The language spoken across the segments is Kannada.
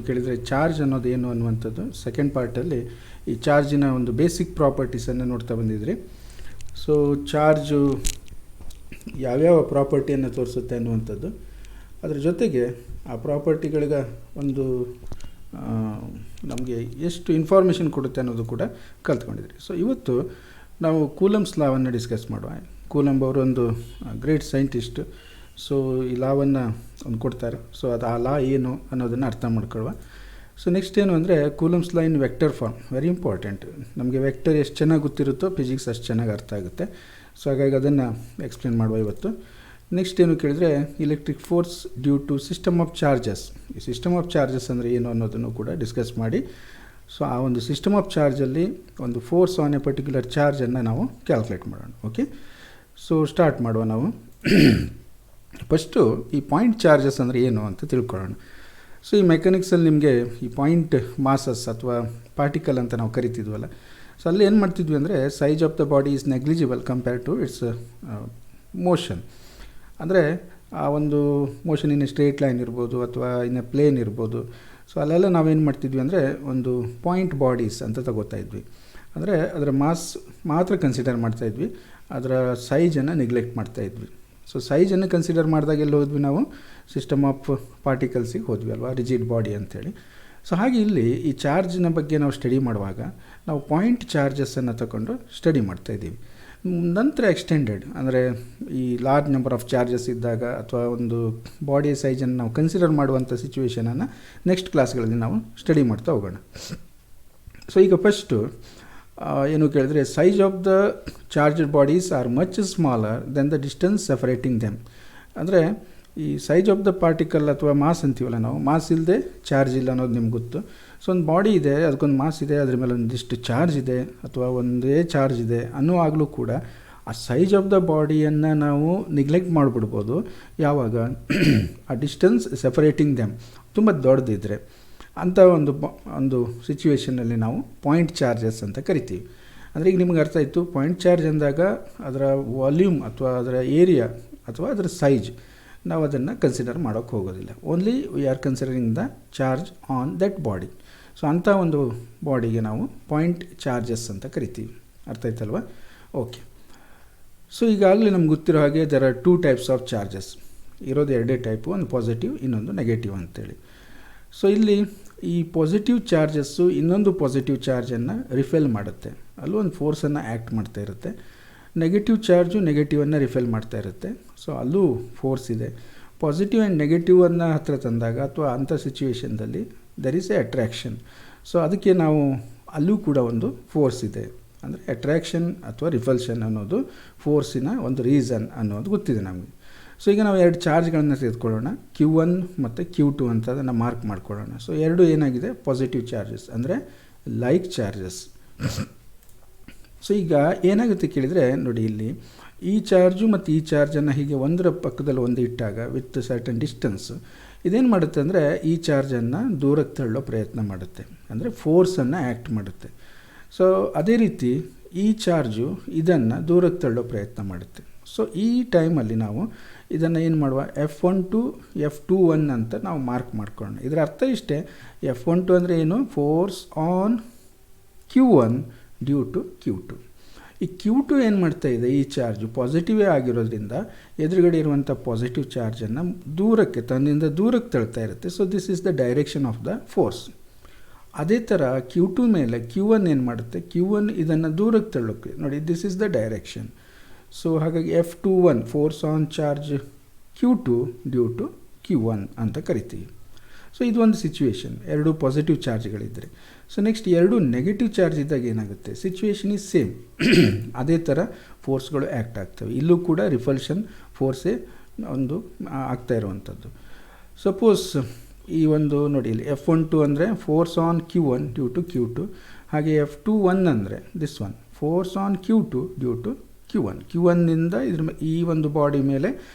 ಕೇಳಿದರೆ ಚಾರ್ಜ್ ಅನ್ನೋದು ಏನು ಅನ್ನುವಂಥದ್ದು ಸೆಕೆಂಡ್ ಪಾರ್ಟಲ್ಲಿ ಈ ಚಾರ್ಜಿನ ಒಂದು ಬೇಸಿಕ್ ಪ್ರಾಪರ್ಟೀಸನ್ನು ನೋಡ್ತಾ ಬಂದಿದ್ರಿ. ಸೊ ಚಾರ್ಜು ಯಾವ್ಯಾವ ಪ್ರಾಪರ್ಟಿಯನ್ನು ತೋರಿಸುತ್ತೆ ಅನ್ನುವಂಥದ್ದು, ಅದರ ಜೊತೆಗೆ ಆ ಪ್ರಾಪರ್ಟಿಗಳಿಗೆ ಒಂದು ನಮಗೆ ಎಷ್ಟು ಇನ್ಫಾರ್ಮೇಷನ್ ಕೊಡುತ್ತೆ ಅನ್ನೋದು ಕೂಡ ಕಲ್ತ್ಕೊಂಡಿದ್ರಿ. ಸೊ ಇವತ್ತು ನಾವು ಕೂಲಂಬ್ಸ್ ಲಾವನ್ನು ಡಿಸ್ಕಸ್ ಮಾಡುವ. ಕೂಲಂಬ್ ಅವರು ಒಂದು ಗ್ರೇಟ್ ಸೈಂಟಿಸ್ಟ್. ಸೊ ಈ ಲಾವನ್ನು ಒಂದು ಕೊಡ್ತಾರೆ. ಸೊ ಅದು ಆ ಲಾ ಏನು ಅನ್ನೋದನ್ನು ಅರ್ಥ ಮಾಡ್ಕೊಳ್ಳುವ. ಸೊ ನೆಕ್ಸ್ಟ್ ಏನು ಅಂದರೆ coulombs law in vector form, very important. ನಮಗೆ ವೆಕ್ಟರ್ ಎಷ್ಟು ಚೆನ್ನಾಗಿ ಗೊತ್ತಿರುತ್ತೋ ಫಿಸಿಕ್ಸ್ ಅಷ್ಟು ಚೆನ್ನಾಗಿ ಅರ್ಥ ಆಗುತ್ತೆ. ಸೊ ಹಾಗಾಗಿ ಅದನ್ನು ಎಕ್ಸ್ಪ್ಲೇನ್ ಮಾಡುವ ಇವತ್ತು. ನೆಕ್ಸ್ಟ್ ಏನು ಕೇಳಿದರೆ electric force due to system of charges. ಈ ಸಿಸ್ಟಮ್ ಆಫ್ ಚಾರ್ಜಸ್ ಅಂದರೆ ಏನು ಅನ್ನೋದನ್ನು ಕೂಡ ಡಿಸ್ಕಸ್ ಮಾಡಿ, ಸೊ ಆ ಒಂದು ಸಿಸ್ಟಮ್ ಆಫ್ ಚಾರ್ಜಲ್ಲಿ ಒಂದು ಫೋರ್ಸ್ ಆನ್ ಎ ಪರ್ಟಿಕ್ಯುಲರ್ ಚಾರ್ಜನ್ನು ನಾವು ಕ್ಯಾಲ್ಕುಲೇಟ್ ಮಾಡೋಣ. ಓಕೆ, ಸೊ ಸ್ಟಾರ್ಟ್ ಮಾಡುವ. ನಾವು ಫಸ್ಟು ಈ ಪಾಯಿಂಟ್ ಚಾರ್ಜಸ್ ಅಂದರೆ ಏನು ಅಂತ ತಿಳ್ಕೊಳ್ಳೋಣ. ಸೊ ಈ ಮೆಕ್ಯಾನಿಕ್ಸಲ್ಲಿ ನಿಮಗೆ ಈ ಪಾಯಿಂಟ್ ಮಾಸಸ್ ಅಥವಾ ಪಾರ್ಟಿಕಲ್ ಅಂತ ನಾವು ಕರಿತಿದ್ವಲ್ಲ, ಸೊ ಅಲ್ಲಿ ಏನು ಮಾಡ್ತಿದ್ವಿ ಅಂದರೆ size of the body is negligible compare to its motion. ಅಂದರೆ ಆ ಒಂದು motion in a straight line ಇರ್ಬೋದು ಅಥವಾ ಇನ್ ಎ ಪ್ಲೇನ್ ಇರ್ಬೋದು. ಸೊ ಅಲ್ಲೆಲ್ಲ ನಾವೇನು ಮಾಡ್ತಿದ್ವಿ ಅಂದರೆ ಒಂದು ಪಾಯಿಂಟ್ ಬಾಡೀಸ್ ಅಂತ ತಗೋತಾ ಇದ್ವಿ. ಅಂದರೆ ಅದರ ಮಾಸ್ ಮಾತ್ರ ಕನ್ಸಿಡರ್ ಮಾಡ್ತಾಯಿದ್ವಿ, ಅದರ ಸೈಜನ್ನು ನೆಗ್ಲೆಕ್ಟ್ ಮಾಡ್ತಾಯಿದ್ವಿ. ಸೊ ಸೈಜನ್ನು ಕನ್ಸಿಡರ್ ಮಾಡಿದಾಗ ಎಲ್ಲಿ ಹೋದ್ವಿ ನಾವು, ಸಿಸ್ಟಮ್ ಆಫ್ ಪಾರ್ಟಿಕಲ್ಸಿಗೆ ಹೋದ್ವಿ ಅಲ್ವಾ, ರಿಜಿಡ್ ಬಾಡಿ ಅಂಥೇಳಿ. ಸೊ ಹಾಗೆ ಇಲ್ಲಿ ಈ ಚಾರ್ಜಿನ ಬಗ್ಗೆ ನಾವು ಸ್ಟಡಿ ಮಾಡುವಾಗ ನಾವು ಪಾಯಿಂಟ್ ಚಾರ್ಜಸ್ಸನ್ನು ತಗೊಂಡು ಸ್ಟಡಿ ಮಾಡ್ತಾಯಿದ್ದೀವಿ. ನಂತರ ಎಕ್ಸ್ಟೆಂಡೆಡ್ ಅಂದರೆ ಈ ಲಾರ್ಜ್ ನಂಬರ್ ಆಫ್ ಚಾರ್ಜಸ್ ಇದ್ದಾಗ ಅಥವಾ ಒಂದು ಬಾಡಿಯ ಸೈಜನ್ನು ನಾವು ಕನ್ಸಿಡರ್ ಮಾಡುವಂಥ ಸಿಚುವೇಷನನ್ನು ನೆಕ್ಸ್ಟ್ ಕ್ಲಾಸ್ಗಳಲ್ಲಿ ನಾವು ಸ್ಟಡಿ ಮಾಡ್ತಾ ಹೋಗೋಣ. ಸೊ ಈಗ ಫಸ್ಟು ಏನು ಕೇಳಿದ್ರೆ, size of the charged bodies are much smaller than the distance separating them. ಅಂದರೆ ಈ ಸೈಜ್ ಆಫ್ ದ ಪಾರ್ಟಿಕಲ್ ಅಥವಾ ಮಾಸ್ ಅಂತೀವಲ್ಲ ನಾವು, ಮಾಸ್ ಇಲ್ಲದೆ ಚಾರ್ಜ್ ಇಲ್ಲ ಅನ್ನೋದು ನಿಮ್ಗೆ ಗೊತ್ತು. ಸೊ ಒಂದು ಬಾಡಿ ಇದೆ, ಅದಕ್ಕೊಂದು ಮಾಸ್ ಇದೆ, ಅದ್ರ ಮೇಲೆ ಒಂದಿಷ್ಟು ಚಾರ್ಜ್ ಇದೆ ಅಥವಾ ಒಂದೇ ಚಾರ್ಜ್ ಇದೆ ಅನ್ನುವಾಗಲೂ ಕೂಡ ಆ ಸೈಜ್ ಆಫ್ ದ ಬಾಡಿಯನ್ನು ನಾವು ನೆಗ್ಲೆಕ್ಟ್ ಮಾಡಿಬಿಡ್ಬೋದು ಯಾವಾಗ ಆ ಡಿಸ್ಟೆನ್ಸ್ ಸೆಪರೇಟಿಂಗ್ ದೆಮ್ ತುಂಬ ದೊಡ್ಡದಿದ್ದರೆ. ಅಂಥ ಒಂದು ಸಿಚುವೇಷನಲ್ಲಿ ನಾವು ಪಾಯಿಂಟ್ ಚಾರ್ಜಸ್ ಅಂತ ಕರಿತೀವಿ. ಅಂದರೆ ಈಗ ನಿಮ್ಗೆ ಅರ್ಥ ಆಯಿತು, ಪಾಯಿಂಟ್ ಚಾರ್ಜ್ ಅಂದಾಗ ಅದರ ವಾಲ್ಯೂಮ್ ಅಥವಾ ಅದರ ಏರಿಯಾ ಅಥವಾ ಅದರ ಸೈಜ್ ನಾವು ಅದನ್ನು ಕನ್ಸಿಡರ್ ಮಾಡೋಕ್ಕೆ ಹೋಗೋದಿಲ್ಲ. Only we are considering the charge on that body. So ಅಂಥ ಒಂದು ಬಾಡಿಗೆ ನಾವು ಪಾಯಿಂಟ್ ಚಾರ್ಜಸ್ ಅಂತ ಕರಿತೀವಿ. ಅರ್ಥ ಆಯ್ತಲ್ವ? ಓಕೆ. ಸೊ ಈಗಾಗಲೇ ನಮ್ಗೆ ಗೊತ್ತಿರೋ ಹಾಗೆ there are 2 types of charges ಇರೋದು. ಎರಡೇ ಟೈಪು, ಒಂದು ಪಾಸಿಟಿವ್ ಇನ್ನೊಂದು ನೆಗೆಟಿವ್ ಅಂತೇಳಿ. ಸೊ ಇಲ್ಲಿ ಈ ಪಾಸಿಟಿವ್ ಚಾರ್ಜಸ್ಸು ಇನ್ನೊಂದು ಪಾಸಿಟಿವ್ ಚಾರ್ಜನ್ನು ರಿಫೆಲ್ ಮಾಡುತ್ತೆ, ಅಲ್ಲೂ ಒಂದು ಫೋರ್ಸನ್ನು ಆ್ಯಕ್ಟ್ ಮಾಡ್ತಾ ಇರುತ್ತೆ. ನೆಗೆಟಿವ್ ಚಾರ್ಜು ನೆಗೆಟಿವನ್ನು ರಿಫೆಲ್ ಮಾಡ್ತಾ ಇರುತ್ತೆ. ಸೊ ಅಲ್ಲೂ ಫೋರ್ಸ್ ಇದೆ. ಪಾಸಿಟಿವ್ ಆ್ಯಂಡ್ ನೆಗೆಟಿವನ್ನು ಹತ್ತಿರ ತಂದಾಗ ಅಥವಾ ಅಂಥ ಸಿಚುವೇಷನ್ದಲ್ಲಿ there is a attraction. So ಅದಕ್ಕೆ ನಾವು ಅಲ್ಲೂ ಕೂಡ ಒಂದು ಫೋರ್ಸ್ ಇದೆ. ಅಂದರೆ ಅಟ್ರ್ಯಾಕ್ಷನ್ ಅಥವಾ ರಿಫಲ್ಷನ್ ಅನ್ನೋದು ಫೋರ್ಸಿನ ಒಂದು ರೀಸನ್ ಅನ್ನೋದು ಗೊತ್ತಿದೆ ನಮಗೆ. ಸೊ ಈಗ ನಾವು 2 ಚಾರ್ಜ್ಗಳನ್ನು ತೆಗೆದುಕೊಳ್ಳೋಣ, Q1 ಮತ್ತು Q2 ಅಂತ ಅದನ್ನು ಮಾರ್ಕ್ ಮಾಡ್ಕೊಳ್ಳೋಣ. ಸೊ ಎರಡು ಏನಾಗಿದೆ, ಪಾಸಿಟಿವ್ ಚಾರ್ಜಸ್ ಅಂದರೆ ಲೈಕ್ ಚಾರ್ಜಸ್. ಸೊ ಈಗ ಏನಾಗುತ್ತೆ ಕೇಳಿದರೆ ನೋಡಿ, ಇಲ್ಲಿ ಈ ಚಾರ್ಜು ಮತ್ತು ಈ ಚಾರ್ಜನ್ನು ಹೀಗೆ ಒಂದರ ಪಕ್ಕದಲ್ಲಿ ಒಂದು ಇಟ್ಟಾಗ ವಿತ್ ಸರ್ಟನ್ ಡಿಸ್ಟೆನ್ಸ್ ಇದೇನು ಮಾಡುತ್ತೆ ಅಂದರೆ ಈ ಚಾರ್ಜನ್ನು ದೂರಕ್ಕೆ ತಳ್ಳೋ ಪ್ರಯತ್ನ ಮಾಡುತ್ತೆ, ಅಂದರೆ ಫೋರ್ಸನ್ನು ಆ್ಯಕ್ಟ್ ಮಾಡುತ್ತೆ. ಸೊ ಅದೇ ರೀತಿ ಈ ಚಾರ್ಜು ಇದನ್ನು ದೂರಕ್ಕೆ ತಳ್ಳೋ ಪ್ರಯತ್ನ ಮಾಡುತ್ತೆ. ಸೊ ಈ ಟೈಮಲ್ಲಿ ನಾವು ಇದನ್ನು ಏನು ಮಾಡುವ, F12 F21 ಅಂತ ನಾವು ಮಾರ್ಕ್ ಮಾಡ್ಕೊಳ್ಳೋಣ. ಇದರ ಅರ್ಥ ಇಷ್ಟೇ, F12 ಅಂದರೆ ಏನು, force on Q1 due to Q2. ಈ Q2 ಏನು ಮಾಡ್ತಾ ಇದೆ, ಈ ಚಾರ್ಜು ಪಾಸಿಟಿವೇ ಆಗಿರೋದ್ರಿಂದ ಎದುರುಗಡೆ ಇರುವಂಥ ಪಾಸಿಟಿವ್ ಚಾರ್ಜನ್ನು ದೂರಕ್ಕೆ ತನ್ನಿಂದ ದೂರಕ್ಕೆ ತಳ್ತಾ ಇರುತ್ತೆ. So this is the direction of the force. ಅದೇ ಥರ Q2 ಮೇಲೆ Q1 ಏನು ಮಾಡುತ್ತೆ, Q1 ಇದನ್ನು ದೂರಕ್ಕೆ ತಳ್ಳೋಕ್ಕೆ ನೋಡಿ, this is the direction. So ಹಾಗಾಗಿ F21 force on charge Q2 due to Q1 ಅಂತ ಕರಿತೀವಿ. ಸೊ ಇದು ಒಂದು ಸಿಚುವೇಷನ್, 2 ಪಾಸಿಟಿವ್ ಚಾರ್ಜ್ಗಳಿದ್ದರೆ. ಸೊ ನೆಕ್ಸ್ಟ್ 2 ನೆಗೆಟಿವ್ ಚಾರ್ಜ್ ಇದ್ದಾಗ ಏನಾಗುತ್ತೆ, ಸಿಚುವೇಷನ್ ಈಸ್ ಸೇಮ್. ಅದೇ ಥರ ಫೋರ್ಸ್ಗಳು ಆ್ಯಕ್ಟ್ ಆಗ್ತವೆ. ಇಲ್ಲೂ ಕೂಡ ರಿಫಲ್ಷನ್ ಫೋರ್ಸೇ ಒಂದು ಆಗ್ತಾ ಇರುವಂಥದ್ದು. ಸಪೋಸ್ ಈ ಒಂದು ನೋಡಿ, ಇಲ್ಲಿ F12 ಅಂದರೆ force on Q1 due to Q2, ಹಾಗೆ F21 ಅಂದರೆ this one force on Q2 due to Q1. Q1ನಿಂದ ಈ ಒಂದು ಬಾಡಿ ಮೇಲೆ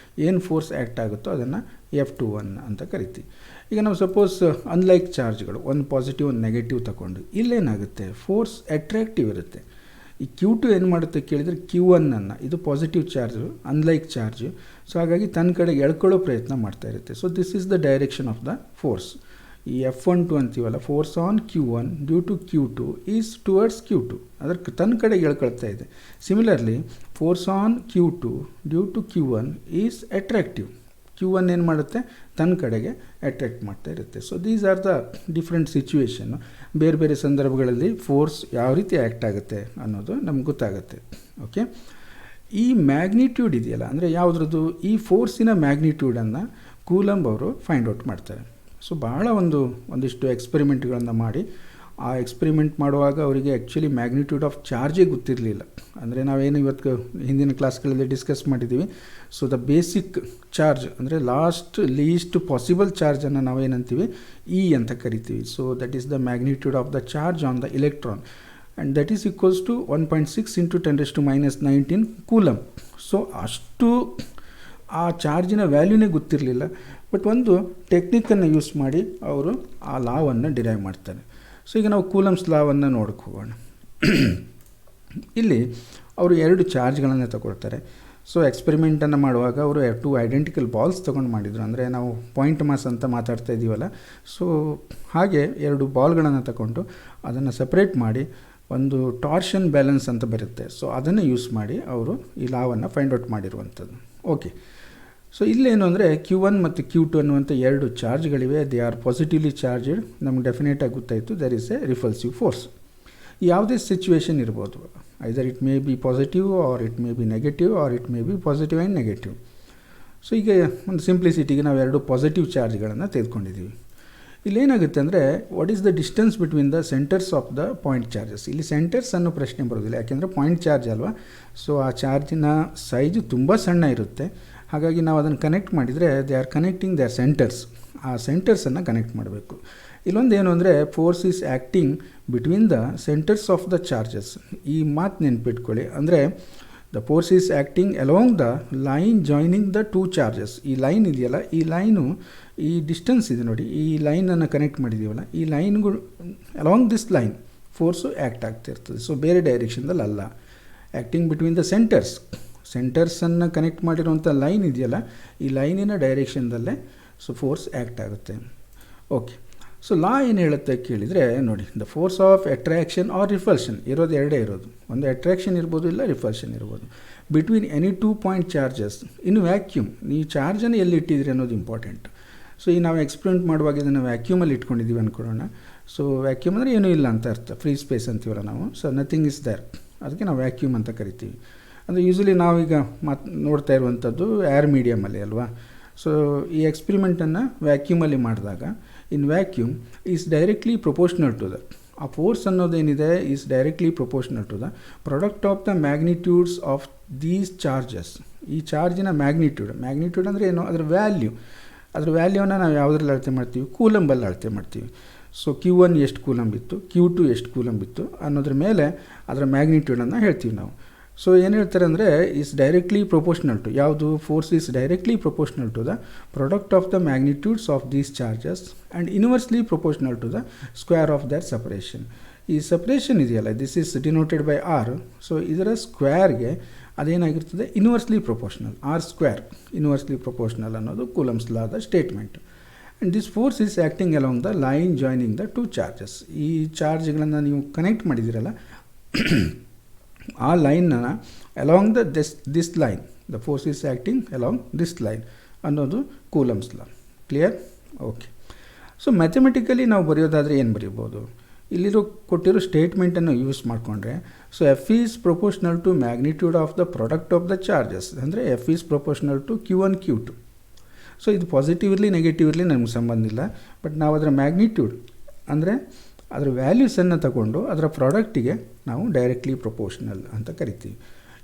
ಏನು ಫೋರ್ಸ್ ಆ್ಯಕ್ಟ್ ಆಗುತ್ತೋ ಅದನ್ನು F21 ಅಂತ ಕರಿತೀವಿ. ಈಗ ನಾವು ಸಪೋಸ್ ಅನ್ಲೈಕ್ ಚಾರ್ಜ್ಗಳು, ಒಂದು ಪಾಸಿಟಿವ್ ಒಂದು ನೆಗೆಟಿವ್ ತಗೊಂಡು ಇಲ್ಲೇನಾಗುತ್ತೆ, ಫೋರ್ಸ್ ಅಟ್ರಾಕ್ಟಿವ್ ಇರುತ್ತೆ. ಈ Q2 ಏನು ಮಾಡುತ್ತೆ ಕೇಳಿದರೆ Q1ಅನ್ನು, ಇದು positive charge, unlike charge. So ಹಾಗಾಗಿ ತನ್ನ ಕಡೆಗೆ ಎಳ್ಕೊಳ್ಳೋ ಪ್ರಯತ್ನ ಮಾಡ್ತಾ ಇರುತ್ತೆ. So this is the direction of the force. ಈ F12 ಅಂತೀವಲ್ಲ, force on Q1 due to Q2 is towards Q2, ಅದರ ತನ್ನ ಕಡೆಗೆ ಎಳ್ಕೊಳ್ತಾ ಇದೆ. Similarly force on Q2 due to Q1 is attractive. Q1 ಏನು ಮಾಡುತ್ತೆ, ತನ್ನ ಕಡೆಗೆ ಅಟ್ರಾಕ್ಟ್ ಮಾಡ್ತಾ ಇರುತ್ತೆ. So these are the different situation. ಬೇರೆ ಬೇರೆ ಸಂದರ್ಭಗಳಲ್ಲಿ ಫೋರ್ಸ್ ಯಾವ ರೀತಿ ಆ್ಯಕ್ಟ್ ಆಗುತ್ತೆ ಅನ್ನೋದು ನಮ್ಗೆ ಗೊತ್ತಾಗುತ್ತೆ. ಓಕೆ, ಈ ಮ್ಯಾಗ್ನಿಟ್ಯೂಡ್ ಇದೆಯಲ್ಲ, ಅಂದರೆ ಯಾವುದ್ರದ್ದು, ಈ ಫೋರ್ಸಿನ ಮ್ಯಾಗ್ನಿಟ್ಯೂಡನ್ನು ಕೂಲಂಬ್ ಅವರು ಫೈಂಡ್ ಔಟ್ ಮಾಡ್ತಾರೆ. ಸೊ ಬಹಳ ಒಂದಿಷ್ಟು ಎಕ್ಸ್ಪೆರಿಮೆಂಟ್ಗಳನ್ನು ಮಾಡಿ, ಆ ಎಕ್ಸ್ಪೆರಿಮೆಂಟ್ ಮಾಡುವಾಗ ಅವರಿಗೆ ಆ್ಯಕ್ಚುಲಿ ಮ್ಯಾಗ್ನಿಟ್ಯೂಡ್ ಆಫ್ ಚಾರ್ಜೇ ಗೊತ್ತಿರಲಿಲ್ಲ. ಅಂದರೆ ನಾವೇನು ಇವತ್ತು ಹಿಂದಿನ ಕ್ಲಾಸ್ಗಳಲ್ಲಿ ಡಿಸ್ಕಸ್ ಮಾಡಿದ್ದೀವಿ. ಸೊ ದ ಬೇಸಿಕ್ ಚಾರ್ಜ್ ಅಂದರೆ ಲೀಸ್ಟ್ ಪಾಸಿಬಲ್ ಚಾರ್ಜನ್ನು ನಾವೇನಂತೀವಿ, ಇ ಅಂತ ಕರಿತೀವಿ. So that is the magnitude of the charge on the electron, and that is equals to 1.6 × 10⁻⁻19 coulomb. So ಅಷ್ಟು ಆ ಚಾರ್ಜಿನ ವ್ಯಾಲ್ಯೂನೇ ಗೊತ್ತಿರಲಿಲ್ಲ. ಬಟ್ ಒಂದು ಟೆಕ್ನಿಕನ್ನು ಯೂಸ್ ಮಾಡಿ ಅವರು ಆ ಲಾವನ್ನು ಡಿರೈವ್ ಮಾಡ್ತಾರೆ. ಸೊ ಈಗ ನಾವು ಕೂಲಮ್ಸ್ ಲಾವನ್ನು ನೋಡಕ್ಕೆ ಹೋಗೋಣ. ಇಲ್ಲಿ ಅವರು 2 ಚಾರ್ಜ್ಗಳನ್ನು ತಗೊಳ್ತಾರೆ. ಸೊ ಎಕ್ಸ್ಪೆರಿಮೆಂಟನ್ನು ಮಾಡುವಾಗ ಅವರು 2 ಐಡೆಂಟಿಕಲ್ ಬಾಲ್ಸ್ ತೊಗೊಂಡು ಮಾಡಿದರು. ಅಂದರೆ ನಾವು ಪಾಯಿಂಟ್ ಮಾಸ್ ಅಂತ ಮಾತಾಡ್ತಾ ಇದ್ದೀವಲ್ಲ, ಸೊ ಹಾಗೆ 2 ಬಾಲ್ಗಳನ್ನು ತಗೊಂಡು ಅದನ್ನು ಸಪ್ರೇಟ್ ಮಾಡಿ ಒಂದು ಟಾರ್ಷನ್ ಬ್ಯಾಲೆನ್ಸ್ ಅಂತ ಬರುತ್ತೆ. ಸೊ ಅದನ್ನು ಯೂಸ್ ಮಾಡಿ ಅವರು ಈ ಲಾವನ್ನು ಫೈಂಡ್ ಔಟ್ ಮಾಡಿರುವಂಥದ್ದು. ಓಕೆ, ಸೊ ಇಲ್ಲೇನು ಅಂದರೆ Q1 ಮತ್ತು Q2 ಅನ್ನುವಂಥ 2 ಚಾರ್ಜ್ಗಳಿವೆ. They are positively charged. ನಮ್ಗೆ ಡೆಫಿನೆಟಾಗಿ ಗೊತ್ತಾಯಿತು, there is a repulsive force. ಯಾವುದೇ ಸಿಚುವೇಶನ್ ಇರ್ಬೋದು, either it may be positive or it may be negative or it may be positive and negative. So ಈಗ ಒಂದು ಸಿಂಪ್ಲಿಸಿಟಿಗೆ ನಾವು 2 ಪಾಸಿಟಿವ್ ಚಾರ್ಜ್ಗಳನ್ನು ತೆಗೆದುಕೊಂಡಿದ್ದೀವಿ. ಇಲ್ಲೇನಾಗುತ್ತೆ ಅಂದರೆ, what is the distance between the centres of the point charges. ಇಲ್ಲಿ ಸೆಂಟರ್ಸ್ ಅನ್ನೋ ಪ್ರಶ್ನೆ ಬರೋದಿಲ್ಲ, ಯಾಕೆಂದರೆ ಪಾಯಿಂಟ್ ಚಾರ್ಜ್ ಅಲ್ವಾ. ಸೊ ಆ ಚಾರ್ಜಿನ ಸೈಜು ತುಂಬ ಸಣ್ಣ ಇರುತ್ತೆ. ಹಾಗಾಗಿ ನಾವು ಅದನ್ನು ಕನೆಕ್ಟ್ ಮಾಡಿದರೆ they are connecting their centres. ಆ ಸೆಂಟರ್ಸನ್ನು ಕನೆಕ್ಟ್ ಮಾಡಬೇಕು. ಇಲ್ಲೊಂದು ಏನು ಅಂದರೆ, force is acting between the centres of the charges. ಈ ಮಾತು ನೆನ್ಪಿಟ್ಕೊಳ್ಳಿ. ಅಂದರೆ the force is acting along the line joining the 2 charges. ಈ ಲೈನ್ ಇದೆಯಲ್ಲ, ಈ ಲೈನು, ಈ ಡಿಸ್ಟೆನ್ಸ್ ಇದೆ ನೋಡಿ, ಈ ಲೈನನ್ನು ಕನೆಕ್ಟ್ ಮಾಡಿದ್ದೀವಲ್ಲ, ಈ ಲೈನ್ಗಳು along this line force act ಆಗ್ತಿರ್ತದೆ. ಸೊ ಬೇರೆ ಡೈರೆಕ್ಷನ್ದಲ್ಲಿ ಅಲ್ಲ, ಆ್ಯಕ್ಟಿಂಗ್ ಬಿಟ್ವೀನ್ ದ ಸೆಂಟರ್ಸನ್ನು ಕನೆಕ್ಟ್ ಮಾಡಿರುವಂಥ ಲೈನ್ ಇದೆಯಲ್ಲ, ಈ ಲೈನಿನ ಡೈರೆಕ್ಷನ್ದಲ್ಲೇ ಸೊ ಫೋರ್ಸ್ ಆ್ಯಕ್ಟ್ ಆಗುತ್ತೆ. ಓಕೆ, ಸೊ ಲಾ ಏನು ಹೇಳುತ್ತೆ ಕೇಳಿದರೆ ನೋಡಿ, the force of attraction or repulsion ಇರೋದು 2 ಇರೋದು. ಒಂದು ಅಟ್ರಾಕ್ಷನ್ ಇರ್ಬೋದು, ಇಲ್ಲ ರಿಪಲ್ಷನ್ ಇರ್ಬೋದು, between any 2 point charges in vacuum. ನೀವು ಚಾರ್ಜನ್ನು ಎಲ್ಲಿ ಇಟ್ಟಿದ್ರಿ ಅನ್ನೋದು ಇಂಪಾರ್ಟೆಂಟ್. ಸೊ ಈ ನಾವು ಎಕ್ಸ್ಪೆರಿಮೆಂಟ್ ಮಾಡುವಾಗ ಇದನ್ನು ವ್ಯಾಕ್ಯೂಮಲ್ಲಿ ಇಟ್ಕೊಂಡಿದ್ದೀವಿ ಅಂದ್ಕೊಳ್ಳೋಣ. ಸೊ ವ್ಯಾಕ್ಯೂಮ್ ಅಂದರೆ ಏನೂ ಇಲ್ಲ ಅಂತ ಅರ್ಥ, ಫ್ರೀ ಸ್ಪೇಸ್ ಅಂತೀವಲ್ಲ ನಾವು. ಸೊ ನಥಿಂಗ್ ಇಸ್ ದೇರ್, ಅದಕ್ಕೆ ನಾವು ವ್ಯಾಕ್ಯೂಮ್ ಅಂತ ಕರಿತೀವಿ. ಅಂದರೆ ಯೂಶ್ವಲಿ ನಾವೀಗ ನೋಡ್ತಾ ಇರುವಂಥದ್ದು ಏರ್ ಮೀಡಿಯಮಲ್ಲಿ ಅಲ್ವಾ. ಸೊ ಈ ಎಕ್ಸ್ಪೆರಿಮೆಂಟನ್ನು ವ್ಯಾಕ್ಯೂಮಲ್ಲಿ ಮಾಡಿದಾಗ, in vacuum is directly proportional to the, ಆ ಫೋರ್ಸ್ ಅನ್ನೋದೇನಿದೆ is directly proportional to the product of the magnitudes of these charges. ಈ ಚಾರ್ಜಿನ ಮ್ಯಾಗ್ನಿಟ್ಯೂಡ್ ಅಂದರೆ ಏನು, ಅದರ ವ್ಯಾಲ್ಯೂವನ್ನು ನಾವು ಯಾವುದ್ರಲ್ಲಿ ಅಳತೆ ಮಾಡ್ತೀವಿ, ಕೂಲಂಬಲ್ಲಿ ಅಳತೆ ಮಾಡ್ತೀವಿ. ಸೊ Q1 ಎಷ್ಟು ಕೂಲಂಬ್ ಇತ್ತು, Q2 ಎಷ್ಟು ಕೂಲಂಬ್ ಇತ್ತು ಅನ್ನೋದ್ರ ಮೇಲೆ ಅದರ ಮ್ಯಾಗ್ನಿಟ್ಯೂಡನ್ನು ಹೇಳ್ತೀವಿ ನಾವು. ಸೊ ಏನು ಹೇಳ್ತಾರೆ ಅಂದರೆ, ಈಸ್ ಡೈರೆಕ್ಟ್ಲಿ ಪ್ರೊಪೋರ್ಷನಲ್ ಟು, ಯಾವುದು, force is directly proportional to the product of the magnitudes of these charges and inversely proportional to the square of their separation. ಈ ಸಪ್ರೇಷನ್ ಇದೆಯಲ್ಲ, this is denoted by R. So ಇದರ ಸ್ಕ್ವೇರ್ಗೆ ಅದೇನಾಗಿರ್ತದೆ, inversely proportional, R² inversely proportional ಅನ್ನೋದು ಕೂಲಮ್ಸ್ ಲಾದ statement. And this force is acting along the line joining the 2 charges. ಈ ಚಾರ್ಜ್ಗಳನ್ನು ನೀವು ಕನೆಕ್ಟ್ ಮಾಡಿದ್ದೀರಲ್ಲ, ಆ ಲೈನನ್ನು along this line, the force is acting along this line ಅನ್ನೋದು Coulomb's law. Clear? Okay. So mathematically ನಾವು ಬರೆಯೋದಾದರೆ ಏನು ಬರೀಬೋದು, ಕೊಟ್ಟಿರೋ ಸ್ಟೇಟ್ಮೆಂಟನ್ನು ಯೂಸ್ ಮಾಡಿಕೊಂಡ್ರೆ, so F is proportional to magnitude of the product of the charges. ಅಂದರೆ F is proportional to Q1 Q2. So ಇದು ಪಾಸಿಟಿವ್ ಇರಲಿ ನೆಗೆಟಿವ್ ಇರಲಿ ನಮ್ಗೆ ಸಂಬಂಧ ಇಲ್ಲ. ಬಟ್ ನಾವು ಅದರ ಮ್ಯಾಗ್ನಿಟ್ಯೂಡ್ ಅಂದರೆ ಅದರ ವ್ಯಾಲ್ಯೂಸನ್ನು ತಗೊಂಡು ಅದರ ಪ್ರಾಡಕ್ಟಿಗೆ ನಾವು ಡೈರೆಕ್ಟ್ಲಿ ಪ್ರೊಪೋರ್ಷನಲ್ ಅಂತ ಕರಿತೀವಿ.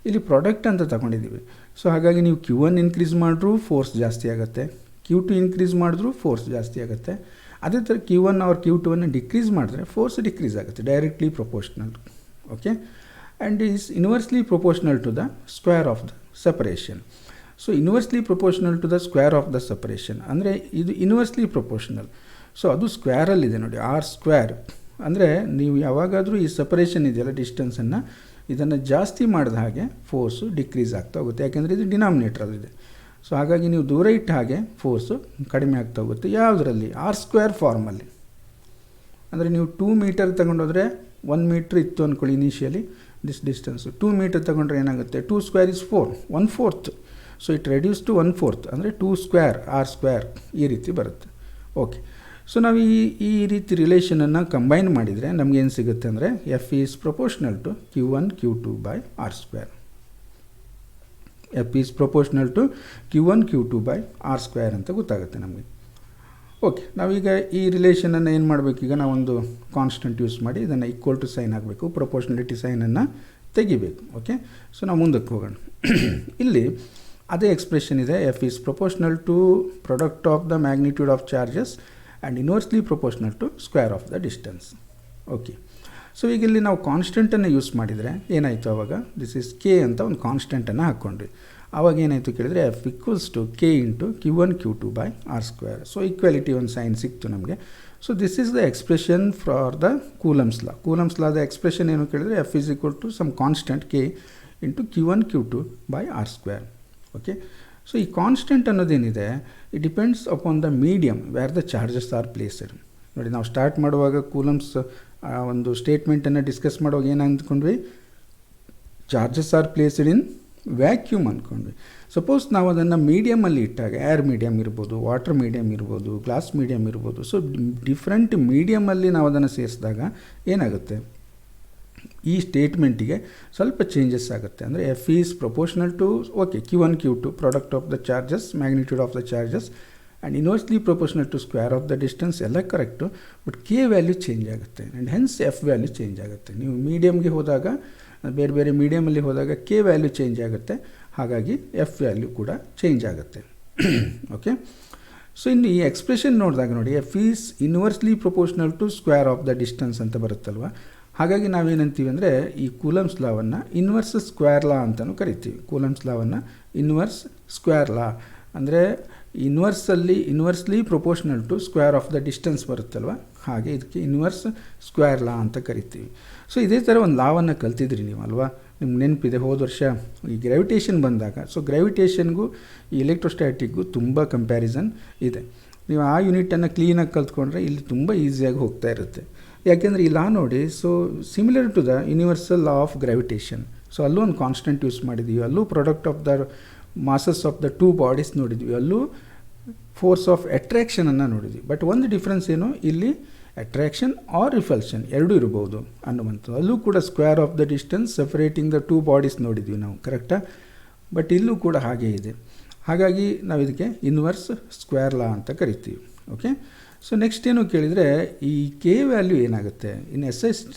ಇಲ್ಲಿ ಪ್ರಾಡಕ್ಟ್ ಅಂತ ತಗೊಂಡಿದ್ದೀವಿ. ಸೊ ಹಾಗಾಗಿ ನೀವು Q1 ಇನ್ಕ್ರೀಸ್ ಮಾಡಿದ್ರೂ ಫೋರ್ಸ್ ಜಾಸ್ತಿ ಆಗುತ್ತೆ, Q2 ಇನ್ಕ್ರೀಸ್ ಮಾಡಿದ್ರೂ ಫೋರ್ಸ್ ಜಾಸ್ತಿ ಆಗುತ್ತೆ. ಅದೇ ಥರ Q1 ಅವ್ರ Q2 ಡಿಕ್ರೀಸ್ ಮಾಡಿದ್ರೆ ಫೋರ್ಸ್ ಡಿಕ್ರೀಸ್ ಆಗುತ್ತೆ, directly proportional. Okay, and is inversely proportional to the square of the separation. So inversely proportional to the square of the separation ಅಂದರೆ ಇದು ಇನ್ವರ್ಸ್ಲಿ ಪ್ರೊಪೋರ್ಷನಲ್. ಸೊ ಅದು ಸ್ಕ್ವೇರಲ್ಲಿದೆ ನೋಡಿ, R². ಅಂದರೆ ನೀವು ಯಾವಾಗಾದರೂ ಈ ಸಪರೇಷನ್ ಇದೆಯಲ್ಲ, ಡಿಸ್ಟೆನ್ಸನ್ನು ಇದನ್ನು ಜಾಸ್ತಿ ಮಾಡಿದ ಹಾಗೆ ಫೋರ್ಸು ಡಿಕ್ರೀಸ್ ಆಗ್ತಾ ಹೋಗುತ್ತೆ, ಯಾಕೆಂದರೆ ಇದು ಡಿನಾಮಿನೇಟ್ರಲ್ಲಿದೆ. ಸೊ ಹಾಗಾಗಿ ನೀವು ದೂರ ಇಟ್ಟ ಹಾಗೆ ಫೋರ್ಸು ಕಡಿಮೆ ಆಗ್ತಾ ಹೋಗುತ್ತೆ. ಯಾವುದರಲ್ಲಿ, R² ಫಾರ್ಮಲ್ಲಿ. ಅಂದರೆ ನೀವು 2 ಮೀಟರ್ ತಗೊಂಡೋದ್ರೆ 1 ಮೀಟ್ರ್ ಇತ್ತು ಅಂದ್ಕೊಳ್ಳಿ ಇನಿಷಿಯಲಿ ದಿಸ್ ಡಿಸ್ಟೆನ್ಸು. 2 ಮೀಟರ್ ತಗೊಂಡ್ರೆ ಏನಾಗುತ್ತೆ, 2 square is 4, 1/4. So it reduce to 1/4 ಅಂದರೆ 2 ಸ್ಕ್ವೇರ್ ಆರ್ ಸ್ಕ್ವೇರ್ ಈ ರೀತಿ ಬರುತ್ತೆ. ಓಕೆ, ಸೊ ನಾವು ಈ ರೀತಿ ರಿಲೇಷನನ್ನು ಕಂಬೈನ್ ಮಾಡಿದರೆ ನಮಗೇನು ಸಿಗುತ್ತೆ ಅಂದರೆ F is proportional to Q1 Q2 by R square. F is proportional to Q1 Q2 by R square ಅಂತ ಗೊತ್ತಾಗುತ್ತೆ ನಮಗೆ. ಓಕೆ, ನಾವೀಗ ಈ ರಿಲೇಷನನ್ನು ಏನು ಮಾಡಬೇಕು, ಈಗ ನಾವೊಂದು ಕಾನ್ಸ್ಟೆಂಟ್ ಯೂಸ್ ಮಾಡಿ ಇದನ್ನು ಈಕ್ವಲ್ ಟು ಸೈನ್ ಆಗಬೇಕು, ಪ್ರಪೋರ್ಷನಲಿಟಿ ಸೈನನ್ನು ತೆಗಿಬೇಕು. ಓಕೆ, ಸೊ ನಾವು ಮುಂದಕ್ಕೆ ಹೋಗೋಣ. ಇಲ್ಲಿ ಅದೇ ಎಕ್ಸ್ಪ್ರೆಷನ್ ಇದೆ, F is proportional to product of the magnitude of charges and inversely proportional to square of the distance. Okay, so ಈಗ ಇಲ್ಲಿ ನಾವು ಕಾನ್ಸ್ಟೆಂಟನ್ನು ಯೂಸ್ ಮಾಡಿದರೆ ಏನಾಯಿತು, ಆವಾಗ ದಿಸ್ ಈಸ್ ಕೆ ಅಂತ ಒಂದು ಕಾನ್ಸ್ಟೆಂಟನ್ನು ಹಾಕ್ಕೊಂಡ್ವಿ. ಆವಾಗ ಏನಾಯಿತು ಕೇಳಿದರೆ F equals to K into Q1 Q2 by R square. So equality ಒಂದು ಸೈನ್ ಸಿಕ್ತು ನಮಗೆ. So this is the expression for the Coulomb's law. Coulomb's ಲಾದ ಎಕ್ಸ್ಪ್ರೆಷನ್ ಏನು ಕೇಳಿದರೆ F is equal to some constant K into Q1 Q2 by R square. Okay, so ಈ ಕಾನ್ಸ್ಟೆಂಟ್ ಅನ್ನೋದೇನಿದೆ it depends upon the medium where the charges are placed. ನೋಡಿ, ನಾವು ಸ್ಟಾರ್ಟ್ ಮಾಡುವಾಗ ಕೂಲಮ್ಸ್ ಒಂದು ಸ್ಟೇಟ್ಮೆಂಟನ್ನು ಡಿಸ್ಕಸ್ ಮಾಡುವಾಗ ಏನು ಅಂದ್ಕೊಂಡ್ವಿ, charges are placed in vacuum ಅಂದ್ಕೊಂಡ್ವಿ. ಸಪೋಸ್ ನಾವು ಅದನ್ನು ಮೀಡಿಯಮಲ್ಲಿ ಇಟ್ಟಾಗ ಏರ್ ಮೀಡಿಯಮ್ ಇರ್ಬೋದು, ವಾಟರ್ ಮೀಡಿಯಮ್ ಇರ್ಬೋದು, ಗ್ಲಾಸ್ ಮೀಡಿಯಮ್ ಇರ್ಬೋದು. ಸೊ ಡಿಫ್ರೆಂಟ್ ಮೀಡಿಯಮಲ್ಲಿ ನಾವು ಅದನ್ನು ಸೇರಿಸಿದಾಗ ಏನಾಗುತ್ತೆ, ಈ ಸ್ಟೇಟ್ಮೆಂಟಿಗೆ ಸ್ವಲ್ಪ ಚೇಂಜಸ್ ಆಗುತ್ತೆ. ಅಂದರೆ F is proportional to okay Q1 Q2 product of the charges, magnitude of the charges and inversely proportional to square of the distance ಎಲ್ಲ correct. But K value change ಆಗುತ್ತೆ and hence F value change ಆಗುತ್ತೆ. ನೀವು ಮೀಡಿಯಮ್ಗೆ ಹೋದಾಗ, ಬೇರೆ ಬೇರೆ ಮೀಡಿಯಮಲ್ಲಿ ಹೋದಾಗ ಕೆ ವ್ಯಾಲ್ಯೂ ಚೇಂಜ್ ಆಗುತ್ತೆ, ಹಾಗಾಗಿ ಎಫ್ ವ್ಯಾಲ್ಯೂ ಕೂಡ ಚೇಂಜ್ ಆಗುತ್ತೆ. ಓಕೆ, ಸೊ ಇನ್ನು ಈ ಎಕ್ಸ್ಪ್ರೆಷನ್ ನೋಡಿದಾಗ ನೋಡಿ, F is inversely proportional to square of the distance ಅಂತ ಬರುತ್ತಲ್ವ. ಹಾಗಾಗಿ ನಾವೇನಂತೀವಿ ಅಂದರೆ ಈ ಕೂಲಮ್ಸ್ ಲಾವನ್ನು ಇನ್ವರ್ಸ್ ಸ್ಕ್ವೇರ್ ಲಾ ಅಂತಲೂ ಕರಿತೀವಿ. ಕೂಲಮ್ಸ್ ಲಾವನ್ನು ಇನ್ವರ್ಸ್ ಸ್ಕ್ವೇರ್ ಲಾ ಅಂದರೆ inversely proportional to square of the distance ಬರುತ್ತಲ್ವ, ಹಾಗೆ ಇದಕ್ಕೆ ಇನ್ವರ್ಸ್ ಸ್ಕ್ವೇರ್ ಲಾ ಅಂತ ಕರಿತೀವಿ. ಸೊ ಇದೇ ಥರ ಒಂದು ಲಾವನ್ನು ಕಲ್ತಿದ್ರಿ ನೀವು ಅಲ್ವಾ, ನಿಮ್ಗೆ ನೆನಪಿದೆ ಹೋದ ವರ್ಷ ಈ ಗ್ರಾವಿಟೇಷನ್ ಬಂದಾಗ. ಸೊ ಗ್ರಾವಿಟೇಷನ್ಗೂ ಈ ಎಲೆಕ್ಟ್ರೋಸ್ಟ್ಯಾಟಿಕ್ಗೂ ತುಂಬ ಕಂಪ್ಯಾರಿಸನ್ ಇದೆ. ನೀವು ಆ ಯೂನಿಟನ್ನು ಕ್ಲೀನಾಗಿ ಕಲ್ತ್ಕೊಂಡ್ರೆ ಇಲ್ಲಿ ತುಂಬ ಈಸಿಯಾಗಿ ಹೋಗ್ತಾ ಇರುತ್ತೆ. ಯಾಕೆಂದರೆ ಈ ಲಾ ನೋಡಿ, so similar to the universal law of gravitation. So ಅಲ್ಲೂ ಒಂದು ಕಾನ್ಸ್ಟೆಂಟ್ ಯೂಸ್ ಮಾಡಿದ್ದೀವಿ, ಅಲ್ಲೂ product of the masses of the two bodies ನೋಡಿದ್ವಿ, ಅಲ್ಲೂ ಫೋರ್ಸ್ ಆಫ್ ಅಟ್ರಾಕ್ಷನನ್ನು ನೋಡಿದ್ವಿ. ಬಟ್ ಒಂದು ಡಿಫ್ರೆನ್ಸ್ ಏನು, ಇಲ್ಲಿ ಅಟ್ರಾಕ್ಷನ್ ಆರ್ ರಿಪಲ್ಷನ್ ಎರಡೂ ಇರ್ಬೋದು ಅನ್ನುವಂಥದ್ದು. ಅಲ್ಲೂ ಕೂಡ square of the distance separating the two bodies ನೋಡಿದ್ವಿ ನಾವು, ಕರೆಕ್ಟಾ? ಬಟ್ ಇಲ್ಲೂ ಕೂಡ ಹಾಗೇ ಇದೆ. ಹಾಗಾಗಿ ನಾವು ಇದಕ್ಕೆ ಇನ್ವರ್ಸ್ ಸ್ಕ್ವೇರ್ ಲಾ ಅಂತ ಕರಿತೀವಿ. ಓಕೆ, ಸೊ ನೆಕ್ಸ್ಟ್ ಏನು ಕೇಳಿದರೆ ಈ ಕೆ ವ್ಯಾಲ್ಯೂ ಏನಾಗುತ್ತೆ in S I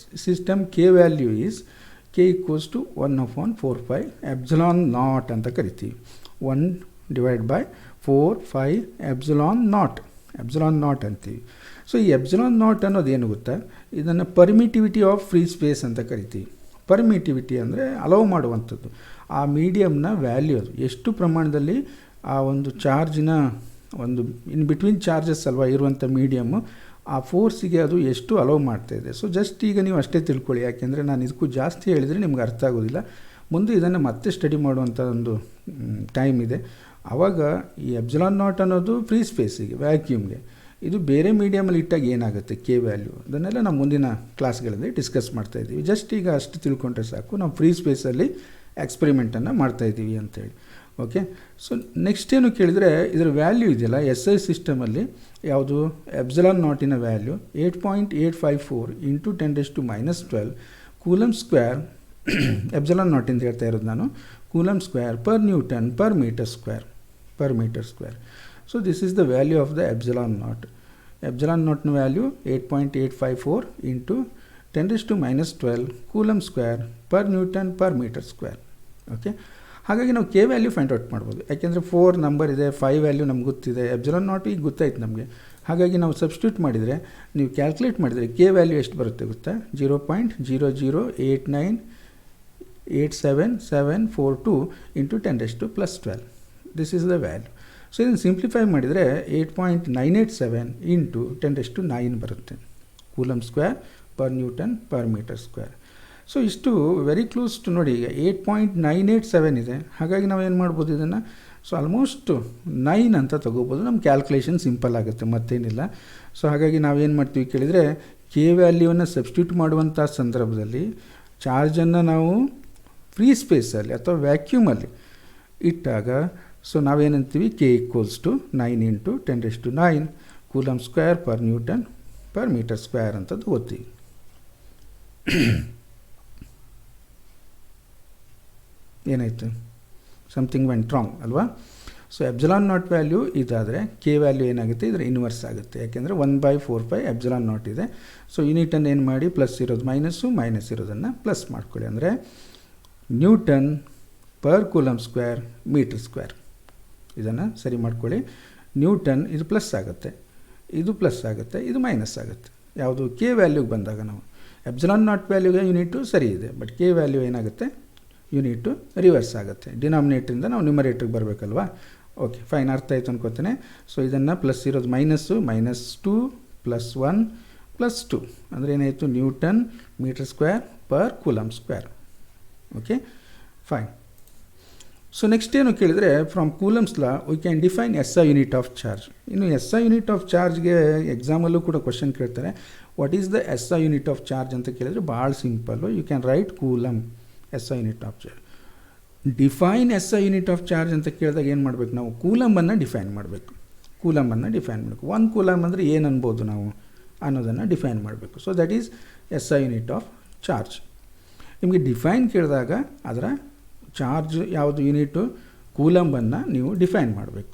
system. K value is K equals to 1/4π epsilon naught ಅಂತ ಕರಿತೀವಿ. 1/4π ಎಪ್ಸಿಲಾನ್ ನಾಟ್ ಅಂತೀವಿ. ಸೊ ಈ ಎಪ್ಸಿಲಾನ್ ನಾಟ್ ಅನ್ನೋದು ಏನು ಗೊತ್ತಾ, ಇದನ್ನು ಪರ್ಮಿಟಿವಿಟಿ ಆಫ್ ಫ್ರೀ ಸ್ಪೇಸ್ ಅಂತ ಕರಿತೀವಿ. ಪರ್ಮಿಟಿವಿಟಿ ಅಂದರೆ ಅಲೌ ಮಾಡುವಂಥದ್ದು. ಆ ಮೀಡಿಯಮ್ನ ವ್ಯಾಲ್ಯೂ ಅದು ಎಷ್ಟು ಪ್ರಮಾಣದಲ್ಲಿ ಆ ಒಂದು ಚಾರ್ಜಿನ ಒಂದು ಇನ್ ಬಿಟ್ವೀನ್ ಚಾರ್ಜಸ್ ಅಲ್ವಾ ಇರುವಂಥ ಮೀಡಿಯಮ್ಮು, ಆ ಫೋರ್ಸಿಗೆ ಅದು ಎಷ್ಟು ಅಲೌ ಮಾಡ್ತಾಯಿದೆ. ಸೊ ಜಸ್ಟ್ ಈಗ ನೀವು ಅಷ್ಟೇ ತಿಳ್ಕೊಳ್ಳಿ, ಯಾಕೆಂದರೆ ನಾನು ಇದಕ್ಕೂ ಜಾಸ್ತಿ ಹೇಳಿದರೆ ನಿಮ್ಗೆ ಅರ್ಥ ಆಗೋದಿಲ್ಲ. ಮುಂದೆ ಇದನ್ನು ಮತ್ತೆ ಸ್ಟಡಿ ಮಾಡುವಂಥ ಒಂದು ಟೈಮ್ ಇದೆ. ಆವಾಗ ಈ ಎಪ್ಸಿಲಾನ್ ನಾಟ್ ಅನ್ನೋದು ಫ್ರೀ ಸ್ಪೇಸಿಗೆ, ವ್ಯಾಕ್ಯೂಮ್ಗೆ. ಇದು ಬೇರೆ ಮೀಡಿಯಮಲ್ಲಿ ಇಟ್ಟಾಗ ಏನಾಗುತ್ತೆ ಕೆ ವ್ಯಾಲ್ಯೂ, ಅದನ್ನೆಲ್ಲ ನಾವು ಮುಂದಿನ ಕ್ಲಾಸ್ಗಳಲ್ಲಿ ಡಿಸ್ಕಸ್ ಮಾಡ್ತಾಯಿದ್ದೀವಿ. ಜಸ್ಟ್ ಈಗ ಅಷ್ಟು ತಿಳ್ಕೊಂಡ್ರೆ ಸಾಕು, ನಾವು ಫ್ರೀ ಸ್ಪೇಸಲ್ಲಿ ಎಕ್ಸ್ಪೆರಿಮೆಂಟನ್ನು ಮಾಡ್ತಾಯಿದ್ದೀವಿ ಅಂತೇಳಿ. ಓಕೆ, ಸೊ ನೆಕ್ಸ್ಟ್ ಏನು ಕೇಳಿದರೆ ಇದರ ವ್ಯಾಲ್ಯೂ ಇದೆಯಲ್ಲ ಎಸ್ ಐ ಸಿಸ್ಟಮಲ್ಲಿ, ಯಾವುದು ಎಪ್ಸಿಲಾನ್ ನಾಟಿನ value 8.854 × 10⁻12 coulomb square. Epsilon naught ಅಂತ ಹೇಳ್ತಾ ಇರೋದು ನಾನು, coulomb square per newton per metre square. So this is the value of the epsilon naught. Epsilon ನಾಟ್ನ value 8.854 × 10⁻12 coulomb square per newton per metre square. Okay, ಹಾಗಾಗಿ ನಾವು ಕೆ ವ್ಯಾಲ್ಯೂ ಫೈಂಡ್ ಔಟ್ ಮಾಡ್ಬೋದು. ಯಾಕೆಂದರೆ 4 ನಂಬರ್ ಇದೆ, 5 ವ್ಯಾಲ್ಯೂ ನಮ್ಗೆ ಗೊತ್ತಿದೆ, ಎಪ್ಸಿಲಾನ್ ನಾಟ್ ಈಗ ಗೊತ್ತಾಯ್ತು ನಮಗೆ. ಹಾಗಾಗಿ ನಾವು ಸಬ್ಸ್ಟಿಟ್ಯೂಟ್ ಮಾಡಿದರೆ, ನೀವು ಕ್ಯಾಲ್ಕುಲೇಟ್ ಮಾಡಿದರೆ ಕೆ ವ್ಯಾಲ್ಯೂ ಎಷ್ಟು ಬರುತ್ತೆ ಗೊತ್ತಾ, 0.008974742 × 10⁻12. This is the value. So ಇದನ್ನು ಸಿಂಪ್ಲಿಫೈ ಮಾಡಿದರೆ 8.987 × 10⁻9 ಬರುತ್ತೆ coulomb square per newton per metre square. So ಇಷ್ಟು ವೆರಿ ಕ್ಲೋಸ್ ಟು ನೋಡಿ, ಈಗ 8.987 ಇದೆ. ಹಾಗಾಗಿ ನಾವು ಏನು ಮಾಡ್ಬೋದು ಇದನ್ನು, ಸೊ ಆಲ್ಮೋಸ್ಟ್ 9 ಅಂತ ತೊಗೋಬೋದು. ನಮ್ಮ ಕ್ಯಾಲ್ಕುಲೇಷನ್ ಸಿಂಪಲ್ ಆಗುತ್ತೆ, ಮತ್ತೇನಿಲ್ಲ. ಸೊ ಹಾಗಾಗಿ ನಾವೇನು ಮಾಡ್ತೀವಿ ಕೇಳಿದರೆ ಕೆ ವ್ಯಾಲ್ಯೂವನ್ನು ಸಬ್ಸ್ಟಿಟ್ಯೂಟ್ ಮಾಡುವಂಥ ಸಂದರ್ಭದಲ್ಲಿ ಚಾರ್ಜನ್ನು ನಾವು ಫ್ರೀ ಸ್ಪೇಸಲ್ಲಿ ಅಥವಾ ವ್ಯಾಕ್ಯೂಮಲ್ಲಿ ಇಟ್ಟಾಗ ಸೊ ನಾವೇನಂತೀವಿ K equals to 9 × 10⁹ coulomb square per newton per metre square ಅಂತ ತಗೋತೀವಿ. ಏನಾಯಿತು? ಸಮಥಿಂಗ್ ವೆಂಟ್ ರಾಂಗ್ ಅಲ್ವಾ? ಸೊ ಎಪ್ಸಿಲಾನ್ ನಾಟ್ ವ್ಯಾಲ್ಯೂ ಇದಾದರೆ ಕೆ ವ್ಯಾಲ್ಯೂ ಏನಾಗುತ್ತೆ, ಇದರ ಇನ್ವರ್ಸ್ ಆಗುತ್ತೆ. ಯಾಕೆಂದರೆ 1/4π ಎಪ್ಸಿಲಾನ್ ನಾಟ್ ಇದೆ. ಸೊ ಯೂನಿಟನ್ನು ಏನು ಮಾಡಿ, ಪ್ಲಸ್ ಇರೋದು ಮೈನಸ್ಸು, ಮೈನಸ್ ಇರೋದನ್ನು ಪ್ಲಸ್ ಮಾಡ್ಕೊಳ್ಳಿ. ಅಂದರೆ newton per coulomb square metre square. ಇದನ್ನು ಸರಿ ಮಾಡ್ಕೊಳ್ಳಿ. ನ್ಯೂಟನ್ ಇದು ಪ್ಲಸ್ ಆಗುತ್ತೆ, ಇದು ಪ್ಲಸ್ ಆಗುತ್ತೆ, ಇದು ಮೈನಸ್ ಆಗುತ್ತೆ. ಯಾವುದು? ಕೆ ವ್ಯಾಲ್ಯೂಗೆ ಬಂದಾಗ ನಾವು ಎಪ್ಸಿಲಾನ್ ನಾಟ್ ವ್ಯಾಲ್ಯೂಗೆ ಯೂನಿಟು ಸರಿ ಇದೆ, ಬಟ್ ಕೆ ವ್ಯಾಲ್ಯೂ ಏನಾಗುತ್ತೆ, ಯೂನಿಟು ರಿವರ್ಸ್ ಆಗುತ್ತೆ. ಡಿನಾಮಿನೇಟ್ರಿಂದ ನಾವು ನ್ಯೂಮರೇಟ್ರಿಗೆ ಬರಬೇಕಲ್ವಾ? ಓಕೆ, ಫೈನ್, ಅರ್ಥ ಆಯಿತು ಅನ್ಕೋತೇನೆ. ಸೊ ಇದನ್ನು ಪ್ಲಸ್ ಇರೋದು ಮೈನಸ್ಸು, -2 + 1 + 2 ಅಂದರೆ ಏನಾಯಿತು, newton metre square per coulomb square. Okay, fine. So next ಏನು ಕೇಳಿದರೆ, from coulombs law we can define SI unit of charge. ಇನ್ನು SI ಯೂನಿಟ್ ಆಫ್ ಚಾರ್ಜ್ಗೆ ಎಕ್ಸಾಮಲ್ಲೂ ಕೂಡ ಕ್ವಶನ್ ಕೇಳ್ತಾರೆ, what is the SI unit of charge ಅಂತ ಕೇಳಿದರೆ ಭಾಳ simple. You can write coulomb SI unit of charge. Define SI unit of charge ಅಂತ ಕೇಳಿದಾಗ ಏನು ಮಾಡಬೇಕು ನಾವು, ಕೂಲಮನ್ನು ಡಿಫೈನ್ ಮಾಡಬೇಕು. ಕೂಲಮನ್ನು ಡಿಫೈನ್ ಮಾಡಬೇಕು. 1 ಕೂಲಮ್ ಅಂದರೆ ಏನು ಅನ್ಬೋದು ನಾವು ಅನ್ನೋದನ್ನು ಡಿಫೈನ್ ಮಾಡಬೇಕು. So that is SI unit of charge. ನಿಮಗೆ ಡಿಫೈನ್ ಕೇಳಿದಾಗ ಅದರ ಚಾರ್ಜ್ ಯಾವುದು ಯೂನಿಟು, ಕೂಲಮನ್ನು ನೀವು ಡಿಫೈನ್ ಮಾಡಬೇಕು.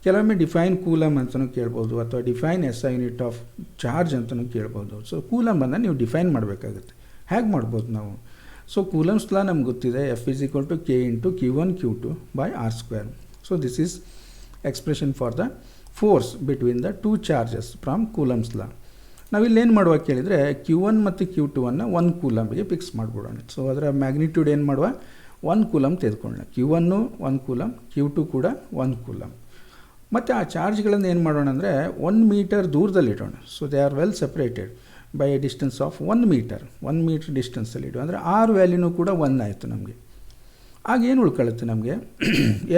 ಕೆಲವೊಮ್ಮೆ ಡಿಫೈನ್ ಕೂಲಮ್ ಅಂತಲೂ ಕೇಳ್ಬೋದು, ಅಥವಾ define SI unit of charge ಅಂತಲೂ ಕೇಳ್ಬೋದು. ಸೊ ಕೂಲಮನ್ನು ನೀವು ಡಿಫೈನ್ ಮಾಡಬೇಕಾಗುತ್ತೆ. ಹೇಗೆ ಮಾಡ್ಬೋದು ನಾವು? ಸೊ ಕೂಲಮ್ಸ್ ಲಾ ನಮ್ಗೆ ಗೊತ್ತಿದೆ, F = K × Q1 Q2 / R². So this is expression for the force between the 2 charges from coulombs law. ನಾವಿಲ್ಲೇನು ಮಾಡುವ ಕೇಳಿದರೆ, Q1 ಮತ್ತು Q2 1 ಕೂಲಮ್ಗೆ ಫಿಕ್ಸ್ ಮಾಡಿಬಿಡೋಣ. ಸೊ ಅದರ ಮ್ಯಾಗ್ನಿಟ್ಯೂಡ್ ಏನು ಮಾಡುವ, 1 ಕೂಲಮ್ ತೆಗೆದುಕೊಳ್ಳೋಣ. Q1 1 ಕೂಲಮ್, Q2 ಕೂಡ 1 ಕೂಲಮ್. ಮತ್ತು ಆ ಚಾರ್ಜ್ಗಳನ್ನು ಏನು ಮಾಡೋಣ ಅಂದರೆ 1 ಮೀಟರ್ ದೂರದಲ್ಲಿಡೋಣ. So they are well separated by a distance of 1 metre. 1 metre ಡಿಸ್ಟೆನ್ಸಲ್ಲಿ ಇಡು. ಅಂದರೆ ಆರ್ ವ್ಯಾಲ್ಯೂನೂ ಕೂಡ 1 ಆಯಿತು ನಮಗೆ. ಆಗ ಏನು ಉಳ್ಕೊಳ್ಳುತ್ತೆ ನಮಗೆ,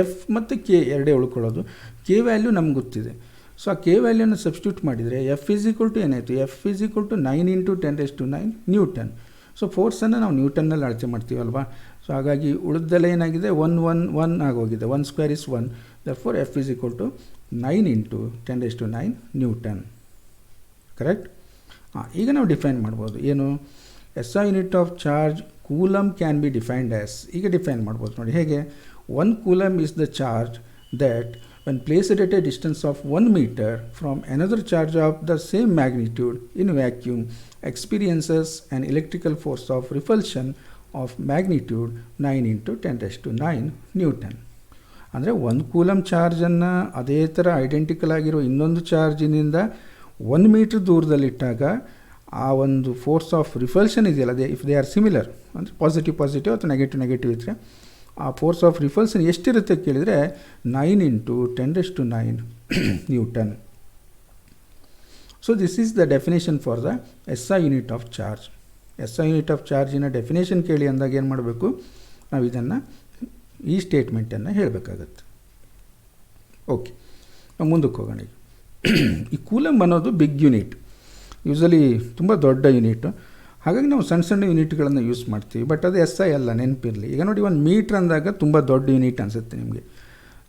ಎಫ್ ಮತ್ತು ಕೆ ಎರಡೇ ಉಳ್ಕೊಳ್ಳೋದು. ಕೆ ವ್ಯಾಲ್ಯೂ ನಮ್ಗೆ ಗೊತ್ತಿದೆ. ಸೊ ಆ ಕೆ ವ್ಯಾಲ್ಯೂನ ಸಬ್ಸ್ಟಿಟ್ಯೂಟ್ ಮಾಡಿದರೆ F = ಏನಾಯಿತು, F = 9 × 10⁹ ನ್ಯೂಟನ್. ಸೊ ಫೋರ್ಸನ್ನು ನಾವು ನ್ಯೂಟನ್ನಲ್ಲಿ ಅಳತೆ ಮಾಡ್ತೀವಲ್ವಾ. ಸೊ ಹಾಗಾಗಿ ಉಳಿದೆಲ್ಲ ಏನಾಗಿದೆ, 1 1 1 ಆಗೋಗಿದೆ. 1² is 1. therefore F = 9 × 10⁹ Newton. Correct? ಈಗ ನಾವು ಡಿಫೈನ್ ಮಾಡ್ಬೋದು. ಏನು, SI unit of charge coulomb can be defined as. ಈಗ ಡಿಫೈನ್ ಮಾಡ್ಬೋದು ನೋಡಿ ಹೇಗೆ. 1 coulomb is the charge that when placed at a distance of 1 meter from another charge of the same magnitude in vacuum experiences an electrical force of repulsion of magnitude 9 × 10⁹ Newton. ಅಂದರೆ 1 ಕೂಲಮ್ ಚಾರ್ಜನ್ನು ಅದೇ ಥರ ಐಡೆಂಟಿಕಲ್ ಆಗಿರೋ ಇನ್ನೊಂದು ಚಾರ್ಜಿನಿಂದ 1 ಮೀಟ್ರ್ ದೂರದಲ್ಲಿಟ್ಟಾಗ ಆ ಒಂದು ಫೋರ್ಸ್ ಆಫ್ ರಿಪಲ್ಷನ್ ಇದೆಯಲ್ಲ, ಇಫ್ ದೇ ಆರ್ ಸಿಮಿಲರ್, ಅಂದರೆ ಪಾಸಿಟಿವ್ ಅಥವಾ ನೆಗೆಟಿವ್ ಇದ್ದರೆ ಆ ಫೋರ್ಸ್ ಆಫ್ ರಿಪಲ್ಷನ್ ಎಷ್ಟಿರುತ್ತೆ ಕೇಳಿದರೆ 9 × 10⁹ newton. So this is the definition for the SI unit of charge. SI unit of ಚಾರ್ಜಿನ ಡೆಫಿನೇಷನ್ ಕೇಳಿ ಅಂದಾಗ ಏನು ಮಾಡಬೇಕು, ನಾವು ಇದನ್ನು ಈ ಸ್ಟೇಟ್ಮೆಂಟನ್ನು ಹೇಳಬೇಕಾಗತ್ತೆ. ಓಕೆ, ನಾವು ಮುಂದಕ್ಕೆ ಹೋಗೋಣ. ಈ ಕೂಲಮ್ ಅನ್ನೋದು ಬಿಗ್ ಯೂನಿಟ್, ಯೂಸಲಿ ತುಂಬ ದೊಡ್ಡ ಯೂನಿಟು. ಹಾಗಾಗಿ ನಾವು ಸಣ್ಣ ಸಣ್ಣ ಯೂನಿಟ್ಗಳನ್ನು ಯೂಸ್ ಮಾಡ್ತೀವಿ, ಬಟ್ ಅದು SI ಅಲ್ಲ, ನೆನಪಿರಲಿ. ಈಗ ನೋಡಿ, 1 ಮೀಟ್ರ್ ಅಂದಾಗ ತುಂಬ ದೊಡ್ಡ ಯೂನಿಟ್ ಅನಿಸುತ್ತೆ ನಿಮಗೆ.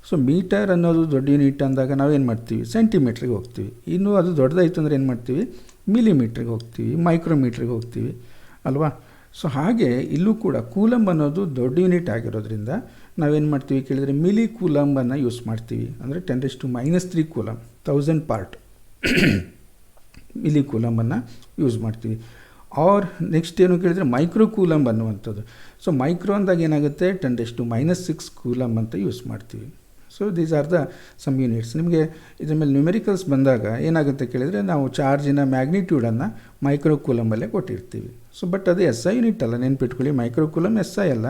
ಸೊ ಮೀಟರ್ ಅನ್ನೋದು ದೊಡ್ಡ ಯೂನಿಟ್ ಅಂದಾಗ ನಾವೇನು ಮಾಡ್ತೀವಿ, ಸೆಂಟಿಮೀಟ್ರಿಗೆ ಹೋಗ್ತೀವಿ. ಇನ್ನೂ ಅದು ದೊಡ್ಡದಾಯಿತು ಅಂದರೆ ಏನು ಮಾಡ್ತೀವಿ, ಮಿಲಿಮೀಟ್ರಿಗೆ ಹೋಗ್ತೀವಿ, ಮೈಕ್ರೋಮೀಟ್ರಿಗೆ ಹೋಗ್ತೀವಿ ಅಲ್ವಾ. ಸೊ ಹಾಗೆ ಇಲ್ಲೂ ಕೂಡ ಕೂಲಮ್ ಅನ್ನೋದು ದೊಡ್ಡ ಯೂನಿಟ್ ಆಗಿರೋದ್ರಿಂದ ನಾವೇನು ಮಾಡ್ತೀವಿ ಕೇಳಿದರೆ ಮಿಲಿ ಕೂಲಮನ್ನು ಯೂಸ್ ಮಾಡ್ತೀವಿ. ಅಂದರೆ 10⁻³ ಕೂಲಮ್, 1000 ಪಾರ್ಟ್ ಮಿಲಿ ಕೂಲಮನ್ನು ಯೂಸ್ ಮಾಡ್ತೀವಿ. ಆರ್ ನೆಕ್ಸ್ಟ್ ಏನು ಕೇಳಿದರೆ ಮೈಕ್ರೋ ಕೂಲಮ್ ಅನ್ನುವಂಥದ್ದು. ಸೊ ಮೈಕ್ರೋ ಅಂದಾಗ ಏನಾಗುತ್ತೆ, 10⁻⁶ ಕೂಲಮ್ ಅಂತ ಯೂಸ್ ಮಾಡ್ತೀವಿ. So these are the some units. ನಿಮಗೆ ಇದ್ರ ಮೇಲೆ ನ್ಯೂಮೆರಿಕಲ್ಸ್ ಬಂದಾಗ ಏನಾಗುತ್ತೆ ಕೇಳಿದರೆ, ನಾವು ಚಾರ್ಜಿನ ಮ್ಯಾಗ್ನಿಟ್ಯೂಡನ್ನು ಮೈಕ್ರೋ ಕೂಲಮಲ್ಲೇ ಕೊಟ್ಟಿರ್ತೀವಿ. ಸೊ ಬಟ್ ಅದು SI ಯೂನಿಟ್ ಅಲ್ಲ, ನೆನ್ಪಿಟ್ಕೊಳ್ಳಿ. ಮೈಕ್ರೋ ಕೂಲಮ್ SI ಅಲ್ಲ,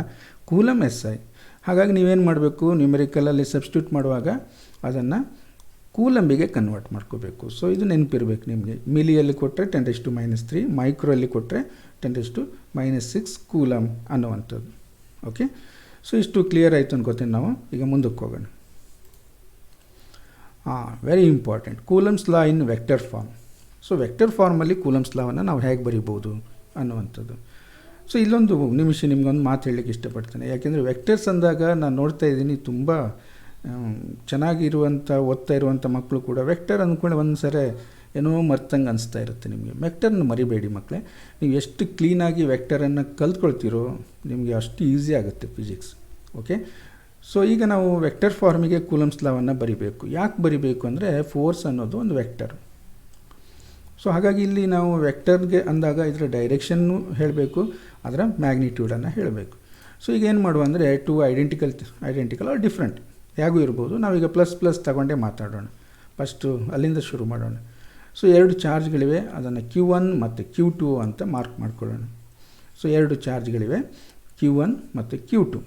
ಕೂಲಮ್ SI. ಹಾಗಾಗಿ ನೀವೇನು ಮಾಡಬೇಕು, ನ್ಯೂಮೆರಿಕಲಲ್ಲಿ ಸಬ್ಸ್ಟಿಟ್ಯೂಟ್ ಮಾಡುವಾಗ ಅದನ್ನು ಕೂಲಂಬಿಗೆ ಕನ್ವರ್ಟ್ ಮಾಡ್ಕೋಬೇಕು. ಸೊ ಇದು ನೆನಪಿರಬೇಕು ನಿಮಗೆ. ಮಿಲಿಯಲ್ಲಿ ಕೊಟ್ಟರೆ 10⁻³ ಮೈಕ್ರೋಲ್ಲಿ ಕೊಟ್ಟರೆ 10⁻⁶ ಕೂಲಮ್ ಅನ್ನುವಂಥದ್ದು. ಓಕೆ, ಸೊ ಇಷ್ಟು ಕ್ಲಿಯರ್ ಆಯಿತು ಅನ್ಕೋತೀನಿ. ನಾವು ಈಗ ಮುಂದಕ್ಕೆ ಹೋಗೋಣ. Very important, coulombs law in vector form. So vector ಫಾರ್ಮಲ್ಲಿ ಕೂಲಮ್ಸ್ ಲಾವನ್ನು ನಾವು ಹೇಗೆ ಬರಿಬೋದು ಅನ್ನುವಂಥದ್ದು. ಸೊ ಇಲ್ಲೊಂದು ನಿಮಿಷ ನಿಮ್ಗೊಂದು ಮಾತು ಹೇಳಲಿಕ್ಕೆ ಇಷ್ಟಪಡ್ತೇನೆ. ಯಾಕೆಂದರೆ ವೆಕ್ಟರ್ಸ್ ಅಂದಾಗ ನಾನು ನೋಡ್ತಾ ಇದ್ದೀನಿ ತುಂಬ ಚೆನ್ನಾಗಿರುವಂಥ ಓದ್ತಾ ಇರುವಂಥ ಮಕ್ಕಳು ಕೂಡ ವೆಕ್ಟರ್ ಅಂದ್ಕೊಂಡು ಒಂದು ಸರಿ ಏನೋ ಮರ್ತಂಗೆ ಅನಿಸ್ತಾ ಇರುತ್ತೆ ನಿಮಗೆ. ವೆಕ್ಟರ್ನ ಮರಿಬೇಡಿ ಮಕ್ಕಳೇ. ನೀವು ಎಷ್ಟು ಕ್ಲೀನಾಗಿ ವೆಕ್ಟರನ್ನು ಕಲ್ತ್ಕೊಳ್ತೀರೋ ನಿಮಗೆ ಅಷ್ಟು ಈಸಿ ಆಗುತ್ತೆ ಫಿಸಿಕ್ಸ್. ಓಕೆ, ಸೊ ಈಗ ನಾವು ವೆಕ್ಟರ್ ಫಾರ್ಮಿಗೆ ಕೂಲಮ್ಸ್ ಲಾವನ್ನು ಬರಿಬೇಕು. ಯಾಕೆ ಬರಿಬೇಕು ಅಂದರೆ ಫೋರ್ಸ್ ಅನ್ನೋದು ಒಂದು ವೆಕ್ಟರ್. ಸೊ ಹಾಗಾಗಿ ಇಲ್ಲಿ ನಾವು ವೆಕ್ಟರ್ಗೆ ಅಂದಾಗ ಇದರ ಡೈರೆಕ್ಷನ್ನು ಹೇಳಬೇಕು, ಅದರ ಮ್ಯಾಗ್ನಿಟ್ಯೂಡನ್ನು ಹೇಳಬೇಕು. ಸೊ ಈಗ ಏನು ಮಾಡುವ ಅಂದರೆ ಟು ಐಡೆಂಟಿಕಲ್ ಆರ್ ಡಿಫ್ರೆಂಟ್ ಹೇಗೂ ಇರ್ಬೋದು. ನಾವೀಗ ಪ್ಲಸ್ ತಗೊಂಡೇ ಮಾತಾಡೋಣ. ಫಸ್ಟು ಅಲ್ಲಿಂದ ಶುರು ಮಾಡೋಣ. ಸೊ 2 ಚಾರ್ಜ್ಗಳಿವೆ, ಅದನ್ನು Q1 ಮತ್ತು Q2 ಅಂತ ಮಾರ್ಕ್ ಮಾಡ್ಕೊಳ್ಳೋಣ. ಸೊ 2 ಚಾರ್ಜ್ಗಳಿವೆ Q1 ಮತ್ತು Q2.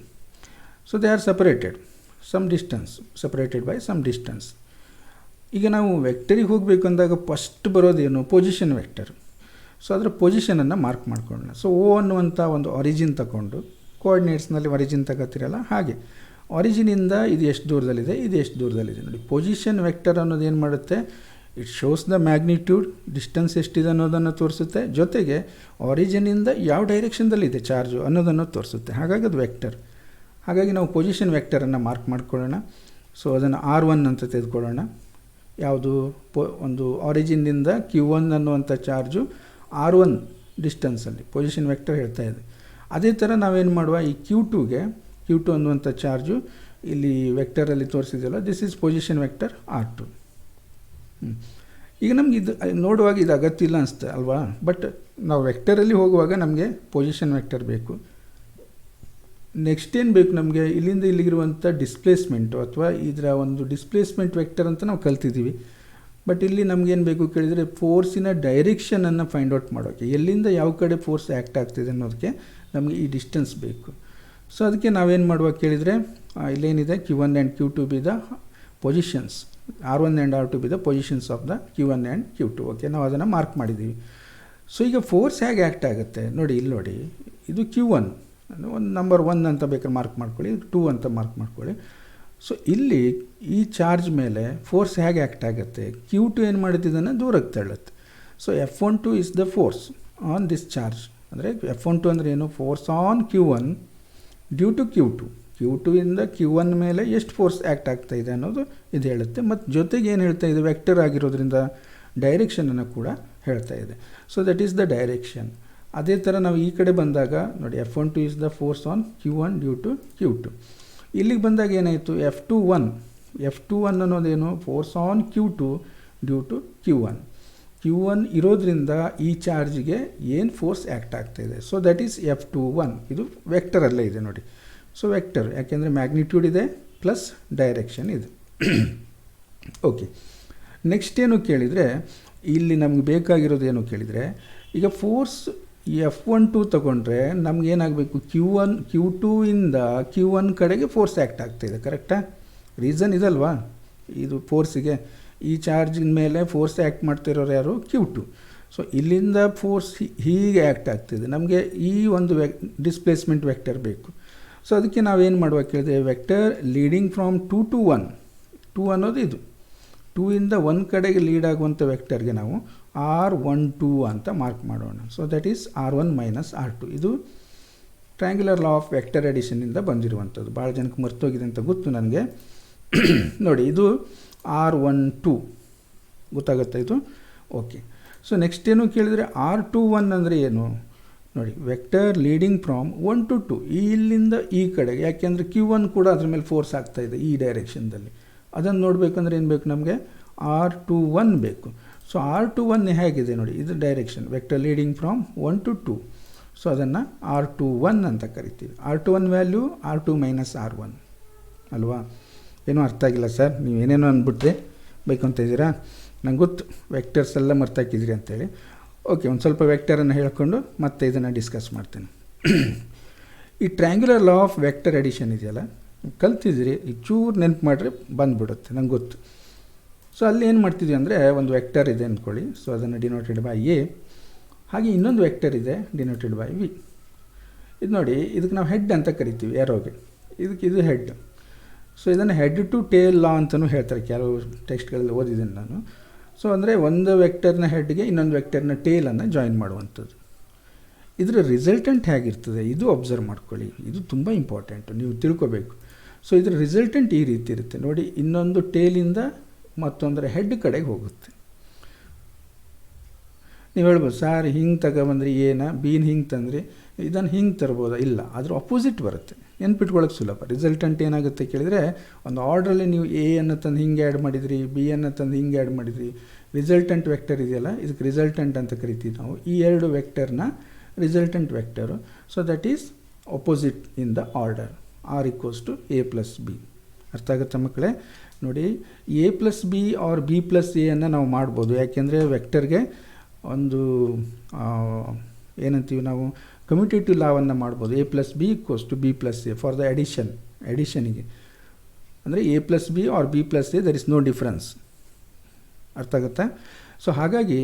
So they are separated by some distance. ಈಗ ನಾವು ವೆಕ್ಟರಿಗೆ ಹೋಗಬೇಕು ಅಂದಾಗ ಫಸ್ಟ್ ಬರೋದೇನು? Position vector. ಸೊ ಅದರ ಪೊಸಿಷನನ್ನು ಮಾರ್ಕ್ ಮಾಡ್ಕೊಳ್ಳೋಣ. ಸೊ ಓ ಅನ್ನುವಂಥ ಒಂದು ಆರಿಜಿನ್ ತಗೊಂಡು, ಕೋಆರ್ಡಿನೇಟ್ಸ್ನಲ್ಲಿ ಆರಿಜಿನ್ ತಗೋತಿರಲ್ಲ ಹಾಗೆ ಆರಿಜಿನಿಂದ ಇದು ಎಷ್ಟು ದೂರದಲ್ಲಿದೆ, ಇದು ಎಷ್ಟು ದೂರದಲ್ಲಿದೆ. ನೋಡಿ, ಪೊಸಿಷನ್ ವೆಕ್ಟರ್ ಅನ್ನೋದು ಏನು ಮಾಡುತ್ತೆ? It shows the magnitude, distance ಎಷ್ಟಿದೆ ಅನ್ನೋದನ್ನು ತೋರಿಸುತ್ತೆ, ಜೊತೆಗೆ ಆರಿಜಿನಿಂದ ಯಾವ ಡೈರೆಕ್ಷನ್ದಲ್ಲಿದೆ ಚಾರ್ಜು ಅನ್ನೋದನ್ನು ತೋರಿಸುತ್ತೆ. ಹಾಗಾಗಿ ಅದು ವೆಕ್ಟರ್. ಹಾಗಾಗಿ ನಾವು ಪೊಸಿಷನ್ ವೆಕ್ಟರನ್ನು ಮಾರ್ಕ್ ಮಾಡ್ಕೊಳ್ಳೋಣ. ಸೊ ಅದನ್ನು R1 ಅಂತ ತೆಗೆದುಕೊಳ್ಳೋಣ. ಯಾವುದು? ಒಂದು ಆರಿಜಿನ್ನಿಂದ Q1 ಅನ್ನುವಂಥ ಚಾರ್ಜು R1 ಡಿಸ್ಟೆನ್ಸಲ್ಲಿ ಪೊಸಿಷನ್ ವೆಕ್ಟರ್ ಹೇಳ್ತಾ ಇದೆ. ಅದೇ ಥರ ನಾವೇನು ಮಾಡುವ, ಈ Q2 ಅನ್ನುವಂಥ ಚಾರ್ಜು ಇಲ್ಲಿ ವೆಕ್ಟರಲ್ಲಿ ತೋರಿಸಿದೆಯಲ್ಲ, this is position vector R2. ಈಗ ನಮ್ಗೆ ಇದು ನೋಡುವಾಗ ಇದು ಅಗತ್ಯ ಇಲ್ಲ ಅನಿಸುತ್ತೆ ಅಲ್ವಾ? ಬಟ್ ನಾವು ವೆಕ್ಟರಲ್ಲಿ ಹೋಗುವಾಗ ನಮಗೆ ಪೊಸಿಷನ್ ವೆಕ್ಟರ್ ಬೇಕು. ನೆಕ್ಸ್ಟ್ ಏನು ಬೇಕು ನಮಗೆ? ಇಲ್ಲಿಂದ ಇಲ್ಲಿಗಿರುವಂಥ ಡಿಸ್ಪ್ಲೇಸ್ಮೆಂಟು ಅಥವಾ ಇದರ ಒಂದು ಡಿಸ್ಪ್ಲೇಸ್ಮೆಂಟ್ ವೆಕ್ಟರ್ ಅಂತ ನಾವು ಕಲ್ತಿದ್ದೀವಿ. ಬಟ್ ಇಲ್ಲಿ ನಮಗೇನು ಬೇಕು ಕೇಳಿದರೆ ಫೋರ್ಸಿನ ಡೈರೆಕ್ಷನನ್ನು ಫೈಂಡ್ ಔಟ್ ಮಾಡೋಕ್ಕೆ, ಎಲ್ಲಿಂದ ಯಾವ ಕಡೆ ಫೋರ್ಸ್ ಆ್ಯಕ್ಟ್ ಆಗ್ತಿದೆ ಅನ್ನೋದಕ್ಕೆ ನಮಗೆ ಈ ಡಿಸ್ಟೆನ್ಸ್ ಬೇಕು. ಸೊ ಅದಕ್ಕೆ ನಾವೇನು ಮಾಡುವ ಕೇಳಿದರೆ, ಇಲ್ಲೇನಿದೆ Q1 and Q2 B the positions, R1 and R2 B the positions of the Q1 and Q2. Okay, ನಾವು ಅದನ್ನು ಮಾರ್ಕ್ ಮಾಡಿದ್ದೀವಿ. ಸೊ ಈಗ ಫೋರ್ಸ್ ಹೇಗೆ ಆ್ಯಕ್ಟ್ ಆಗುತ್ತೆ ನೋಡಿ, ಇಲ್ಲಿ ನೋಡಿ, ಇದು Q1 ಒಂದು ನಂಬರ್ 1 ಅಂತ ಬೇಕಾದ್ರೆ ಮಾರ್ಕ್ ಮಾಡ್ಕೊಳ್ಳಿ, 2 ಅಂತ ಮಾರ್ಕ್ ಮಾಡ್ಕೊಳ್ಳಿ. ಸೊ ಇಲ್ಲಿ ಈ ಚಾರ್ಜ್ ಮೇಲೆ ಫೋರ್ಸ್ ಹೇಗೆ ಆ್ಯಕ್ಟ್ ಆಗುತ್ತೆ? Q2 ಏನು ಮಾಡುತ್ತಿದ್ದಾನೆ? ದೂರಕ್ಕೆ ತಳ್ಳುತ್ತೆ. So F12 is the force on this charge. ಅಂದರೆ F12 ಅಂದರೆ ಏನು? Force on Q1 due to Q2 ಇಂದ Q1 ಮೇಲೆ ಎಷ್ಟು ಫೋರ್ಸ್ ಆ್ಯಕ್ಟ್ ಆಗ್ತಾ ಇದೆ ಅನ್ನೋದು ಇದು ಹೇಳುತ್ತೆ. ಮತ್ತು ಜೊತೆಗೆ ಏನು ಹೇಳ್ತಾ ಇದೆ? ವೆಕ್ಟರ್ ಆಗಿರೋದ್ರಿಂದ ಡೈರೆಕ್ಷನನ್ನು ಕೂಡ ಹೇಳ್ತಾ ಇದೆ. So that is the direction. ಅದೇ ಥರ ನಾವು ಈ ಕಡೆ ಬಂದಾಗ ನೋಡಿ, F12 is the force on Q1 due to Q2. ಇಲ್ಲಿಗೆ ಬಂದಾಗ ಏನಾಯಿತು? F21 ಅನ್ನೋದೇನು? Force on Q2 due to Q1 ಇರೋದ್ರಿಂದ ಈ ಚಾರ್ಜ್ಗೆ ಏನು ಫೋರ್ಸ್ ಆ್ಯಕ್ಟ್ ಆಗ್ತಾಯಿದೆ. So that is F21. ಇದು ವೆಕ್ಟರಲ್ಲೇ ಇದೆ ನೋಡಿ. ಸೊ ವೆಕ್ಟರ್ ಯಾಕೆಂದರೆ ಮ್ಯಾಗ್ನಿಟ್ಯೂಡ್ ಇದೆ ಪ್ಲಸ್ ಡೈರೆಕ್ಷನ್ ಇದೆ. ಓಕೆ, ನೆಕ್ಸ್ಟ್ ಏನು ಕೇಳಿದರೆ, ಇಲ್ಲಿ ನಮ್ಗೆ ಬೇಕಾಗಿರೋದು ಏನು ಕೇಳಿದರೆ, ಈಗ ಫೋರ್ಸ್ F12 ತಗೊಂಡ್ರೆ ನಮಗೇನಾಗಬೇಕು? Q2 ಇಂದ Q1 ಕಡೆಗೆ ಫೋರ್ಸ್ ಆ್ಯಕ್ಟ್ ಆಗ್ತಾಯಿದೆ. ಕರೆಕ್ಟಾ? ರೀಸನ್ ಇದಲ್ವಾ ಇದು ಫೋರ್ಸಿಗೆ? ಈ ಚಾರ್ಜಿನ ಮೇಲೆ ಫೋರ್ಸ್ ಆ್ಯಕ್ಟ್ ಮಾಡ್ತಿರೋರು ಯಾರು? Q2. ಸೊ ಇಲ್ಲಿಂದ ಫೋರ್ಸ್ ಹೀಗೆ ಆ್ಯಕ್ಟ್ ಆಗ್ತಿದೆ. ನಮಗೆ ಈ ಒಂದು ಡಿಸ್ಪ್ಲೇಸ್ಮೆಂಟ್ ವೆಕ್ಟರ್ ಬೇಕು. ಸೊ ಅದಕ್ಕೆ ನಾವೇನು ಮಾಡುವ ಕೇಳಿದೆ? Vector leading from 2 to 1. 2 ಅನ್ನೋದು ಇದು. 2 ಇಂದ 1 ಕಡೆಗೆ ಲೀಡ್ ಆಗುವಂಥ ವೆಕ್ಟರ್ಗೆ ನಾವು R12 ಅಂತ ಮಾರ್ಕ್ ಮಾಡೋಣ. So that is R1 minus R2. ಇದು ಟ್ರಯಾಂಗ್ಯುಲರ್ ಲಾ ಆಫ್ ವೆಕ್ಟರ್ ಎಡಿಷನಿಂದ ಬಂದಿರುವಂಥದ್ದು. ಭಾಳ ಜನಕ್ಕೆ ಮರ್ತೋಗಿದೆ ಅಂತ ಗೊತ್ತು ನನಗೆ. ನೋಡಿ, ಇದು R12 ಗೊತ್ತಾಗುತ್ತೆ ಇದು. ಓಕೆ, ಸೊ ನೆಕ್ಸ್ಟ್ ಏನು ಕೇಳಿದರೆ R21 ಅಂದರೆ ಏನು ನೋಡಿ? ವೆಕ್ಟರ್ ಲೀಡಿಂಗ್ ಫ್ರಾಮ್ 1 to 2, ಇಲ್ಲಿಂದ ಈ ಕಡೆಗೆ. ಯಾಕೆಂದರೆ Q1 ಕೂಡ ಅದ್ರ ಮೇಲೆ ಫೋರ್ಸ್ ಆಗ್ತಾಯಿದೆ ಈ ಡೈರೆಕ್ಷನ್ದಲ್ಲಿ. ಅದನ್ನು ನೋಡಬೇಕಂದ್ರೆ ಏನು ಬೇಕು ನಮಗೆ? R21 ಬೇಕು. ಸೊ R21 ಹೇಗಿದೆ ನೋಡಿ, ಇದು direction vector leading from 1 to 2. So ಅದನ್ನು R21 ಅಂತ ಕರಿತೀವಿ. R21 value R2 minus R1 ಅಲ್ವಾ? ಏನೂ ಅರ್ಥ ಆಗಿಲ್ಲ ಸರ್, ನೀವೇನೇನೋ ಅಂದ್ಬಿಟ್ರೆ ಬೇಕಂತ ಇದ್ದೀರಾ? ನಂಗೆ ಗೊತ್ತು ವೆಕ್ಟರ್ಸ್ ಎಲ್ಲ ಮರ್ತಾಕಿದ್ದೀರಿ ಅಂತೇಳಿ. ಓಕೆ, ಒಂದು ಸ್ವಲ್ಪ ವೆಕ್ಟರನ್ನು ಹೇಳ್ಕೊಂಡು ಮತ್ತೆ ಇದನ್ನು ಡಿಸ್ಕಸ್ ಮಾಡ್ತೇನೆ. ಈ triangular law of vector addition ಇದೆಯಲ್ಲ, ಕಲ್ತಿದ್ದೀರಿ, ಈ ಚೂರು ನೆನಪು ಮಾಡಿದ್ರೆ ಬಂದುಬಿಡುತ್ತೆ, ನಂಗೆ ಗೊತ್ತು. ಸೊ ಅಲ್ಲಿ ಏನು ಮಾಡ್ತಿದ್ವಿ ಅಂದರೆ, ಒಂದು ವೆಕ್ಟರ್ ಇದೆ ಅಂದ್ಕೊಳ್ಳಿ. ಸೊ ಅದನ್ನು ಡಿನೋಟೆಡ್ ಬೈ ಎ. ಹಾಗೆ ಇನ್ನೊಂದು ವೆಕ್ಟರ್ ಇದೆ ಡಿನೋಟೆಡ್ ಬೈ ವಿ. ಇದು ನೋಡಿ, ಇದಕ್ಕೆ ನಾವು ಹೆಡ್ ಅಂತ ಕರಿತೀವಿ, ಏರೋಗೆ. ಇದು ಹೆಡ್. ಸೊ ಇದನ್ನು ಹೆಡ್ ಟು ಟೇಲ್ ಲಾ ಅಂತಲೂ ಹೇಳ್ತಾರೆ, ಕೆಲವು ಟೆಕ್ಸ್ಟ್ಗಳಲ್ಲಿ ಓದಿದ್ದೀನಿ ನಾನು. ಸೊ ಅಂದರೆ ಒಂದು ವೆಕ್ಟರ್ನ ಹೆಡ್ಗೆ ಇನ್ನೊಂದು ವೆಕ್ಟರ್ನ ಟೇಲನ್ನು ಜಾಯಿನ್ ಮಾಡುವಂಥದ್ದು. ಇದರ ರಿಸಲ್ಟೆಂಟ್ ಹೇಗಿರ್ತದೆ ಇದು ಅಬ್ಸರ್ವ್ ಮಾಡ್ಕೊಳ್ಳಿ, ಇದು ತುಂಬ ಇಂಪಾರ್ಟೆಂಟು, ನೀವು ತಿಳ್ಕೊಬೇಕು. ಸೊ ಇದರ ರಿಸಲ್ಟೆಂಟ್ ಈ ರೀತಿ ಇರುತ್ತೆ ನೋಡಿ, ಇನ್ನೊಂದು ಟೇಲಿಂದ ಮತ್ತೊಂದರ ಹೆಡ್ ಕಡೆಗೆ ಹೋಗುತ್ತೆ. ನೀವು ಹೇಳ್ಬೋದು ಸರ್ ಹಿಂಗೆ ತಗೊಬಂದ್ರಿ ಎನ ಬಿನ ಹಿಂಗೆ ತಂದ್ರಿ ಇದನ್ನು ಹಿಂಗೆ ತರ್ಬೋದಾ? ಇಲ್ಲ, ಅದ್ರ ಅಪೋಸಿಟ್ ಬರುತ್ತೆ. ನೆನ್ಪಿಟ್ಕೊಳ್ಳೋಕೆ ಸುಲಭ. ರಿಸಲ್ಟೆಂಟ್ ಏನಾಗುತ್ತೆ ಕೇಳಿದರೆ, ಒಂದು ಆರ್ಡ್ರಲ್ಲಿ ನೀವು ಎ ಅನ್ನು ತಂದು ಹಿಂಗೆ ಆ್ಯಡ್ ಮಾಡಿದ್ರಿ, ಬಿ ಅನ್ನು ತಂದು ಹಿಂಗೆ ಆ್ಯಡ್ ಮಾಡಿದ್ರಿ, ರಿಸಲ್ಟೆಂಟ್ ವೆಕ್ಟರ್ ಇದೆಯಲ್ಲ ಇದಕ್ಕೆ ರಿಸಲ್ಟೆಂಟ್ ಅಂತ ಕರಿತೀವಿ ನಾವು. ಈ ಎರಡು ವೆಕ್ಟರ್ನ resultant vector. So that is opposite in the order. R equals to A plus B. ಅರ್ಥ ಆಗುತ್ತಾ ಮಕ್ಕಳೇ? ನೋಡಿ, A plus B or B plus A ಅನ್ನು ನಾವು ಮಾಡ್ಬೋದು. ಯಾಕೆಂದರೆ ವೆಕ್ಟರ್ಗೆ ಒಂದು ಏನಂತೀವಿ ನಾವು ಕಮ್ಯುಟೇಟಿವ್ ಲಾವನ್ನು ಮಾಡ್ಬೋದು. A plus B equals to B plus A for the ಎಡಿಷನಿಗೆ. ಅಂದರೆ A plus B or B plus A there is no difference. ಅರ್ಥ ಆಗುತ್ತಾ? ಸೊ ಹಾಗಾಗಿ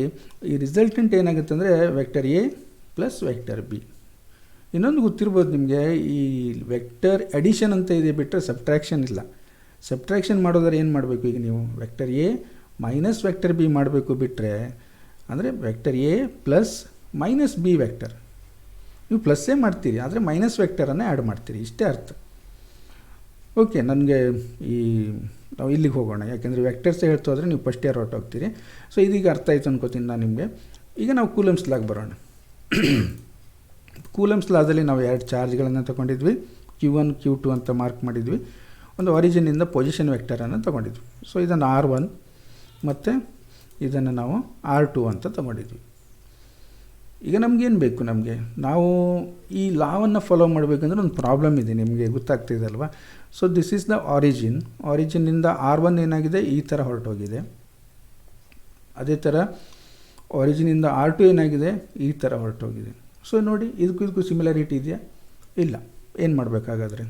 ಈ ರಿಸಲ್ಟೆಂಟ್ ಏನಾಗುತ್ತೆ ಅಂದರೆ vector A plus vector B. ಇನ್ನೊಂದು ಗೊತ್ತಿರ್ಬೋದು ನಿಮಗೆ, ಈ ವೆಕ್ಟರ್ ಎಡಿಷನ್ ಅಂತ ಇದೆ ಬಿಟ್ಟರೆ ಸಬ್ಟ್ರಾಕ್ಷನ್ ಇಲ್ಲ. ಸಬ್ಟ್ರಾಕ್ಷನ್ ಮಾಡೋದಾದ್ರೆ ಏನು ಮಾಡಬೇಕು? ಈಗ ನೀವು vector A minus vector B ಮಾಡಬೇಕು ಬಿಟ್ಟರೆ, ಅಂದರೆ vector A plus minus B vector ನೀವು ಪ್ಲಸ್ಸೇ ಮಾಡ್ತೀರಿ, ಆದರೆ ಮೈನಸ್ ವೆಕ್ಟರನ್ನೇ ಆ್ಯಡ್ ಮಾಡ್ತೀರಿ, ಇಷ್ಟೇ ಅರ್ಥ. ಓಕೆ, ನನಗೆ ನಾವು ಇಲ್ಲಿಗೆ ಹೋಗೋಣ. ಯಾಕೆಂದರೆ ವೆಕ್ಟರ್ಸೇ ಹೇಳ್ತು ಆದರೆ ನೀವು ಫಸ್ಟ್ ಇಯರ್ ಹೊರಟೋಗ್ತೀರಿ. ಸೊ ಇದೀಗ ಅರ್ಥ ಆಯಿತು ಅನ್ಕೋತೀನಿ ನಾನು ನಿಮಗೆ. ಈಗ ನಾವು ಕೂಲಮ್ಸ್ ಲಾಗೆ ಬರೋಣ. ಕೂಲಮ್ಸ್ ಲಾದಲ್ಲಿ ನಾವು ಎರಡು ಚಾರ್ಜ್ಗಳನ್ನು ತೊಗೊಂಡಿದ್ವಿ, Q1 Q2 ಅಂತ ಮಾರ್ಕ್ ಮಾಡಿದ್ವಿ. ಒಂದು ಒರಿಜಿನಿಂದ ಪೊಸಿಷನ್ ವೆಕ್ಟರನ್ನು ತೊಗೊಂಡಿದ್ವಿ. ಸೊ ಇದನ್ನು R1 ಮತ್ತು ಇದನ್ನು ನಾವು R2 ಅಂತ ತೊಗೊಂಡಿದ್ವಿ. ಈಗ ನಮಗೇನು ಬೇಕು? ನಾವು ಈ ಲಾವನ್ನು ಫಾಲೋ ಮಾಡಬೇಕಂದ್ರೆ ಒಂದು ಪ್ರಾಬ್ಲಮ್ ಇದೆ, ನಿಮಗೆ ಗೊತ್ತಾಗ್ತಿದೆ ಅಲ್ವಾ? ಸೊ ದಿಸ್ ಈಸ್ ದ ಆರಿಜಿನ್ನಿಂದ R1 ಏನಾಗಿದೆ, ಈ ಥರ ಹೊರಟೋಗಿದೆ. ಅದೇ ಥರ ಆರಿಜಿನಿಂದ R2 ಏನಾಗಿದೆ, ಈ ಥರ ಹೊರಟೋಗಿದೆ. ಸೊ ನೋಡಿ, ಇದಕ್ಕೂ ಸಿಮಿಲಾರಿಟಿ ಇದೆಯಾ? ಇಲ್ಲ. ಏನು ಮಾಡಬೇಕಾಗಾದ್ರೆ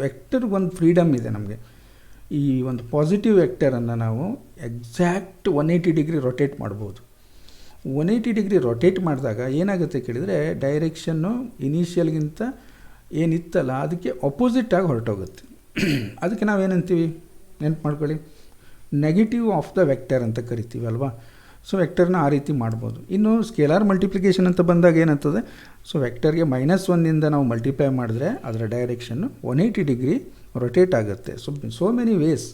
ವೆಕ್ಟರ್ ಒಂದು ಫ್ರೀಡಮ್ ಇದೆ ನಮಗೆ. ಈ ಒಂದು ಪಾಸಿಟಿವ್ ವೆಕ್ಟರನ್ನು ನಾವು ಎಕ್ಸಾಕ್ಟ್ 180 ಡಿಗ್ರಿ ರೊಟೇಟ್ ಮಾಡ್ಬೋದು. 180 ಡಿಗ್ರಿ ರೊಟೇಟ್ ಮಾಡಿದಾಗ ಏನಾಗುತ್ತೆ ಕೇಳಿದರೆ, ಡೈರೆಕ್ಷನ್ನು ಇನಿಷಿಯಲ್ಗಿಂತ ಏನಿತ್ತಲ್ಲ ಅದಕ್ಕೆ ಅಪೋಸಿಟಾಗಿ ಹೊರಟೋಗುತ್ತೆ. ಅದಕ್ಕೆ ನಾವೇನಂತೀವಿ ನೆನ್ಪು ಮಾಡ್ಕೊಳ್ಳಿ, ನೆಗೆಟಿವ್ ಆಫ್ ದ ವೆಕ್ಟರ್ ಅಂತ ಕರಿತೀವಿ ಅಲ್ವಾ? ಸೊ ವೆಕ್ಟರ್ನ ಆ ರೀತಿ ಮಾಡ್ಬೋದು. ಇನ್ನು ಸ್ಕೇಲಾರ್ ಮಲ್ಟಿಪ್ಲಿಕೇಶನ್ ಅಂತ ಬಂದಾಗ ಏನಾಗ್ತದೆ, ಸೊ ವೆಕ್ಟರ್ಗೆ -1 ನಾವು ಮಲ್ಟಿಪ್ಲೈ ಮಾಡಿದ್ರೆ ಅದರ ಡೈರೆಕ್ಷನ್ನು 180 ಡಿಗ್ರಿ ರೊಟೇಟ್ ಆಗುತ್ತೆ. ಸೋ ಮೆನಿ ವೇಸ್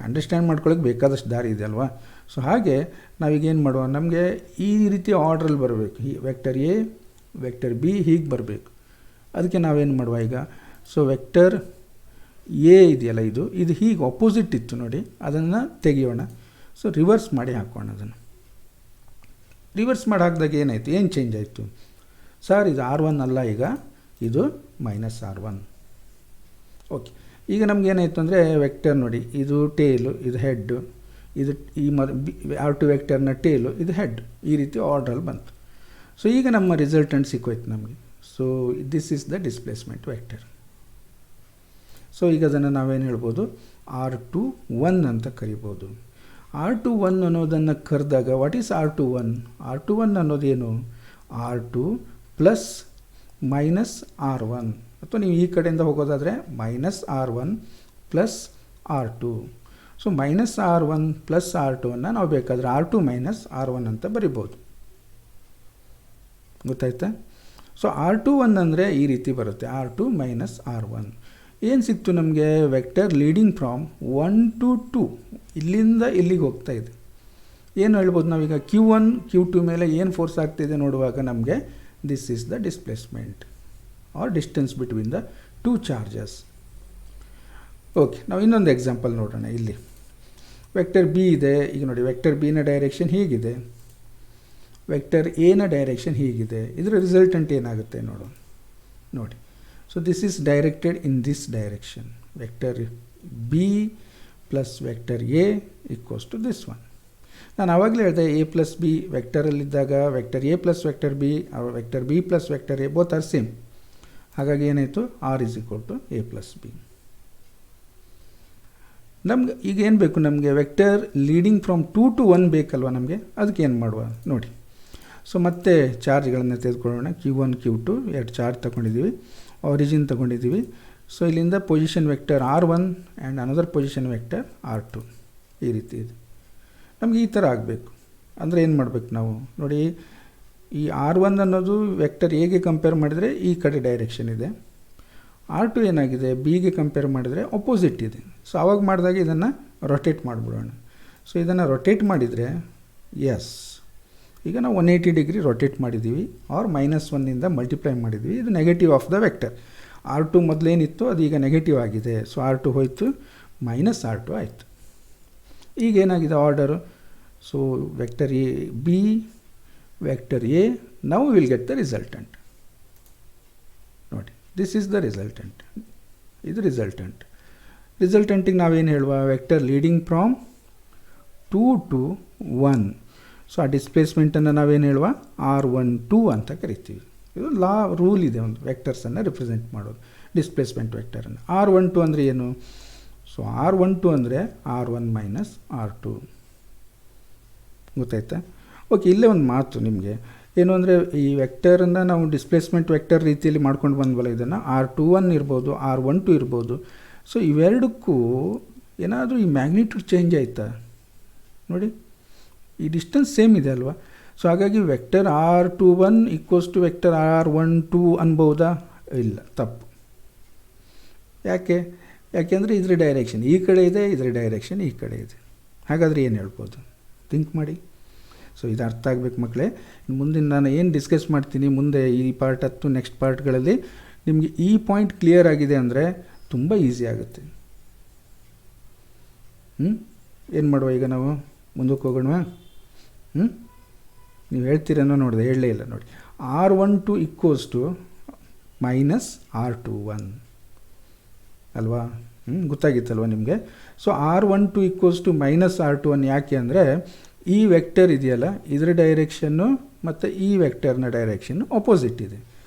ಅಂಡರ್ಸ್ಟ್ಯಾಂಡ್ ಮಾಡ್ಕೊಳ್ಳೋಕೆ ಬೇಕಾದಷ್ಟು ದಾರಿ ಇದೆ ಅಲ್ವಾ? ಸೊ ಹಾಗೆ ನಾವೀಗೇನು ಮಾಡುವ, ನಮಗೆ ಈ ರೀತಿ ಆರ್ಡ್ರಲ್ಲಿ ಬರಬೇಕು. ಈ ವೆಕ್ಟರ್ ಎ ವೆಕ್ಟರ್ ಬಿ ಹೀಗೆ ಬರಬೇಕು. ಅದಕ್ಕೆ ನಾವೇನು ಮಾಡುವ ಈಗ, ಸೊ ವೆಕ್ಟರ್ ಎ ಇದೆಯಲ್ಲ ಇದು ಹೀಗೆ ಅಪೋಸಿಟ್ ಇತ್ತು ನೋಡಿ, ಅದನ್ನು ತೆಗಿಯೋಣ. ಸೊ ರಿವರ್ಸ್ ಮಾಡಿ ಹಾಕೋಣ. ಅದನ್ನು ರಿವರ್ಸ್ ಮಾಡಿ ಹಾಕಿದಾಗ ಏನಾಯಿತು, ಏನು ಚೇಂಜ್ ಆಯಿತು ಸರ್? ಇದು R1 ಅಲ್ಲ, ಈಗ ಇದು -R1. ಓಕೆ, ಈಗ ನಮಗೇನಾಯಿತು ಅಂದರೆ ವೆಕ್ಟರ್ ನೋಡಿ, ಇದು ಟೇಲು, ಇದು ಹೆಡ್ಡು, ಇದು ಈ R2 ವೆಕ್ಟರ್ನ ಟೇಲು, ಇದು ಹೆಡ್, ಈ ರೀತಿ ಆರ್ಡ್ರಲ್ಲಿ ಬಂತು. ಸೊ ಈಗ ನಮ್ಮ ರಿಸಲ್ಟೆಂಟ್ ಸಿಕ್ಕೋಯ್ತು ನಮಗೆ. So this is the displacement vector. So ಈಗ ಅದನ್ನು ನಾವೇನು ಹೇಳ್ಬೋದು, R21 ಅಂತ ಕರಿಬೋದು. R21 ಅನ್ನೋದನ್ನು ಕರೆದಾಗ what is R21? R21 ಅನ್ನೋದೇನು? R2 plus -R1, ಅಥವಾ ನೀವು ಈ ಕಡೆಯಿಂದ ಹೋಗೋದಾದರೆ -R1 plus R2. So -R1 plus R2 ಅನ್ನು ನಾವು ಬೇಕಾದರೆ R2 -R1 ಅಂತ ಬರಿಬೋದು. ಗೊತ್ತಾಯ್ತಾ? ಸೊ R21 ಅಂದರೆ ಈ ರೀತಿ ಬರುತ್ತೆ, R2 -R1. ಏನು ಸಿಕ್ತು ನಮಗೆ? ವೆಕ್ಟರ್ ಲೀಡಿಂಗ್ ಫ್ರಾಮ್ 1 to 2, ಇಲ್ಲಿಂದ ಇಲ್ಲಿಗೆ ಹೋಗ್ತಾ ಇದೆ. ಏನು ಹೇಳ್ಬೋದು ನಾವೀಗ, Q1 Q2 ಮೇಲೆ ಏನು ಫೋರ್ಸ್ ಆಗ್ತಿದೆ ನೋಡುವಾಗ ನಮಗೆ this is the displacement or distance between the 2 charges. Okay, ನಾವು ಇನ್ನೊಂದು ಎಕ್ಸಾಂಪಲ್ ನೋಡೋಣ. ಇಲ್ಲಿ ವೆಕ್ಟರ್ ಬಿ ಇದೆ. ಈಗ ನೋಡಿ, ವೆಕ್ಟರ್ ಬಿನ ಡೈರೆಕ್ಷನ್ ಹೀಗಿದೆ, ವೆಕ್ಟರ್ ಎನ ಡೈರೆಕ್ಷನ್ ಹೀಗಿದೆ. ಇದರ ರಿಸಲ್ಟೆಂಟ್ ಏನಾಗುತ್ತೆ ನೋಡಿ. So this is directed in this direction. Vector B plus vector A equals to this one. ನಾನು ಆವಾಗಲೇ ಹೇಳಿದೆ, ಎ ಪ್ಲಸ್ ಬಿ ವೆಕ್ಟರಲ್ಲಿದ್ದಾಗ vector A plus vector B vector B plus vector A both are same. ಹಾಗಾಗಿ ಏನಾಯಿತು, R is equal to A plus B. ನಮ್ಗೆ ಈಗ ಏನು ಬೇಕು, ನಮಗೆ ವೆಕ್ಟರ್ ಲೀಡಿಂಗ್ ಫ್ರಮ್ 2 to 1 ಬೇಕಲ್ವ ನಮಗೆ. ಅದಕ್ಕೆ ಏನು ಮಾಡುವ ನೋಡಿ. ಸೊ ಮತ್ತೆ ಚಾರ್ಜ್ಗಳನ್ನು ತೆಗೆದುಕೊಳ್ಳೋಣ. Q1 Q2 ಎರಡು ಚಾರ್ಜ್ ತೊಗೊಂಡಿದ್ದೀವಿ, ಆರಿಜಿನ್ ತೊಗೊಂಡಿದ್ದೀವಿ. ಸೊ ಇಲ್ಲಿಂದ position vector R1 and another position vector R2. ಈ ರೀತಿ ಇದೆ. ನಮಗೆ ಈ ಥರ ಆಗಬೇಕು ಅಂದರೆ ಏನು ಮಾಡಬೇಕು ನಾವು ನೋಡಿ, ಈ R1 ಅನ್ನೋದು ವೆಕ್ಟರ್ ಎಗೆ ಕಂಪೇರ್ ಮಾಡಿದರೆ ಈ ಕಡೆ ಡೈರೆಕ್ಷನ್ ಇದೆ, R2 ಏನಾಗಿದೆ ಬಿಗೆ ಕಂಪೇರ್ ಮಾಡಿದರೆ ಅಪೋಸಿಟ್ ಇದೆ. ಸೊ ಆವಾಗ ಮಾಡಿದಾಗ ಇದನ್ನು ರೊಟೇಟ್ ಮಾಡಿಬಿಡೋಣ. ಸೊ ಇದನ್ನು ರೊಟೇಟ್ ಮಾಡಿದರೆ ಎಸ್, ಈಗ ನಾವು 180 ಡಿಗ್ರಿ ರೊಟೇಟ್ ಮಾಡಿದ್ದೀವಿ, ಆರ್ -1 ಮಲ್ಟಿಪ್ಲೈ ಮಾಡಿದ್ವಿ. ಇದು negative of the vector. R2 ಮೊದಲೇನಿತ್ತು ಅದು ಈಗ ನೆಗೆಟಿವ್ ಆಗಿದೆ. ಸೊ R2 ಹೋಯಿತು, -R2 ಆಯಿತು. ಈಗ ಏನಾಗಿದೆ order, so vector A B, vector A, now will get the resultant. ನೋಡಿ, ದಿಸ್ ಈಸ್ ದ ರಿಸಲ್ಟೆಂಟ್. ಇದು ರಿಸಲ್ಟೆಂಟಿಗೆ ನಾವೇನು ಹೇಳುವ, vector leading from 2 to 1. So ಆ ಡಿಸ್ಪ್ಲೇಸ್ಮೆಂಟನ್ನು ನಾವೇನು ಹೇಳುವ, R12 ಅಂತ ಕರಿತೀವಿ. ಇದು ರೂಲ್ ಇದೆ ಒಂದು ವೆಕ್ಟರ್ಸನ್ನು ರಿಪ್ರೆಸೆಂಟ್ ಮಾಡೋದು, ಡಿಸ್ಪ್ಲೇಸ್ಮೆಂಟ್ ವೆಕ್ಟರನ್ನು. R12 ಅಂದರೆ ಏನು, ಸೊ R12 ಅಂದರೆ R1 - R2. ಗೊತ್ತಾಯ್ತಾ? ಓಕೆ, ಇಲ್ಲೇ ಒಂದು ಮಾತು ನಿಮಗೆ ಏನು ಅಂದರೆ, ಈ ವೆಕ್ಟರನ್ನು ನಾವು ಡಿಸ್ಪ್ಲೇಸ್ಮೆಂಟ್ ವೆಕ್ಟರ್ ರೀತಿಯಲ್ಲಿ ಮಾಡ್ಕೊಂಡು ಬಂದ್ವಲ್ಲ, ಇದನ್ನು R21 ಇರ್ಬೋದು, R12 ಇರ್ಬೋದು. ಸೊ ಇವೆರಡಕ್ಕೂ ಏನಾದರೂ ಈ ಮ್ಯಾಗ್ನಿಟ್ಯೂಡ್ ಚೇಂಜ್ ಆಯಿತಾ ನೋಡಿ, ಈ ಡಿಸ್ಟೆನ್ಸ್ ಸೇಮ್ ಇದೆ ಅಲ್ವಾ. ಸೊ ಹಾಗಾಗಿ ವೆಕ್ಟರ್ R21 = ವೆಕ್ಟರ್ R12 ಅನ್ಬೋದಾ? ಇಲ್ಲ, ತಪ್ಪು. ಯಾಕೆಂದರೆ ಇದರ ಡೈರೆಕ್ಷನ್ ಈ ಕಡೆ ಇದೆ, ಇದರ ಡೈರೆಕ್ಷನ್ ಈ ಕಡೆ ಇದೆ. ಹಾಗಾದರೆ ಏನು ಹೇಳ್ಬೋದು, ಥಿಂಕ್ ಮಾಡಿ. ಸೊ ಇದು ಅರ್ಥ ಆಗಬೇಕು ಮಕ್ಕಳೇ. ಮುಂದಿನ ನಾನು ಏನು ಡಿಸ್ಕಸ್ ಮಾಡ್ತೀನಿ ಮುಂದೆ ಈ ಪಾರ್ಟ್ 10 ನೆಕ್ಸ್ಟ್ ಪಾರ್ಟ್ಗಳಲ್ಲಿ ನಿಮಗೆ ಈ ಪಾಯಿಂಟ್ ಕ್ಲಿಯರ್ ಆಗಿದೆ ಅಂದರೆ ತುಂಬ ಈಸಿ ಆಗುತ್ತೆ. ಏನು ಮಾಡುವ ಈಗ ನಾವು ಮುಂದಕ್ಕೆ ಹೋಗೋಣ. ನೀವು ಹೇಳ್ತೀರೇನೋ ನೋಡಿದೆ, ಹೇಳಲೇ ಇಲ್ಲ ನೋಡಿ. R12 = -R21 ಅಲ್ವಾ? ಗೊತ್ತಾಗಿತ್ತಲ್ವ ನಿಮಗೆ? ಸೊ R12 = -R21 ಯಾಕೆ ಅಂದರೆ ಈ ವೆಕ್ಟರ್ ಇದೆಯಲ್ಲ, ಇದರ ಡೈರೆಕ್ಷನ್ನು ಮತ್ತು ಈ ವೆಕ್ಟರ್ನ ಡೈರೆಕ್ಷನ್ನು ಅಪೋಸಿಟ್ ಇದೆ.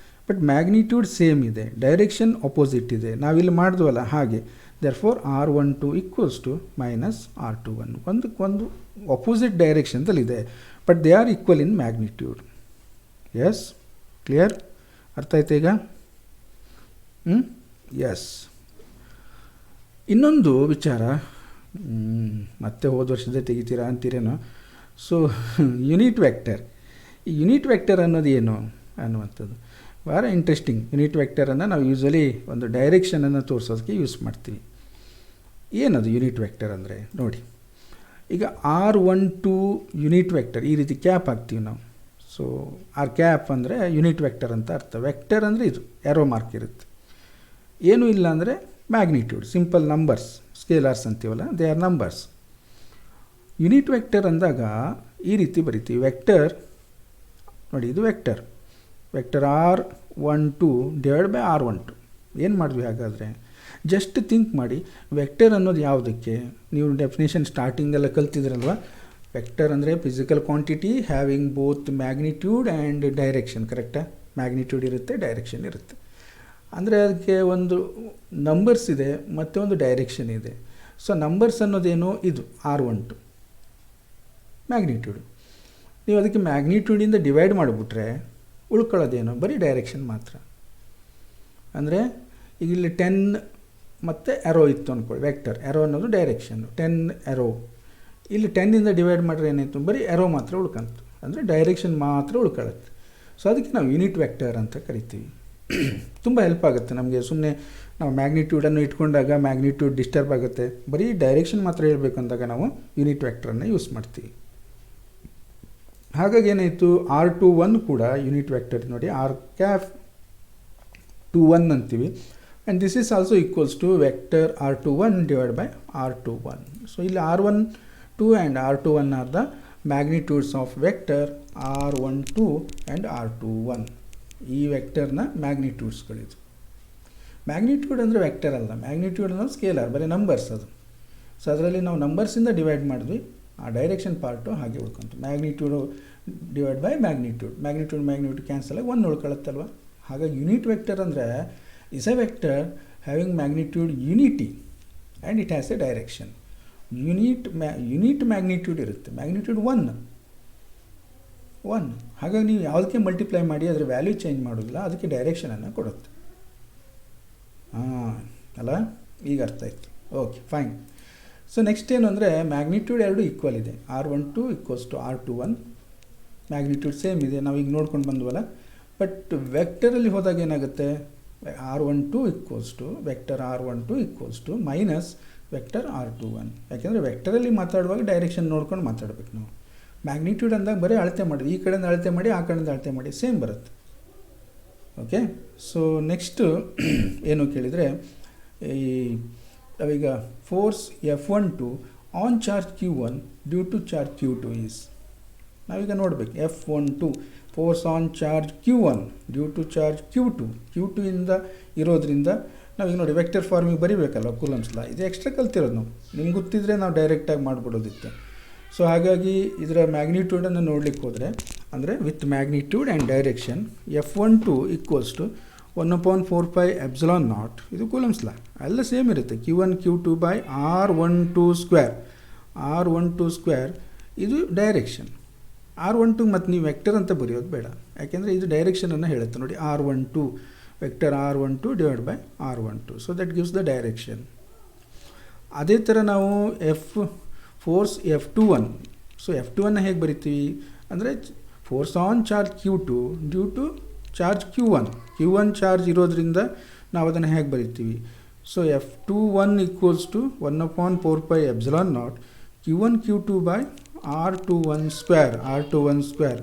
ಬಟ್ ಮ್ಯಾಗ್ನಿಟ್ಯೂಡ್ ಸೇಮ್ ಇದೆ, ಡೈರೆಕ್ಷನ್ ಅಪೋಸಿಟ್ ಇದೆ. ನಾವಿಲ್ಲಿ ಮಾಡಿದ್ವಲ್ಲ ಹಾಗೆ. ದೇರ್ಫೋರ್ R12 = -R21 ಒಂದಕ್ಕೊಂದು ಅಪೋಸಿಟ್ ಡೈರೆಕ್ಷನ್ದಲ್ಲಿದೆ, but they are equal in magnitude. Yes, clear? ಅರ್ಥ ಆಯ್ತು ಈಗ? ಎಸ್. ಇನ್ನೊಂದು ವಿಚಾರ, ಮತ್ತೆ ಹೋದ ವರ್ಷದ ತೆಗಿತೀರಾ ಅಂತೀರೇನೋ. ಸೊ ಯೂನಿಟ್ ವೆಕ್ಟರ್, ಈ ಯೂನಿಟ್ ವೆಕ್ಟರ್ ಅನ್ನೋದು ಏನು ಅನ್ನುವಂಥದ್ದು ಭಾಳ ಇಂಟ್ರೆಸ್ಟಿಂಗ್. ಯೂನಿಟ್ ವೆಕ್ಟರನ್ನು ನಾವು ಯೂಶ್ವಲಿ ಒಂದು ಡೈರೆಕ್ಷನನ್ನು ತೋರಿಸೋದಕ್ಕೆ ಯೂಸ್ ಮಾಡ್ತೀವಿ. ಏನದು ಯೂನಿಟ್ ವೆಕ್ಟರ್ ಅಂದರೆ ನೋಡಿ, ಈಗ R12 ಯೂನಿಟ್ ವೆಕ್ಟರ್ ಈ ರೀತಿ ಕ್ಯಾಪ್ ಹಾಕ್ತೀವಿ ನಾವು. ಸೊ ಆರ್ ಕ್ಯಾಪ್ ಅಂದರೆ ಯೂನಿಟ್ ವೆಕ್ಟರ್ ಅಂತ ಅರ್ಥ. ವೆಕ್ಟರ್ ಅಂದರೆ ಇದು ಆರೋ ಮಾರ್ಕ್ ಇರುತ್ತೆ, ಏನೂ ಇಲ್ಲ ಅಂದರೆ ಮ್ಯಾಗ್ನಿಟ್ಯೂಡ್, ಸಿಂಪಲ್ ನಂಬರ್ಸ್, ಸ್ಕೇಲಾರ್ಸ್ ಅಂತೀವಲ್ಲ, they are numbers. Unit vector ಅಂದಾಗ ಈ ರೀತಿ ಬರಿತೀವಿ. ವೆಕ್ಟರ್ ನೋಡಿ, ಇದು ವೆಕ್ಟರ್ R12 / R12. ಏನು ಮಾಡಿದ್ವಿ ಹಾಗಾದರೆ? ಜಸ್ಟ್ ಥಿಂಕ್ ಮಾಡಿ, ವೆಕ್ಟರ್ ಅನ್ನೋದು ಯಾವುದಕ್ಕೆ? ನೀವು ಡೆಫಿನೇಷನ್ ಸ್ಟಾರ್ಟಿಂಗೆಲ್ಲ ಕಲ್ತಿದ್ರಲ್ವ, ವೆಕ್ಟರ್ ಅಂದರೆ physical quantity having both magnitude and direction. ಕರೆಕ್ಟಾ? ಮ್ಯಾಗ್ನಿಟ್ಯೂಡ್ ಇರುತ್ತೆ, ಡೈರೆಕ್ಷನ್ ಇರುತ್ತೆ. ಅಂದರೆ ಅದಕ್ಕೆ ಒಂದು ನಂಬರ್ಸ್ ಇದೆ ಮತ್ತು ಒಂದು ಡೈರೆಕ್ಷನ್ ಇದೆ. ಸೊ ನಂಬರ್ಸ್ ಅನ್ನೋದೇನು, ಇದು R12 ಮ್ಯಾಗ್ನಿಟ್ಯೂಡ್. ನೀವು ಅದಕ್ಕೆ ಮ್ಯಾಗ್ನಿಟ್ಯೂಡಿಂದ ಡಿವೈಡ್ ಮಾಡಿಬಿಟ್ರೆ ಉಳ್ಕೊಳ್ಳೋದೇನು, ಬರೀ ಡೈರೆಕ್ಷನ್ ಮಾತ್ರ. ಅಂದರೆ ಈಗ ಇಲ್ಲಿ 10 ಮತ್ತು ಎರೋ ಇತ್ತು ಅಂದ್ಕೊಳ್ಳಿ, ವೆಕ್ಟರ್ ಎರೋ ಅನ್ನೋದು ಡೈರೆಕ್ಷನ್ನು, 10 ಎರೋ. ಇಲ್ಲಿ 10 ಡಿವೈಡ್ ಮಾಡಿದ್ರೆ ಏನಾಯಿತು, ಬರೀ ಎರೋ ಮಾತ್ರ ಉಳ್ಕೊಂತು, ಅಂದರೆ ಡೈರೆಕ್ಷನ್ ಮಾತ್ರ ಉಳ್ಕೊಳ್ಳುತ್ತೆ. ಸೊ ಅದಕ್ಕೆ ನಾವು ಯೂನಿಟ್ ವೆಕ್ಟರ್ ಅಂತ ಕರಿತೀವಿ. ತುಂಬ ಹೆಲ್ಪ್ ಆಗುತ್ತೆ ನಮಗೆ. ಸುಮ್ಮನೆ ನಾವು ಮ್ಯಾಗ್ನಿಟ್ಯೂಡನ್ನು ಇಟ್ಕೊಂಡಾಗ ಮ್ಯಾಗ್ನಿಟ್ಯೂಡ್ ಡಿಸ್ಟರ್ಬ್ ಆಗುತ್ತೆ, ಬರೀ ಡೈರೆಕ್ಷನ್ ಮಾತ್ರ ಹೇಳಬೇಕಂದಾಗ ನಾವು ಯೂನಿಟ್ ವೆಕ್ಟರನ್ನು ಯೂಸ್ ಮಾಡ್ತೀವಿ. ಹಾಗಾಗಿ ಏನಾಯಿತು, R21 ಕೂಡ ಯೂನಿಟ್ ವೆಕ್ಟರ್ ನೋಡಿ, R21 ಅಂತೀವಿ. And this is also equals to vector R21 / R21. So ಇಲ್ಲಿ R12 and R21 are the magnitudes of vector R12 and R21. ಈ ವೆಕ್ಟರ್ನ ಮ್ಯಾಗ್ನಿಟ್ಯೂಡ್ಸ್ಗಳಿದು. ಮ್ಯಾಗ್ನಿಟ್ಯೂಡ್ ಅಂದರೆ ವೆಕ್ಟರ್ ಅಲ್ಲ, ಮ್ಯಾಗ್ನಿಟ್ಯೂಡ್ ಅನ್ನೋದು ಸ್ಕೇಲಾರ್, ಬರೀ ನಂಬರ್ಸ್ ಅದು. ಸೊ ಅದರಲ್ಲಿ ನಾವು ನಂಬರ್ಸಿಂದ ಡಿವೈಡ್ ಮಾಡಿದ್ವಿ, ಆ ಡೈರೆಕ್ಷನ್ ಪಾರ್ಟು ಹಾಗೆ ಉಳ್ಕೊಂತು. ಮ್ಯಾಗ್ನಿಟ್ಯೂಡು / ಮ್ಯಾಗ್ನಿಟ್ಯೂಡ್ ಕ್ಯಾನ್ಸಲ್ ಆಗಿ 1 ಉಳ್ಕೊಳ್ಳುತ್ತಲ್ವ. ಹಾಗಾಗಿ ಯೂನಿಟ್ ವೆಕ್ಟರ್ ಅಂದರೆ is A vector having magnitude unity and it has A direction. Unit magnitude ಇರುತ್ತೆ, ಮ್ಯಾಗ್ನಿಟ್ಯೂಡ್ 1. ಹಾಗಾಗಿ ನೀವು ಯಾವುದಕ್ಕೆ ಮಲ್ಟಿಪ್ಲೈ ಮಾಡಿ ಅದರ ವ್ಯಾಲ್ಯೂ ಚೇಂಜ್ ಮಾಡೋದಿಲ್ಲ, ಅದಕ್ಕೆ ಡೈರೆಕ್ಷನನ್ನು ಕೊಡುತ್ತೆ. ಅಲ್ಲ, ಈಗ ಅರ್ಥ ಆಯಿತು. Okay, fine. ಸೊ ನೆಕ್ಸ್ಟ್ ಏನು ಅಂದರೆ ಮ್ಯಾಗ್ನಿಟ್ಯೂಡ್ ಎರಡು ಈಕ್ವಲ್ ಇದೆ, R12 equals to R21, magnitude same ಇದೆ, ನಾವೀಗ ನೋಡ್ಕೊಂಡು ಬಂದ್ವಲ್ಲ. ಬಟ್ ವೆಕ್ಟರಲ್ಲಿ ಹೋದಾಗ ಏನಾಗುತ್ತೆ, R12 equals to vector R12 equals to minus vector R21. ಯಾಕೆಂದರೆ ವೆಕ್ಟರಲ್ಲಿ ಮಾತಾಡುವಾಗ ಡೈರೆಕ್ಷನ್ ನೋಡ್ಕೊಂಡು ಮಾತಾಡಬೇಕು ನಾವು. ಮ್ಯಾಗ್ನಿಟ್ಯೂಡ್ ಅಂದಾಗ ಬರೀ ಅಳತೆ ಮಾಡಿದ್ವಿ, ಈ ಕಡೆಯಿಂದ ಅಳತೆ ಮಾಡಿ ಆ ಕಡೆಯಿಂದ ಅಳತೆ ಮಾಡಿ ಸೇಮ್ ಬರುತ್ತೆ. ಓಕೆ, ಸೊ ನೆಕ್ಸ್ಟು ಏನು ಕೇಳಿದರೆ, ಈ ನಾವೀಗ force F12 on charge Q1 due to charge Q2 is, ನಾವೀಗ ನೋಡಬೇಕು F12 force on charge Q1 due to charge Q2 ಇಂದ ಇರೋದ್ರಿಂದ ನಾವೀಗ ನೋಡಿ ವೆಕ್ಟರ್ ಫಾರ್ಮಿಗೆ ಬರೀಬೇಕಲ್ಲ ಕೂಲಮ್ಸ್ ಲಾ. ಇದು ಎಕ್ಸ್ಟ್ರಾ ಕಲ್ತಿರೋದು ನಾವು, ನಿಮ್ಗೆ ಗೊತ್ತಿದ್ರೆ ನಾವು ಡೈರೆಕ್ಟಾಗಿ ಮಾಡಿಬಿಡೋದಿತ್ತು. ಸೊ ಹಾಗಾಗಿ ಇದರ ಮ್ಯಾಗ್ನಿಟ್ಯೂಡನ್ನು ನೋಡ್ಲಿಕ್ಕೆ ಹೋದರೆ ಅಂದರೆ with magnitude and direction F12 equals to 1/4πε0, ಇದು ಕೂಲಮ್ಸ್ ಲಾ. ಎಲ್ಲ ಸೇಮ್ ಇರುತ್ತೆ, Q1 Q2 by R12 square. R12 square ಇದು ಡೈರೆಕ್ಷನ್. R12 ಮತ್ತು ನೀವು ವೆಕ್ಟರ್ ಅಂತ ಬರೆಯೋದು ಬೇಡ, ಯಾಕೆಂದರೆ ಇದು ಡೈರೆಕ್ಷನನ್ನು ಹೇಳುತ್ತೆ ನೋಡಿ. R12 vector R12 divide by R12, so that gives the direction. ಅದೇ ಥರ ನಾವು ಫೋರ್ಸ್ F21, ಸೊ F21 ಹೇಗೆ ಬರಿತೀವಿ ಅಂದರೆ force on charge Q2 due to charge Q1 charge ಇರೋದ್ರಿಂದ ನಾವು ಅದನ್ನು ಹೇಗೆ ಬರಿತೀವಿ. So F21 equals to 1/4πε0 Q1 Q2 by R21 square.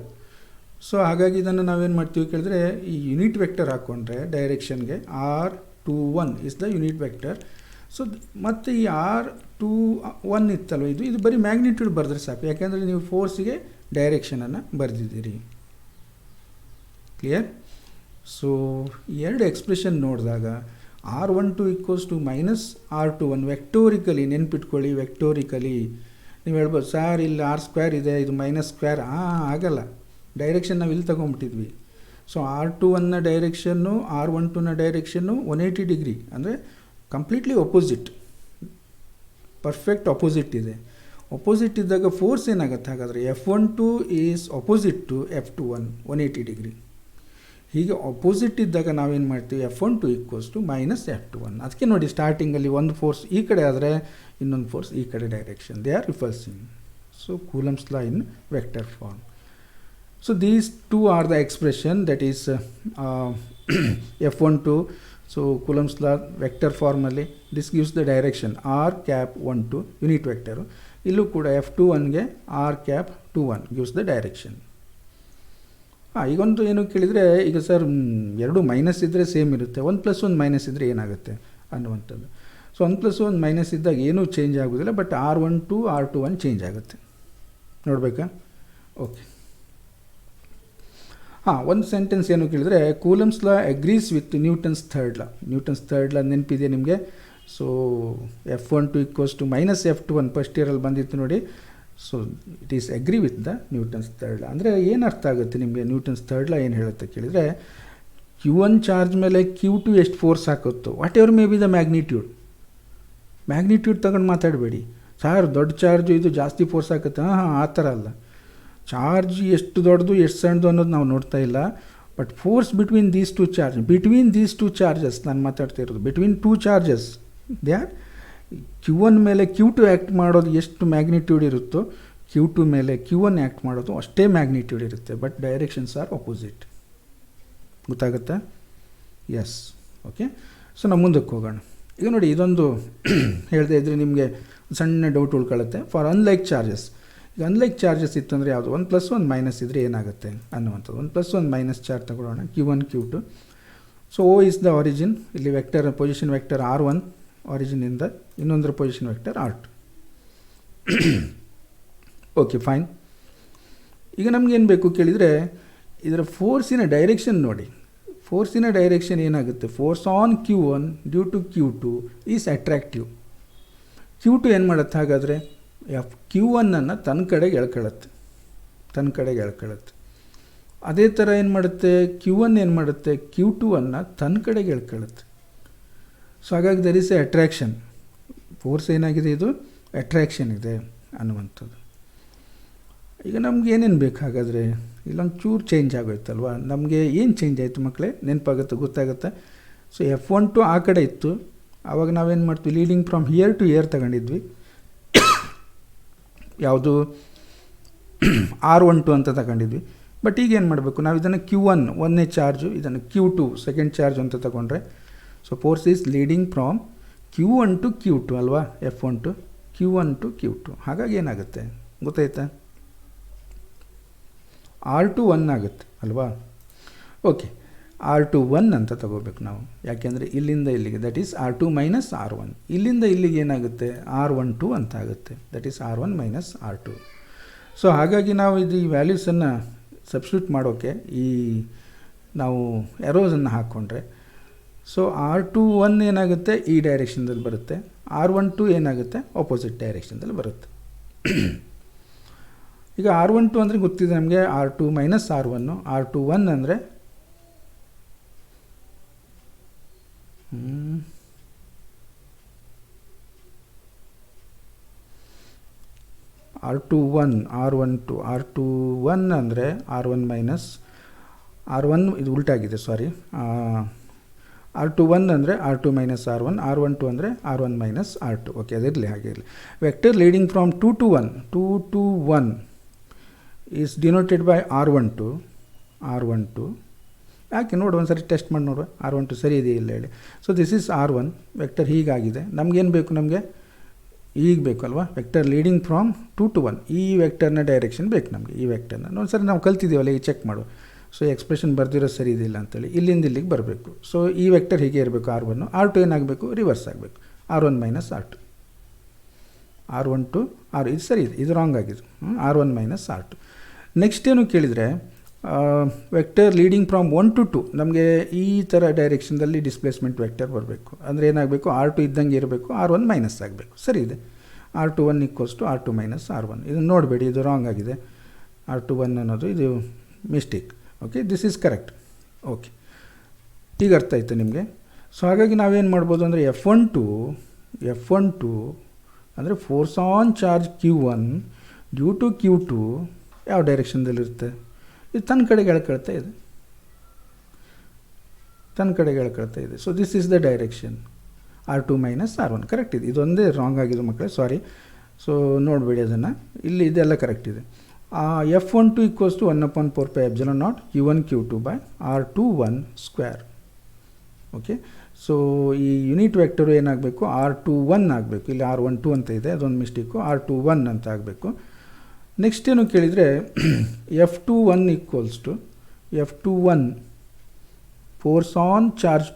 So ಹಾಗಾಗಿ ಇದನ್ನು ನಾವೇನು ಮಾಡ್ತೀವಿ ಕೇಳಿದ್ರೆ, ಈ ಯೂನಿಟ್ ವೆಕ್ಟರ್ ಹಾಕ್ಕೊಂಡ್ರೆ ಡೈರೆಕ್ಷನ್ಗೆ R21 is the unit vector. So ಮತ್ತು ಈ R21 ಇತ್ತಲ್ವ, ಇದು ಬರೀ ಮ್ಯಾಗ್ನಿಟ್ಯೂಡ್ ಬರೆದ್ರೆ ಸಾಕು, ಯಾಕೆಂದರೆ ನೀವು ಫೋರ್ಸಿಗೆ ಡೈರೆಕ್ಷನನ್ನು ಬರೆದಿದ್ದೀರಿ. ಕ್ಲಿಯರ್? ಸೊ ಎರಡು ಎಕ್ಸ್ಪ್ರೆಷನ್ ನೋಡಿದಾಗ R12 equals to minus R21 ವೆಕ್ಟೋರಿಕಲಿ ನೆನ್ಪಿಟ್ಕೊಳ್ಳಿ. ವೆಕ್ಟೋರಿಕಲಿ ನೀವು ಹೇಳ್ಬೋದು ಸರ್ ಇಲ್ಲಿ R² ಇದೆ, ಇದು ಮೈನಸ್ ಸ್ಕ್ವೇರ್. ಆಗಲ್ಲ, ಡೈರೆಕ್ಷನ್ ನಾವು ಇಲ್ಲಿ ತೊಗೊಂಬಿಟ್ಟಿದ್ವಿ. ಸೊ R21ನ ಡೈರೆಕ್ಷನ್ನು R12ನ ಡೈರೆಕ್ಷನ್ನು 180 ಡಿಗ್ರಿ, ಅಂದರೆ ಕಂಪ್ಲೀಟ್ಲಿ ಒಪೋಸಿಟ್, ಪರ್ಫೆಕ್ಟ್ ಅಪೋಸಿಟ್ ಇದೆ. ಅಪೋಸಿಟ್ ಇದ್ದಾಗ ಫೋರ್ಸ್ ಏನಾಗುತ್ತೆ ಹಾಗಾದರೆ, F12 is opposite to F21 180 degree. ಹೀಗೆ ಅಪೋಸಿಟ್ ಇದ್ದಾಗ ನಾವೇನು ಮಾಡ್ತೀವಿ, F12 equals to minus F21. ಅದಕ್ಕೆ ನೋಡಿ ಸ್ಟಾರ್ಟಿಂಗಲ್ಲಿ ಒಂದು ಫೋರ್ಸ್ ಈ ಕಡೆ ಆದರೆ ಇನ್ನೊಂದು ಫೋರ್ಸ್ ಈ ಕಡೆ direction, they are repelling. So Coulomb's law in vector form. So these two are the expression, that is F12. So Coulomb's law vector ಫಾರ್ಮಲ್ಲಿ this gives the direction R12 unit vector. ಇಲ್ಲೂ ಕೂಡ F21ಗೆ R21 ಗಿವ್ಸ್ ದ ಡೈರೆಕ್ಷನ್. ಈಗೊಂದು ಏನು ಕೇಳಿದರೆ, ಈಗ ಸರ್ ಎರಡು ಮೈನಸ್ ಇದ್ದರೆ ಸೇಮ್ ಇರುತ್ತೆ, 1+1 ಮೈನಸ್ ಇದ್ದರೆ ಏನಾಗುತ್ತೆ ಅನ್ನುವಂಥದ್ದು. ಸೊ 1+1 ಮೈನಸ್ ಇದ್ದಾಗ ಏನೂ ಚೇಂಜ್ ಆಗೋದಿಲ್ಲ, ಬಟ್ R12 R21 ಚೇಂಜ್ ಆಗುತ್ತೆ. ನೋಡಬೇಕಾ? ಓಕೆ. ಒಂದು ಸೆಂಟೆನ್ಸ್ ಏನು ಕೇಳಿದರೆ, Coulomb's law agrees with Newton's third law ನೆನಪಿದೆ ನಿಮಗೆ. So F12 equals to minus F21 first ಇಯರಲ್ಲಿ ಬಂದಿತ್ತು ನೋಡಿ. So it is agree with the Newton's third law. ಅಂದರೆ ಏನು ಅರ್ಥ ಆಗುತ್ತೆ ನಿಮಗೆ, ನ್ಯೂಟನ್ಸ್ ಥರ್ಡ್ ಲಾ ಏನು ಹೇಳುತ್ತೆ ಕೇಳಿದರೆ, Q1 ಚಾರ್ಜ್ ಮೇಲೆ Q2 ಎಷ್ಟು ಫೋರ್ಸ್ ಹಾಕುತ್ತೋ, whatever may be the magnitude ತಗೊಂಡು ಮಾತಾಡಬೇಡಿ. ಸಾರ್ ದೊಡ್ಡ ಚಾರ್ಜು ಇದು ಜಾಸ್ತಿ ಫೋರ್ಸ್ ಹಾಕುತ್ತೆ, ಆ ಥರ ಅಲ್ಲ. ಚಾರ್ಜ್ ಎಷ್ಟು ದೊಡ್ಡದು ಎಷ್ಟು ಸಣ್ಣದು ಅನ್ನೋದು ನಾವು ನೋಡ್ತಾ ಇಲ್ಲ, but force between these two charges ನಾನು ಮಾತಾಡ್ತಾ ಇರೋದು. Between two charges they are Q1 ಮೇಲೆ Q2 ಆ್ಯಕ್ಟ್ ಮಾಡೋದು ಎಷ್ಟು ಮ್ಯಾಗ್ನಿಟ್ಯೂಡ್ ಇರುತ್ತೋ, Q2 ಮೇಲೆ Q1 ಆ್ಯಕ್ಟ್ ಮಾಡೋದು ಅಷ್ಟೇ ಮ್ಯಾಗ್ನಿಟ್ಯೂಡ್ ಇರುತ್ತೆ, ಬಟ್ ಡೈರೆಕ್ಷನ್ಸ್ ಆರ್ ಅಪೋಸಿಟ್. ಗೊತ್ತಾಗುತ್ತಾ? ಎಸ್. ಓಕೆ. ಸೊ ನಾವು ಮುಂದಕ್ಕೆ ಹೋಗೋಣ. ಈಗ ನೋಡಿ, ಇದೊಂದು ಹೇಳದೇ ಇದ್ದರೆ ನಿಮಗೆ ಸಣ್ಣ ಡೌಟ್ ಉಳ್ಕೊಳ್ಳುತ್ತೆ. ಫಾರ್ ಅನ್ಲೈಕ್ ಚಾರ್ಜಸ್, ಈಗ ಅನ್ಲೈಕ್ ಚಾರ್ಜಸ್ ಇತ್ತಂದರೆ ಯಾವುದು, 1+1 ಮೈನಸ್ ಇದ್ದರೆ ಏನಾಗುತ್ತೆ ಅನ್ನುವಂಥದ್ದು. 1+1 ಮೈನಸ್ ಚಾರ್ಜ್ ತಗೊಳ್ಳೋಣ, Q1 Q2. So O is the origin, ಇಲ್ಲಿ ವೆಕ್ಟರ್ ಪೊಸಿಷನ್ ವೆಕ್ಟರ್ R1 ಆರಿಜಿನಿಂದ, ಇನ್ನೊಂದರ position vector R2. Okay, fine. ಈಗ ನಮಗೇನು ಬೇಕು ಕೇಳಿದರೆ, ಇದರ ಫೋರ್ಸಿನ ಡೈರೆಕ್ಷನ್ ನೋಡಿ. ಫೋರ್ಸಿನ ಡೈರೆಕ್ಷನ್ ಏನಾಗುತ್ತೆ, force on Q1 due to Q2 is attractive. Q2 ಏನು ಮಾಡುತ್ತೆ ಹಾಗಾದರೆ, Q1 ತನ್ನ ಕಡೆಗೆ ಎಳ್ಕೊಳ್ಳುತ್ತೆ. ಅದೇ ಥರ ಏನು ಮಾಡುತ್ತೆ, Q1 ಏನು ಮಾಡುತ್ತೆ, Q2 ತನ್ನ ಕಡೆಗೆ ಎಳ್ಕೊಳ್ಳುತ್ತೆ. ಸೊ ಹಾಗಾಗಿ there is a attraction. Force ಏನಾಗಿದೆ, ಇದು ಅಟ್ರ್ಯಾಕ್ಷನ್ ಇದೆ ಅನ್ನುವಂಥದ್ದು. ಈಗ ನಮ್ಗೆ ಏನೇನು ಬೇಕು ಹಾಗಾದರೆ, ಇಲ್ಲೊಂದು ಚೂರು ಚೇಂಜ್ ಆಗೋಯ್ತಲ್ವ. ನಮಗೆ ಏನು ಚೇಂಜ್ ಆಯಿತು ಮಕ್ಕಳೇ, ನೆನಪಾಗುತ್ತೆ, ಗೊತ್ತಾಗುತ್ತೆ. ಸೊ F12 ಆ ಕಡೆ ಇತ್ತು, ಆವಾಗ ನಾವೇನು ಮಾಡ್ತೀವಿ, leading from here to here ತಗೊಂಡಿದ್ವಿ. ಯಾವುದು R12 ಅಂತ ತಗೊಂಡಿದ್ವಿ. ಬಟ್ ಈಗ ಏನು ಮಾಡಬೇಕು, ನಾವು ಇದನ್ನು Q1 ಒಂದನೇ ಚಾರ್ಜು, ಇದನ್ನು Q2 ಸೆಕೆಂಡ್ ಚಾರ್ಜ್ ಅಂತ ತಗೊಂಡ್ರೆ, so force is leading from Q1 to Q2 ಅಲ್ವಾ, F1 to Q1 to Q2. ಹಾಗಾಗಿ ಏನಾಗುತ್ತೆ ಗೊತ್ತಾಯ್ತಾ, R2 1 ಆಗುತ್ತೆ ಅಲ್ವಾ. ಓಕೆ, R2 1 ಅಂತ ತಗೋಬೇಕು ನಾವು, ಯಾಕೆಂದರೆ ಇಲ್ಲಿಂದ ಇಲ್ಲಿಗೆ that is R2 minus R1, ಇಲ್ಲಿಂದ ಇಲ್ಲಿಗೆ ಏನಾಗುತ್ತೆ R12 ಅಂತ ಆಗುತ್ತೆ, that is R1 minus R2. So ಹಾಗಾಗಿ ನಾವು ಈ ವ್ಯಾಲ್ಯೂಸನ್ನು ಸಬ್ಸ್ಟಿಟ್ಯೂಟ್ ಮಾಡೋಕ್ಕೆ ಈ ನಾವು ಎರೋಸನ್ನು ಹಾಕ್ಕೊಂಡ್ರೆ, ಸೊ R21 ಏನಾಗುತ್ತೆ ಈ ಡೈರೆಕ್ಷನ್ದಲ್ಲಿ ಬರುತ್ತೆ, R12 ಏನಾಗುತ್ತೆ ಆಪೋಸಿಟ್ ಡೈರೆಕ್ಷನ್ದಲ್ಲಿ ಬರುತ್ತೆ. ಈಗ R12 ಅಂದರೆ ಗೊತ್ತಿದೆ ನಮಗೆ, R2 ಮೈನಸ್ R1, R21 ಅಂದರೆ R21 R12 R21 ಅಂದರೆ R1 ಮೈನಸ್ R1, ಇದು ಉಲ್ಟಾಗಿದೆ ಸಾರಿ, R21 ಅಂದರೆ R2 ಮೈನಸ್ R1, R12 ಅಂದರೆ R1 ಮೈನಸ್ R2. ಓಕೆ, ಅದಿರಲಿ ಹಾಗೆ ಇರಲಿ. Vector leading from 2 to 1 is denoted by R12. ಯಾಕೆ ನೋಡು ಒಂದು ಸರಿ ಟೆಸ್ಟ್ ಮಾಡಿ ನೋಡುವ, R12 ಸರಿ ಇದೆಯಾ ಇಲ್ಲ ಹೇಳಿ. So this is R1 vector ಹೀಗಾಗಿದೆ, ನಮಗೇನು ಬೇಕು, ನಮಗೆ ಈಗ ಬೇಕು ಅಲ್ವಾ, ವೆಕ್ಟರ್ ಲೀಡಿಂಗ್ ಫ್ರಾಮ್ 2 to 1, ಈ ವೆಕ್ಟರ್ನ ಡೈರೆಕ್ಷನ್ ಬೇಕು ನಮಗೆ, ಈ ವೆಕ್ಟರ್ನ ಒಂದು ಸರಿ ನಾವು ಕಲ್ತಿದ್ದೀವಲ್ಲ, ಈಗ ಚೆಕ್ ಮಾಡು. ಸೊ ಎಕ್ಸ್ಪ್ರೆಷನ್ ಬರ್ದಿರೋ ಸರಿ ಇದೆಯಿಲ್ಲ ಅಂತೇಳಿ, ಇಲ್ಲಿಂದ ಇಲ್ಲಿಗೆ ಬರಬೇಕು. ಸೊ ಈ ವೆಕ್ಟರ್ ಹೀಗೆ ಇರಬೇಕು R1, R2 ಏನಾಗಬೇಕು ರಿವರ್ಸ್ ಆಗಬೇಕು, R1 ಮೈನಸ್ R2, R12 ಇದು ಸರಿ ಇದೆ, ಇದು ರಾಂಗ್ ಆಗಿದೆ, R1 ಮೈನಸ್ R2. ನೆಕ್ಸ್ಟ್ ಏನು ಕೇಳಿದರೆ, ವೆಕ್ಟರ್ ಲೀಡಿಂಗ್ ಫ್ರಾಮ್ 1 to 2, ನಮಗೆ ಈ ಥರ ಡೈರೆಕ್ಷನ್ದಲ್ಲಿ ಡಿಸ್ಪ್ಲೇಸ್ಮೆಂಟ್ ವೆಕ್ಟರ್ ಬರಬೇಕು. ಅಂದರೆ ಏನಾಗಬೇಕು, R2 ಇದ್ದಂಗೆ ಇರಬೇಕು, R1 ಮೈನಸ್ ಆಗಬೇಕು. ಸರಿ ಇದೆ, R21 equals to R2 minus R1. ಇದನ್ನು ನೋಡಬೇಡಿ, ಇದು ರಾಂಗ್ ಆಗಿದೆ, R21 ಅನ್ನೋದು ಇದು mistake. Okay, this is correct. Okay, ಈಗ ಅರ್ಥ ಆಯಿತು ನಿಮಗೆ. ಸೊ ಹಾಗಾಗಿ ನಾವೇನು ಮಾಡ್ಬೋದು ಅಂದರೆ F12 ಅಂದರೆ force on charge Q1 due to Q2 ಯಾವ ಡೈರೆಕ್ಷನ್ದಲ್ಲಿರುತ್ತೆ, ಇದು ತನ್ನ ಕಡೆಗೆ ಎಳ್ಕೊಳ್ತಾ ಇದೆ, so this is the direction R2 minus R1. Correct ಇದೆ, ಇದೊಂದೇ ರಾಂಗ್ ಆಗಿದೆ ಮಕ್ಕಳೇ, ಸಾರಿ. ಸೊ ನೋಡಬೇಡಿ ಅದನ್ನು, ಇಲ್ಲಿ ಇದೆಲ್ಲ ಕರೆಕ್ಟ್ ಇದೆ. F12 equals to 1/4πε0 Q1 Q2 by R21 square. Okay, so ಈ ಯೂನಿಟ್ ವೆಕ್ಟರು ಏನಾಗಬೇಕು, R21 ಆಗಬೇಕು, ಇಲ್ಲಿ R12 ಅಂತ ಇದೆ, ಅದೊಂದು ಮಿಸ್ಟೇಕು, R21 ಅಂತ ಆಗಬೇಕು. ನೆಕ್ಸ್ಟ್ ಏನು ಕೇಳಿದರೆ F21 equals to F21 force on charge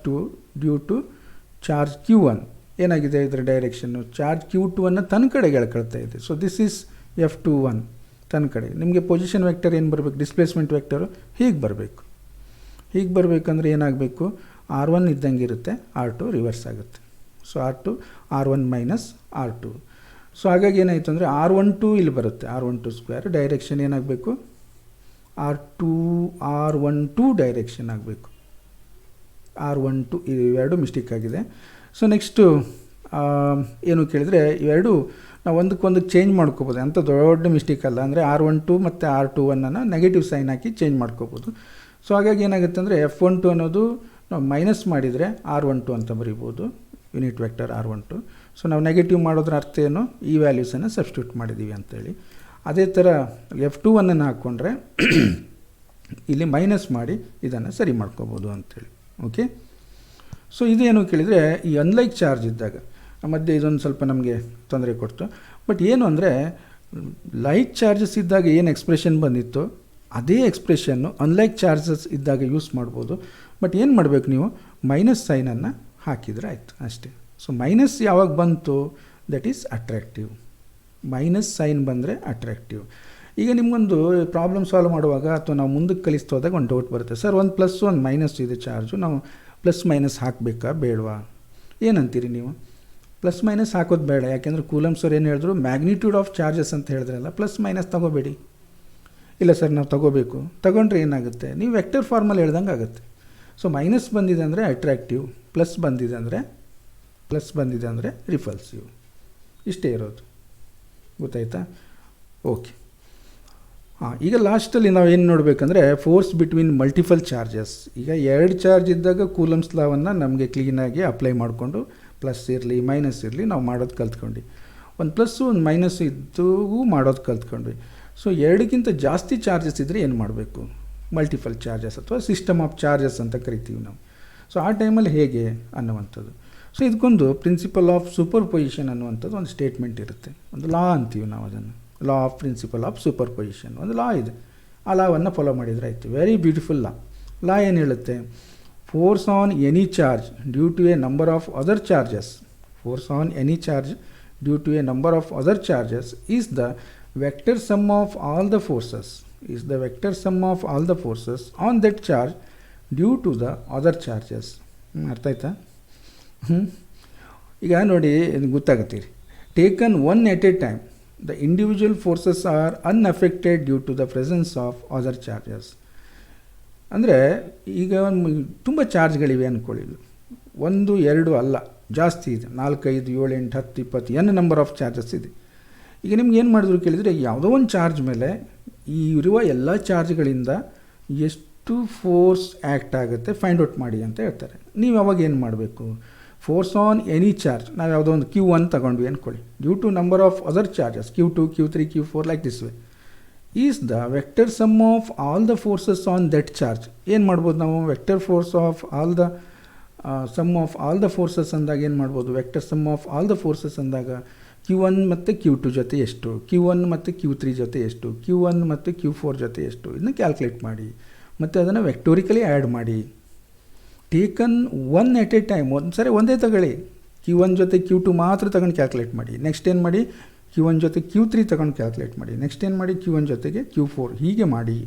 due to charge Q1 ಏನಾಗಿದೆ, ಇದರ ಡೈರೆಕ್ಷನ್ನು ಚಾರ್ಜ್ Q2 ತನ್ನ ಕಡೆಗೆ ಎಳ್ಕೊಳ್ತಾ ಇದೆ. ಸೊ ದಿಸ್ ಈಸ್ F21 ತನ್ನ ಕಡೆ. ನಿಮಗೆ ಪೊಸಿಷನ್ ವೆಕ್ಟರ್ ಏನು ಬರಬೇಕು, ಡಿಸ್ಪ್ಲೇಸ್ಮೆಂಟ್ ವೆಕ್ಟರು ಹೀಗೆ ಬರಬೇಕಂದ್ರೆ ಏನಾಗಬೇಕು, R1 ಇದ್ದಂಗೆ ಇರುತ್ತೆ, R2 ರಿವರ್ಸ್ ಆಗುತ್ತೆ. So R1 minus R2. So ಹಾಗಾಗಿ ಏನಾಯಿತು ಅಂದರೆ R12 ಇಲ್ಲಿ ಬರುತ್ತೆ, R12 ಸ್ಕ್ವೇರ್ ಡೈರೆಕ್ಷನ್ ಏನಾಗಬೇಕು, R12 ಡೈರೆಕ್ಷನ್ ಆಗಬೇಕು, R12 ಇವೆರಡು ಮಿಸ್ಟೇಕ್ ಆಗಿದೆ. ಸೊ ನೆಕ್ಸ್ಟು ಏನು ಕೇಳಿದರೆ, ಇವೆರಡು ನಾವು ಒಂದಕ್ಕೊಂದಕ್ಕೆ ಚೇಂಜ್ ಮಾಡ್ಕೋಬೋದು, ಅಂಥ ದೊಡ್ಡ ಮಿಸ್ಟೇಕ್ ಅಲ್ಲ. ಅಂದರೆ R12 ಮತ್ತು R21 ನೆಗೆಟಿವ್ ಸೈನ್ ಹಾಕಿ ಚೇಂಜ್ ಮಾಡ್ಕೋಬೋದು. ಸೊ ಹಾಗಾಗಿ ಏನಾಗುತ್ತೆ ಅಂದರೆ F12 ಅನ್ನೋದು ನಾವು ಮೈನಸ್ ಮಾಡಿದರೆ R12 ಅಂತ ಬರಿಬೋದು, ಯೂನಿಟ್ ವೆಕ್ಟರ್ R12. ಸೊ ನಾವು ನೆಗೆಟಿವ್ ಮಾಡೋದ್ರ ಅರ್ಥ ಏನು, ಈ ವ್ಯಾಲ್ಯೂಸನ್ನು ಸಬ್ಸ್ಟಿಟ್ಯೂಟ್ ಮಾಡಿದ್ದೀವಿ ಅಂತೇಳಿ. ಅದೇ ಥರ F21 ಹಾಕ್ಕೊಂಡ್ರೆ ಇಲ್ಲಿ ಮೈನಸ್ ಮಾಡಿ ಇದನ್ನು ಸರಿ ಮಾಡ್ಕೋಬೋದು ಅಂಥೇಳಿ. ಓಕೆ, ಸೊ ಇದೇನು ಕೇಳಿದರೆ, ಈ ಅನ್ಲೈಕ್ ಚಾರ್ಜ್ ಇದ್ದಾಗ ಮಧ್ಯೆ ಇದೊಂದು ಸ್ವಲ್ಪ ನಮಗೆ ತೊಂದರೆ ಕೊಡ್ತು. ಬಟ್ ಏನು ಅಂದರೆ, ಲೈಕ್ ಚಾರ್ಜಸ್ ಇದ್ದಾಗ ಏನು ಎಕ್ಸ್ಪ್ರೆಷನ್ ಬಂದಿತ್ತು ಅದೇ ಎಕ್ಸ್ಪ್ರೆಷನ್ನು ಅನ್ಲೈಕ್ ಚಾರ್ಜಸ್ ಇದ್ದಾಗ ಯೂಸ್ ಮಾಡ್ಬೋದು. ಬಟ್ ಏನು ಮಾಡಬೇಕು, ನೀವು ಮೈನಸ್ ಸೈನನ್ನು ಹಾಕಿದರೆ ಆಯಿತು ಅಷ್ಟೇ. ಸೊ ಮೈನಸ್ ಯಾವಾಗ ಬಂತು, that is attractive. Minus sign ಬಂದರೆ ಅಟ್ರ್ಯಾಕ್ಟಿವ್. ಈಗ ನಿಮಗೊಂದು ಪ್ರಾಬ್ಲಮ್ ಸಾಲ್ವ್ ಮಾಡುವಾಗ ಅಥವಾ ನಾವು ಮುಂದಕ್ಕೆ ಕಲಿಸ್ತಾ ಹೋದಾಗ ಒಂದು ಡೌಟ್ ಬರುತ್ತೆ, ಸರ್ ಒಂದು ಪ್ಲಸ್ ಒಂದು ಮೈನಸ್ ಇದೆ ಚಾರ್ಜು, ನಾವು ಪ್ಲಸ್ ಮೈನಸ್ ಹಾಕಬೇಕಾ ಬೇಡವಾ, ಏನಂತೀರಿ ನೀವು? ಪ್ಲಸ್ ಮೈನಸ್ ಹಾಕೋದು ಬೇಡ, ಯಾಕೆಂದರೆ ಕೂಲಮ್ಸ್ ಅವ್ರು ಏನು ಹೇಳಿದ್ರು, ಮ್ಯಾಗ್ನಿಟ್ಯೂಡ್ ಆಫ್ ಚಾರ್ಜಸ್ ಅಂತ ಹೇಳಿದ್ರಲ್ಲ, ಪ್ಲಸ್ ಮೈನಸ್ ತಗೋಬೇಡಿ. ಇಲ್ಲ ಸರ್ ನಾವು ತಗೋಬೇಕು, ತಗೊಂಡ್ರೆ ಏನಾಗುತ್ತೆ, ನೀವು ವೆಕ್ಟರ್ ಫಾರ್ಮಲ್ಲಿ ಹೇಳ್ದಂಗೆ ಆಗುತ್ತೆ. ಸೊ ಮೈನಸ್ ಬಂದಿದೆ ಅಂದರೆ ಅಟ್ರ್ಯಾಕ್ಟಿವ್, ಪ್ಲಸ್ ಬಂದಿದೆ ಅಂದರೆ ರಿಪಲ್ಸಿವ್. ಇಷ್ಟೇ ಇರೋದು, ಗೊತ್ತಾಯ್ತಾ? ಓಕೆ, ಈಗ ಲಾಸ್ಟಲ್ಲಿ ನಾವು ಏನು ನೋಡಬೇಕಂದ್ರೆ ಫೋರ್ಸ್ ಬಿಟ್ವೀನ್ ಮಲ್ಟಿಪಲ್ ಚಾರ್ಜಸ್. ಈಗ ಎರಡು ಚಾರ್ಜ್ ಇದ್ದಾಗ ಕೂಲಮ್ಸ್ ಲಾವನ್ನು ನಮಗೆ ಕ್ಲೀನಾಗಿ ಅಪ್ಲೈ ಮಾಡಿಕೊಂಡು ಪ್ಲಸ್ ಇರಲಿ ಮೈನಸ್ ಇರಲಿ ನಾವು ಮಾಡೋದು ಕಲ್ತ್ಕೊಂಡು. ಒಂದು ಪ್ಲಸ್ಸು ಒಂದು ಮೈನಸ್ ಇದ್ದೂ ಮಾಡೋದು ಕಲ್ತ್ಕೊಂಡ್ವಿ. ಸೊ ಎರಡಕ್ಕಿಂತ ಜಾಸ್ತಿ ಚಾರ್ಜಸ್ ಇದ್ದರೆ ಏನು ಮಾಡಬೇಕು? ಮಲ್ಟಿಪಲ್ ಚಾರ್ಜಸ್ ಅಥವಾ ಸಿಸ್ಟಮ್ ಆಫ್ ಚಾರ್ಜಸ್ ಅಂತ ಕರಿತೀವಿ ನಾವು. ಸೊ ಆ ಟೈಮಲ್ಲಿ ಹೇಗೆ ಅನ್ನುವಂಥದ್ದು. ಸೊ ಇದಕ್ಕೊಂದು ಪ್ರಿನ್ಸಿಪಲ್ ಆಫ್ ಸೂಪರ್ ಪೊಸಿಷನ್ ಅನ್ನುವಂಥದ್ದು ಒಂದು ಸ್ಟೇಟ್ಮೆಂಟ್ ಇರುತ್ತೆ, ಒಂದು ಲಾ ಅಂತೀವಿ ನಾವು ಅದನ್ನು. Law of principle of superposition ಒಂದು ಲಾ ಇದೆ. ಆ ಲಾವನ್ನು ಫಾಲೋ ಮಾಡಿದರೆ ಆಯಿತು. ವೆರಿ ಬ್ಯೂಟಿಫುಲ್ ಲಾ. ಲಾ ಏನು ಹೇಳುತ್ತೆ? Force on any charge due to a number of other charges, force on any charge due to a number of other charges is the vector sum of all the forces, is the vector sum of all the forces on that charge due to the other charges. ಅರ್ಥ ಆಯ್ತಾ? ಈಗ ನೋಡಿ ಗೊತ್ತಾಗುತ್ತೆ. Taken one at a time the individual forces are unaffected due to the presence of other charges. ಅಂದರೆ ಈಗ ತುಂಬ ಚಾರ್ಜ್ಗಳಿವೆ ಅಂದ್ಕೊಳ್ಳಿ, 1 2 ಅಲ್ಲ, ಜಾಸ್ತಿ ಇದೆ, 4 5 7 8 10 20 ಎನ್ ನಂಬರ್ ಆಫ್ ಚಾರ್ಜಸ್ ಇದೆ. ಈಗ ನಿಮ್ಗೆ ಏನು ಮಾಡಿದ್ರು ಕೇಳಿದರೆ, ಯಾವುದೋ ಒಂದು ಚಾರ್ಜ್ ಮೇಲೆ ಈ ಇರುವ ಎಲ್ಲ ಚಾರ್ಜ್ಗಳಿಂದ ಎಷ್ಟು ಫೋರ್ಸ್ ಆ್ಯಕ್ಟ್ ಆಗುತ್ತೆ ಫೈಂಡ್ ಔಟ್ ಮಾಡಿ ಅಂತ ಹೇಳ್ತಾರೆ. ನೀವು ಅವಾಗ ಏನು ಮಾಡಬೇಕು? ಫೋರ್ಸ್ ಆನ್ ಎನಿ ಚಾರ್ಜ್, ನಾವು ಯಾವುದೋ ಒಂದು Q1 ತಗೊಂಡ್ವಿ ಅಂದ್ಕೊಳ್ಳಿ, due to number of other charges Q2 Q3 Q4 like this way, is the vector sum of all the forces on that charge. ಏನು ಮಾಡ್ಬೋದು ನಾವು? Vector force of all the sum of all the forces ಅಂದಾಗ ಏನು ಮಾಡ್ಬೋದು? Vector sum of all the forces ಅಂದಾಗ Q1 ಮತ್ತು Q2 ಜೊತೆ ಎಷ್ಟು, Q1 ಮತ್ತು Q3 ಜೊತೆ ಎಷ್ಟು, Q1 ಮತ್ತು Q4 ಜೊತೆ ಎಷ್ಟು, ಇದನ್ನ ಕ್ಯಾಲ್ಕುಲೇಟ್ ಮಾಡಿ ಮತ್ತು ಅದನ್ನು ವೆಕ್ಟೋರಿಕಲಿ ಆ್ಯಡ್ ಮಾಡಿ. Taken one at a time, ಒಂದು ಸರಿ ಒಂದೇ ತಗೊಳ್ಳಿ, Q1 ಜೊತೆ Q2 ಮಾತ್ರ ತಗೊಂಡು ಕ್ಯಾಲ್ಕುಲೇಟ್ ಮಾಡಿ. ನೆಕ್ಸ್ಟ್ ಏನು ಮಾಡಿ? Q1 ಜೊತೆ Q3 ತಗೊಂಡು ಕ್ಯಾಲ್ಕುಲೇಟ್ ಮಾಡಿ. ನೆಕ್ಸ್ಟ್ ಏನು ಮಾಡಿ? Q1 ಜೊತೆಗೆ Q4, ಹೀಗೆ ಮಾಡಿ.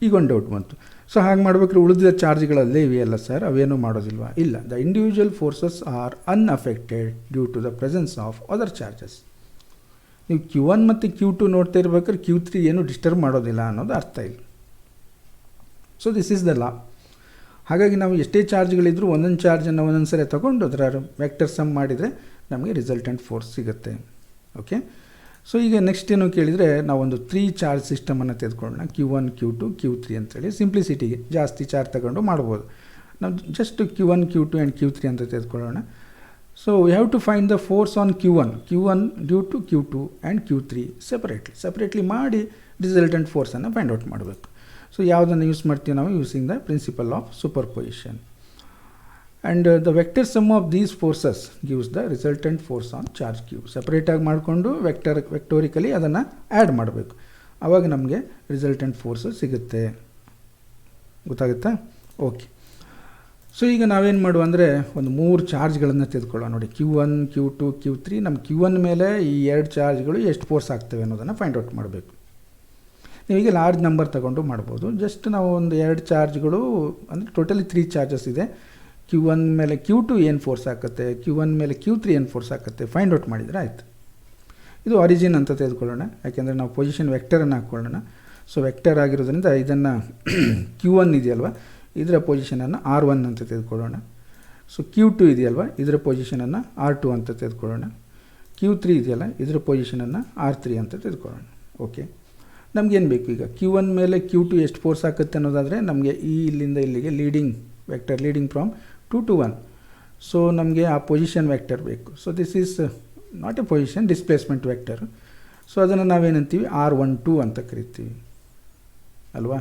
ಈಗ ಒಂದು ಡೌಟ್ ಬಂತು, ಸೊ ಹಾಗೆ ಮಾಡಬೇಕಾದ್ರೆ ಉಳಿದ ಚಾರ್ಜ್ಗಳಲ್ಲೇ ಇವೆಯಲ್ಲ ಸರ್, ಅವೇನೂ ಮಾಡೋದಿಲ್ವಾ? ಇಲ್ಲ, the individual forces are unaffected due to the presence of other charges. ನೀವು Q1 ಮತ್ತು Q2 ನೋಡ್ತಾ ಇರ್ಬೇಕಾದ್ರೆ Q3 ಏನು ಡಿಸ್ಟರ್ಬ್ ಮಾಡೋದಿಲ್ಲ ಅನ್ನೋದು ಅರ್ಥ ಇಲ್ಲ. So this is the law. ಹಾಗಾಗಿ ನಾವು ಎಷ್ಟೇ ಚಾರ್ಜ್ಗಳಿದ್ರೂ ಒಂದೊಂದು ಚಾರ್ಜನ್ನು ಒಂದೊಂದು ಸರಿ ತೊಗೊಂಡು ಅದರ ವೆಕ್ಟರ್ ಸಮ್ ಮಾಡಿದರೆ ನಮಗೆ ರಿಸಲ್ಟೆಂಟ್ ಫೋರ್ಸ್ ಸಿಗುತ್ತೆ. ಓಕೆ, ಸೊ ಈಗ ನೆಕ್ಸ್ಟ್ ಏನು ಕೇಳಿದರೆ, ನಾವೊಂದು 3 ಚಾರ್ಜ್ ಸಿಸ್ಟಮನ್ನು ತೆಗೆದುಕೊಳ್ಳೋಣ, Q1 Q2 Q3 ಅಂತೇಳಿ. ಸಿಂಪ್ಲಿಸಿಟಿಗೆ ಜಾಸ್ತಿ ಚಾರ್ಜ್ ತಗೊಂಡು ಮಾಡ್ಬೋದು. ನಾವು just Q1 Q2 and Q3 ಅಂತ ತೆಗೆದುಕೊಳ್ಳೋಣ. So we have to find the force on Q1 due to Q2 and Q3 separately ಮಾಡಿ ರಿಸಲ್ಟೆಂಟ್ ಫೋರ್ಸನ್ನು ಫೈಂಡ್ ಔಟ್ ಮಾಡಬೇಕು. ಸೊ ಯಾವುದನ್ನು ಯೂಸ್ ಮಾಡ್ತೀವಿ ನಾವು? Using the principle of superposition. And the vector sum of these forces gives the resultant force on charge Q. ಸಪ್ರೇಟಾಗಿ ಮಾಡಿಕೊಂಡು ವೆಕ್ಟೋರಿಕಲಿ ಅದನ್ನು ಆ್ಯಡ್ ಮಾಡಬೇಕು, ಆವಾಗ ನಮಗೆ ರಿಸಲ್ಟೆಂಟ್ ಫೋರ್ಸು ಸಿಗುತ್ತೆ. ಗೊತ್ತಾಗುತ್ತಾ? ಓಕೆ, ಸೊ ಈಗ ನಾವೇನು ಮಾಡುವ ಅಂದರೆ, ಒಂದು 3 ಚಾರ್ಜ್ಗಳನ್ನು ತೆಗೆದುಕೊಳ್ಳೋಣ. ನೋಡಿ, Q1 Q2 Q3. ನಮ್ಮ Q1 ಮೇಲೆ ಈ 2 ಚಾರ್ಜ್ಗಳು ಎಷ್ಟು ಫೋರ್ಸ್ ಆಗ್ತವೆ ಅನ್ನೋದನ್ನು ಫೈಂಡ್ ಔಟ್ ಮಾಡಬೇಕು. ನೀವೀಗ ಲಾರ್ಜ್ ನಂಬರ್ ತಗೊಂಡು ಮಾಡ್ಬೋದು. ಜಸ್ಟ್ ನಾವು ಒಂದು 2 ಚಾರ್ಜ್ಗಳು ಅಂದರೆ ಟೋಟಲಿ 3 ಚಾರ್ಜಸ್ ಇದೆ. Q1 ಮೇಲೆ Q2 ಏನು ಫೋರ್ಸ್ ಹಾಕುತ್ತೆ, Q1 ಮೇಲೆ Q3 ಏನು ಫೋರ್ಸ್ ಹಾಕುತ್ತೆ ಫೈಂಡ್ ಔಟ್ ಮಾಡಿದರೆ ಆಯಿತು. ಇದು ಆರಿಜಿನ್ ಅಂತ ತೆಗೆದುಕೊಳ್ಳೋಣ, ಯಾಕೆಂದರೆ ನಾವು ಪೊಸಿಷನ್ ವೆಕ್ಟರನ್ನು ಹಾಕ್ಕೊಳ್ಳೋಣ. ಸೊ ವೆಕ್ಟರ್ ಆಗಿರೋದ್ರಿಂದ ಇದನ್ನು Q1 ಇದೆಯಲ್ವ, ಇದರ ಪೊಸಿಷನನ್ನು R1 ಅಂತ ತೆಗೆದುಕೊಳ್ಳೋಣ. ಸೊ Q2 ಇದೆಯಲ್ವ, ಇದರ ಪೊಸಿಷನನ್ನು R2 ಅಂತ ತೆಗೆದುಕೊಳ್ಳೋಣ. Q3 ಇದೆಯಲ್ಲ, ಇದರ ಪೊಸಿಷನನ್ನು R3 ಅಂತ ತೆಗೆದುಕೊಳ್ಳೋಣ. ಓಕೆ, ನಮಗೇನು ಬೇಕು ಈಗ? Q1 ಮೇಲೆ Q2 ಎಷ್ಟು ಫೋರ್ಸ್ ಹಾಕುತ್ತೆ ಅನ್ನೋದಾದರೆ ನಮಗೆ ಇಲ್ಲಿಂದ ಇಲ್ಲಿಗೆ leading vector, leading from 2 to 1. So ನಮಗೆ ಆ ಪೊಸಿಷನ್ ವೆಕ್ಟರ್ ಬೇಕು. So this is not A position, displacement vector. So ಅದನ್ನು ನಾವೇನಂತೀವಿ? R12 ಅಂತ ಕರಿತೀವಿ ಅಲ್ವಾ?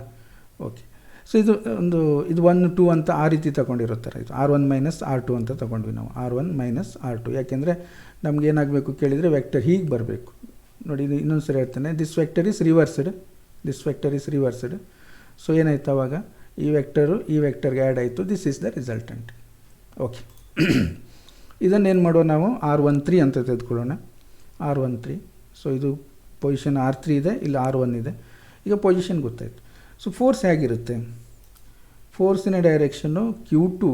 ಓಕೆ, ಸೊ ಇದು 1 2 ಅಂತ ಆ ರೀತಿ ತಗೊಂಡಿರುತ್ತಾರೆ. ಇದು R1 ಮೈನಸ್ R2 ಅಂತ ತೊಗೊಂಡ್ವಿ ನಾವು, R1 ಮೈನಸ್ R2. ಯಾಕೆಂದರೆ ನಮಗೇನಾಗಬೇಕು ಕೇಳಿದರೆ ವೆಕ್ಟರ್ ಹೀಗೆ ಬರಬೇಕು. ನೋಡಿ, ಇದು ಇನ್ನೊಂದು ಸರಿ ಹೇಳ್ತಾನೆ, this vector is reversed. So ಏನಾಯ್ತು ಅವಾಗ? ಈ ವೆಕ್ಟರು ಈ ವೆಕ್ಟರ್ಗೆ ಆ್ಯಡ್ ಆಯಿತು. This is the resultant. Okay, ಇದನ್ನೇನು ಮಾಡುವ ನಾವು? R13 ಅಂತ ತೆಗೆದುಕೊಳ್ಳೋಣ. R13. ಸೊ ಇದು ಪೊಸಿಷನ್ R3 ಇದೆ, ಇಲ್ಲಿ R1 ಇದೆ. ಈಗ ಪೊಸಿಷನ್ ಗೊತ್ತಾಯಿತು. ಸೊ ಫೋರ್ಸ್ ಹೇಗಿರುತ್ತೆ? ಫೋರ್ಸಿನ ಡೈರೆಕ್ಷನ್ನು Q2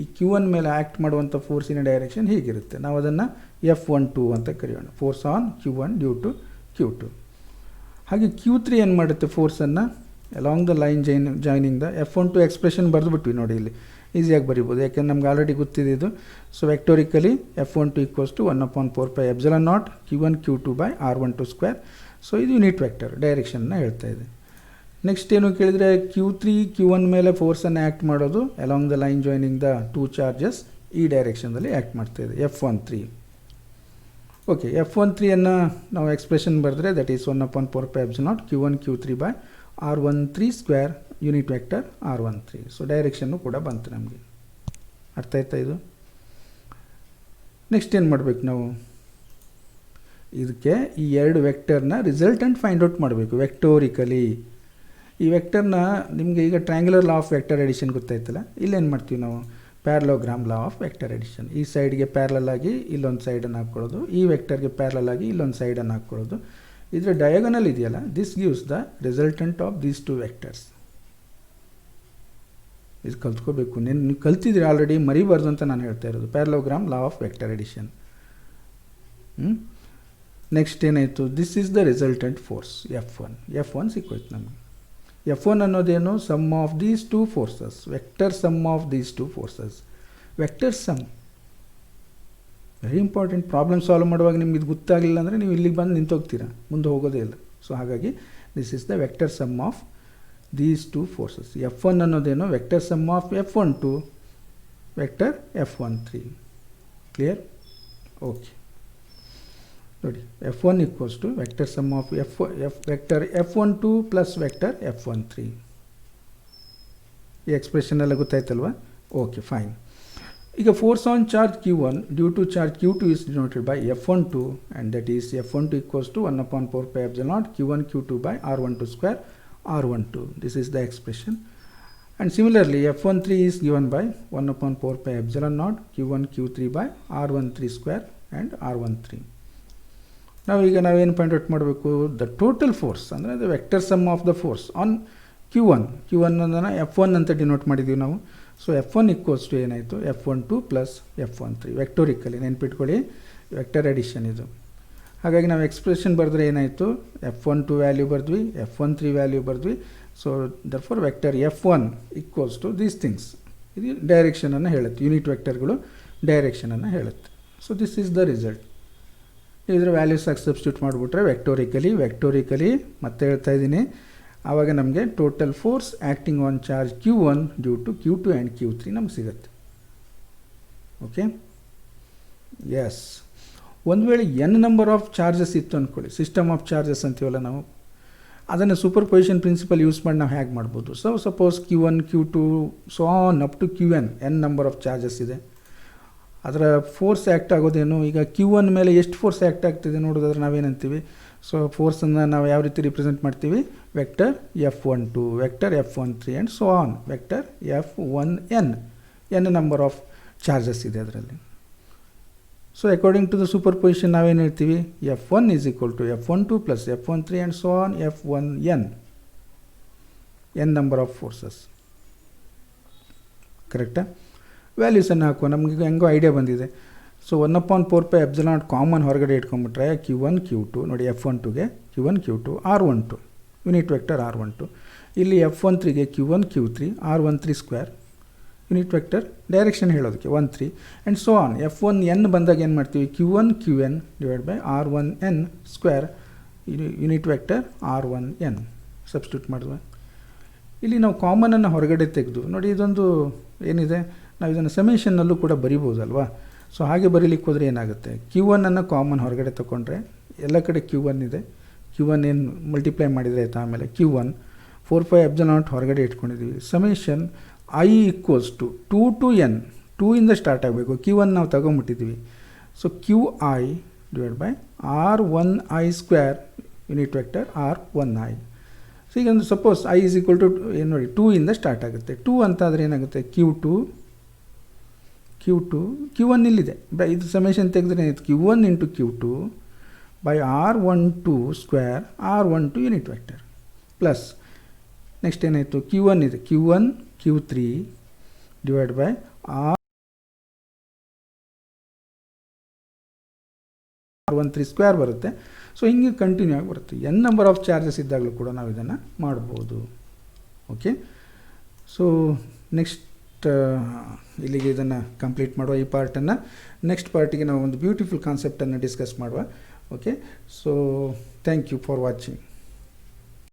ಈ Q1 ಮೇಲೆ ಆ್ಯಕ್ಟ್ ಮಾಡುವಂಥ ಫೋರ್ಸಿನ ಡೈರೆಕ್ಷನ್ ಹೀಗಿರುತ್ತೆ. ನಾವು ಅದನ್ನು F12 ಅಂತ ಕರೆಯೋಣ, force on Q1 due to Q2. ಹಾಗೆ Q3 ಏನು ಮಾಡುತ್ತೆ? ಫೋರ್ಸನ್ನು along the line joining the F12 expression ಬರೆದುಬಿಟ್ವಿ ನೋಡಿ, ಇಲ್ಲಿ ಈಸಿಯಾಗಿ ಬರಿಬೋದು, ಯಾಕೆಂದ್ರೆ ನಮ್ಗೆ ಆಲ್ರೆಡಿ ಗೊತ್ತಿದೆ ಇದು. So vectorically F12 equals to 1/4πε0 Q1 Q2 by R12 square. So ಇದು ಯೂನಿಟ್ ವೆಕ್ಟರ್ ಡೈರೆಕ್ಷನ್ನ ಹೇಳ್ತಾ ಇದೆ. ನೆಕ್ಸ್ಟ್ ಏನು ಕೇಳಿದರೆ, Q3 Q1 ಮೇಲೆ ಫೋರ್ಸನ್ನು ಆ್ಯಕ್ಟ್ ಮಾಡೋದು along the line joining the 2 charges ಈ ಡೈರೆಕ್ಷನ್ದಲ್ಲಿ ಆ್ಯಕ್ಟ್ ಮಾಡ್ತಾಯಿದೆ, F13. ಓಕೆ F13 ನಾವು ಎಕ್ಸ್ಪ್ರೆಷನ್ ಬರೆದ್ರೆ that is 1/4πε0 Q1 Q3 by R13 square unit vector R13. So ಡೈರೆಕ್ಷನ್ನು ಕೂಡ ಬಂತು ನಮಗೆ. ಅರ್ಥ ಆಯ್ತಾ ಇದು? ನೆಕ್ಸ್ಟ್ ಏನು ಮಾಡಬೇಕು ನಾವು? ಇದಕ್ಕೆ ಈ ಎರಡು ವೆಕ್ಟರ್ನ ರಿಸಲ್ಟೆಂಟ್ ಫೈಂಡ್ ಔಟ್ ಮಾಡಬೇಕು ವೆಕ್ಟೋರಿಕಲಿ. ಈ ವೆಕ್ಟರ್ನ ನಿಮಗೆ ಈಗ triangular law of vector addition ಗೊತ್ತಾಯ್ತಲ್ಲ, ಇಲ್ಲೇನು ಮಾಡ್ತೀವಿ ನಾವು? Parallelogram law of vector addition. ಈ ಸೈಡ್ಗೆ ಪ್ಯಾರಲಲ್ ಆಗಿ ಇಲ್ಲೊಂದು ಸೈಡನ್ನು ಹಾಕ್ಕೊಳ್ಳೋದು, ಈ ವೆಕ್ಟರ್ಗೆ ಪ್ಯಾರಲಲ್ ಆಗಿ ಇಲ್ಲೊಂದು ಸೈಡನ್ನು ಹಾಕ್ಕೊಳ್ಳೋದು. ಇದರ ಡಯಾಗೋನಲ್ ಇದೆಯಲ್ಲ, this gives the resultant of these two vectors. ಇದು ಕಲ್ತ್ಕೋಬೇಕು. ನೀವು ಕಲ್ತಿದ್ರೆ ಆಲ್ರೆಡಿ, ಮರಿಬಾರ್ದು ಅಂತ ನಾನು ಹೇಳ್ತಾ ಇರೋದು. Parallelogram law of vector addition. Next ಏನಾಯಿತು? This is the resultant force F1 ಸಿಕ್ಕೋಯ್ತು ನಮಗೆ. F1 ಅನ್ನೋದೇನು? Sum of these two forces, vector sum of these two forces. Vector sum very important. Problem solve ಮಾಡುವಾಗ ನಿಮ್ಗೆ ಇದು ಗೊತ್ತಾಗಲಿಲ್ಲ ಅಂದರೆ ನೀವು ಇಲ್ಲಿಗೆ ಬಂದು ನಿಂತೋಗ್ತೀರಾ, ಮುಂದೆ ಹೋಗೋದೇ ಇಲ್ಲ. ಸೊ ಹಾಗಾಗಿ this is the vector sum of these two forces. F1 ಅನ್ನೋದೇನು? Vector sum of F12 vector F13. Clear? Okay, ನೋಡಿ F1 equals to vector sum of vector F12 plus vector F13. ಈ ಎಕ್ಸ್ಪ್ರೆಷನ್ ಎಲ್ಲ ಗೊತ್ತಾಯ್ತಲ್ವಾ? Okay, fine. ಈಗ force on charge Q1 due to charge Q2 is denoted by F12 and that is F12 equals to 1/4πε0 Q1 Q2 by R12 square R12. This is the expression. And similarly F13 is given by 1/4πε0 Q1 Q3 by R13 square and R13. ನಾವೀಗ ನಾವೇನು ಪಾಯಿಂಟ್ ಔಟ್ ಮಾಡಬೇಕು? ದ ಟೋಟಲ್ ಫೋರ್ಸ್ ಅಂದರೆ the vector sum of the force on Q1 ಅನ್ನೋದನ್ನು F1 ಅಂತ ಡಿನೋಟ್ ಮಾಡಿದ್ದೀವಿ ನಾವು. ಸೊ F1 ಈಕ್ವಲ್ಸ್ ಟು ಏನಾಯಿತು? F12 plus F13. ವೆಕ್ಟೋರಿಕಲಿ ನೆನ್ಪಿಟ್ಕೊಳ್ಳಿ, ವೆಕ್ಟರ್ ಎಡಿಷನ್ ಇದು. ಹಾಗಾಗಿ ನಾವು ಎಕ್ಸ್ಪ್ರೆಷನ್ ಬರೆದ್ರೆ ಏನಾಯಿತು? F12 ವ್ಯಾಲ್ಯೂ ಬರೆದ್ವಿ, F13 ವ್ಯಾಲ್ಯೂ ಬರೆದ್ವಿ. So therefore vector F1 equals to these things. ಇದು ಡೈರೆಕ್ಷನನ್ನು ಹೇಳುತ್ತೆ, ಯೂನಿಟ್ ವೆಕ್ಟರ್ಗಳು ಡೈರೆಕ್ಷನನ್ನು ಹೇಳುತ್ತೆ. So this is the result. ಇದರ ವ್ಯಾಲ್ಯೂಸ್ ಆಗಿ ಸಬ್ಸ್ಟಿಟ್ಯೂಟ್ ಮಾಡಿಬಿಟ್ರೆ ವೆಕ್ಟೋರಿಕಲಿ ಮತ್ತೆ ಹೇಳ್ತಾ ಇದ್ದೀನಿ, ಆವಾಗ ನಮಗೆ total force acting on charge Q1 due to Q2 and Q3 ನಮ್ಗೆ ಸಿಗುತ್ತೆ. Okay, yes. ಒಂದು ವೇಳೆ n ನಂಬರ್ ಆಫ್ ಚಾರ್ಜಸ್ ಇತ್ತು ಅಂದ್ಕೊಳ್ಳಿ, ಸಿಸ್ಟಮ್ ಆಫ್ ಚಾರ್ಜಸ್ ಅಂತೀವಲ್ಲ ನಾವು, ಅದನ್ನು ಸೂಪರ್ ಪೊಸಿಷನ್ ಪ್ರಿನ್ಸಿಪಲ್ ಯೂಸ್ ಮಾಡಿ ನಾವು ಹೇಗೆ ಮಾಡ್ಬೋದು? So suppose Q1 Q2 so on up to Qn number of charges ಇದೆ. ಅದರ ಫೋರ್ಸ್ ಆ್ಯಕ್ಟ್ ಆಗೋದೇನು? ಈಗ Q1 ಮೇಲೆ ಎಷ್ಟು ಫೋರ್ಸ್ ಆ್ಯಕ್ಟ್ ಆಗ್ತಿದೆ ನೋಡೋದಾದ್ರೆ ನಾವೇನಂತೀವಿ? ಸೊ ಫೋರ್ಸನ್ನು ನಾವು ಯಾವ ರೀತಿ ರಿಪ್ರೆಸೆಂಟ್ ಮಾಡ್ತೀವಿ? Vector F12 vector F13 and so on vector F1n number of charges ಇದೆ ಅದರಲ್ಲಿ. So according to the superposition ನಾವೇನು ಹೇಳ್ತೀವಿ? F1 is equal to F12 plus F13 and so on F1n number of forces. ಕರೆಕ್ಟಾ? ವ್ಯಾಲ್ಯೂಸನ್ನು ಹಾಕುವ, ನಮಗೆ ಹೆಂಗೋ ಐಡಿಯಾ ಬಂದಿದೆ. ಸೊ 1/4πε0 ಕಾಮನ್ ಹೊರಗಡೆ ಇಟ್ಕೊಂಡ್ಬಿಟ್ರೆ Q1 Q2 ನೋಡಿ, F12ಗೆ Q1 Q2 R12 unit vector R12, ಇಲ್ಲಿ F13ಗೆ Q1 Q3 R13 square unit vector direction ಹೇಳೋದಕ್ಕೆ 13 ಆ್ಯಂಡ್ ಸೊ ಆನ್. F1n ಬಂದಾಗ ಏನು ಮಾಡ್ತೀವಿ? Q1 Qn divide by R1n square unit vector R1n substitute ಮಾಡಿದ್ವಿ. ಇಲ್ಲಿ ನಾವು ಕಾಮನನ್ನು ಹೊರಗಡೆ ತೆಗೆದು ನೋಡಿ, ಇದೊಂದು ಏನಿದೆ, ನಾವು ಇದನ್ನು ಸಮೇಷನ್ನಲ್ಲೂ ಕೂಡ ಬರಿಬೋದಲ್ವಾ? ಸೊ ಹಾಗೆ ಬರೀಲಿಕ್ಕೆ ಹೋದರೆ ಏನಾಗುತ್ತೆ? Q1 ಕಾಮನ್ ಹೊರಗಡೆ ತೊಗೊಂಡ್ರೆ ಎಲ್ಲ ಕಡೆ Q1 ಇದೆ. Q1 ಏನು ಮಲ್ಟಿಪ್ಲೈ ಮಾಡಿದರೆ ಆಯಿತಾ? ಆಮೇಲೆ Q1 4πε0 ಹೊರಗಡೆ ಇಟ್ಕೊಂಡಿದ್ದೀವಿ. Summation I equals to 2 to n, 2 ಇಂದ ಸ್ಟಾರ್ಟ್ ಆಗಬೇಕು. Q1 ನಾವು ತಗೊಂಬಿಟ್ಟಿದ್ದೀವಿ. ಸೊ Qi divide by R1i square unit vector R1i. So ಈಗ ಒಂದು suppose I is equal to ಏನು ನೋಡಿ, 2 ಇಂದ ಸ್ಟಾರ್ಟ್ ಆಗುತ್ತೆ. 2 ಅಂತಾದರೆ ಏನಾಗುತ್ತೆ? Q1 ಇಲ್ಲಿದೆ, ಇದು ಸಮೇಷನ್ ತೆಗೆದ್ರೆ ಏನಿತ್ತು? Q1 into Q2 by R12 square R12 unit vector plus next ಏನಾಯಿತು? Q1 ಇದೆ, Q1 Q3 divide by R13 square ಬರುತ್ತೆ. ಸೊ ಹಿಂಗೆ ಕಂಟಿನ್ಯೂ ಆಗಿ ಬರುತ್ತೆ. n ನಂಬರ್ ಆಫ್ ಚಾರ್ಜಸ್ ಇದ್ದಾಗಲೂ ಕೂಡ ನಾವು ಇದನ್ನು ಮಾಡ್ಬೋದು. ಓಕೆ, ಸೊ ನೆಕ್ಸ್ಟ್ ಇಲ್ಲಿಗೆ ಇದನ್ನು ಕಂಪ್ಲೀಟ್ ಮಾಡುವ ಈ ಪಾರ್ಟನ್ನು. ನೆಕ್ಸ್ಟ್ ಪಾರ್ಟಿಗೆ ನಾವು ಒಂದು ಬ್ಯೂಟಿಫುಲ್ ಕಾನ್ಸೆಪ್ಟನ್ನು ಡಿಸ್ಕಸ್ ಮಾಡುವ. Okay, so thank you for watching.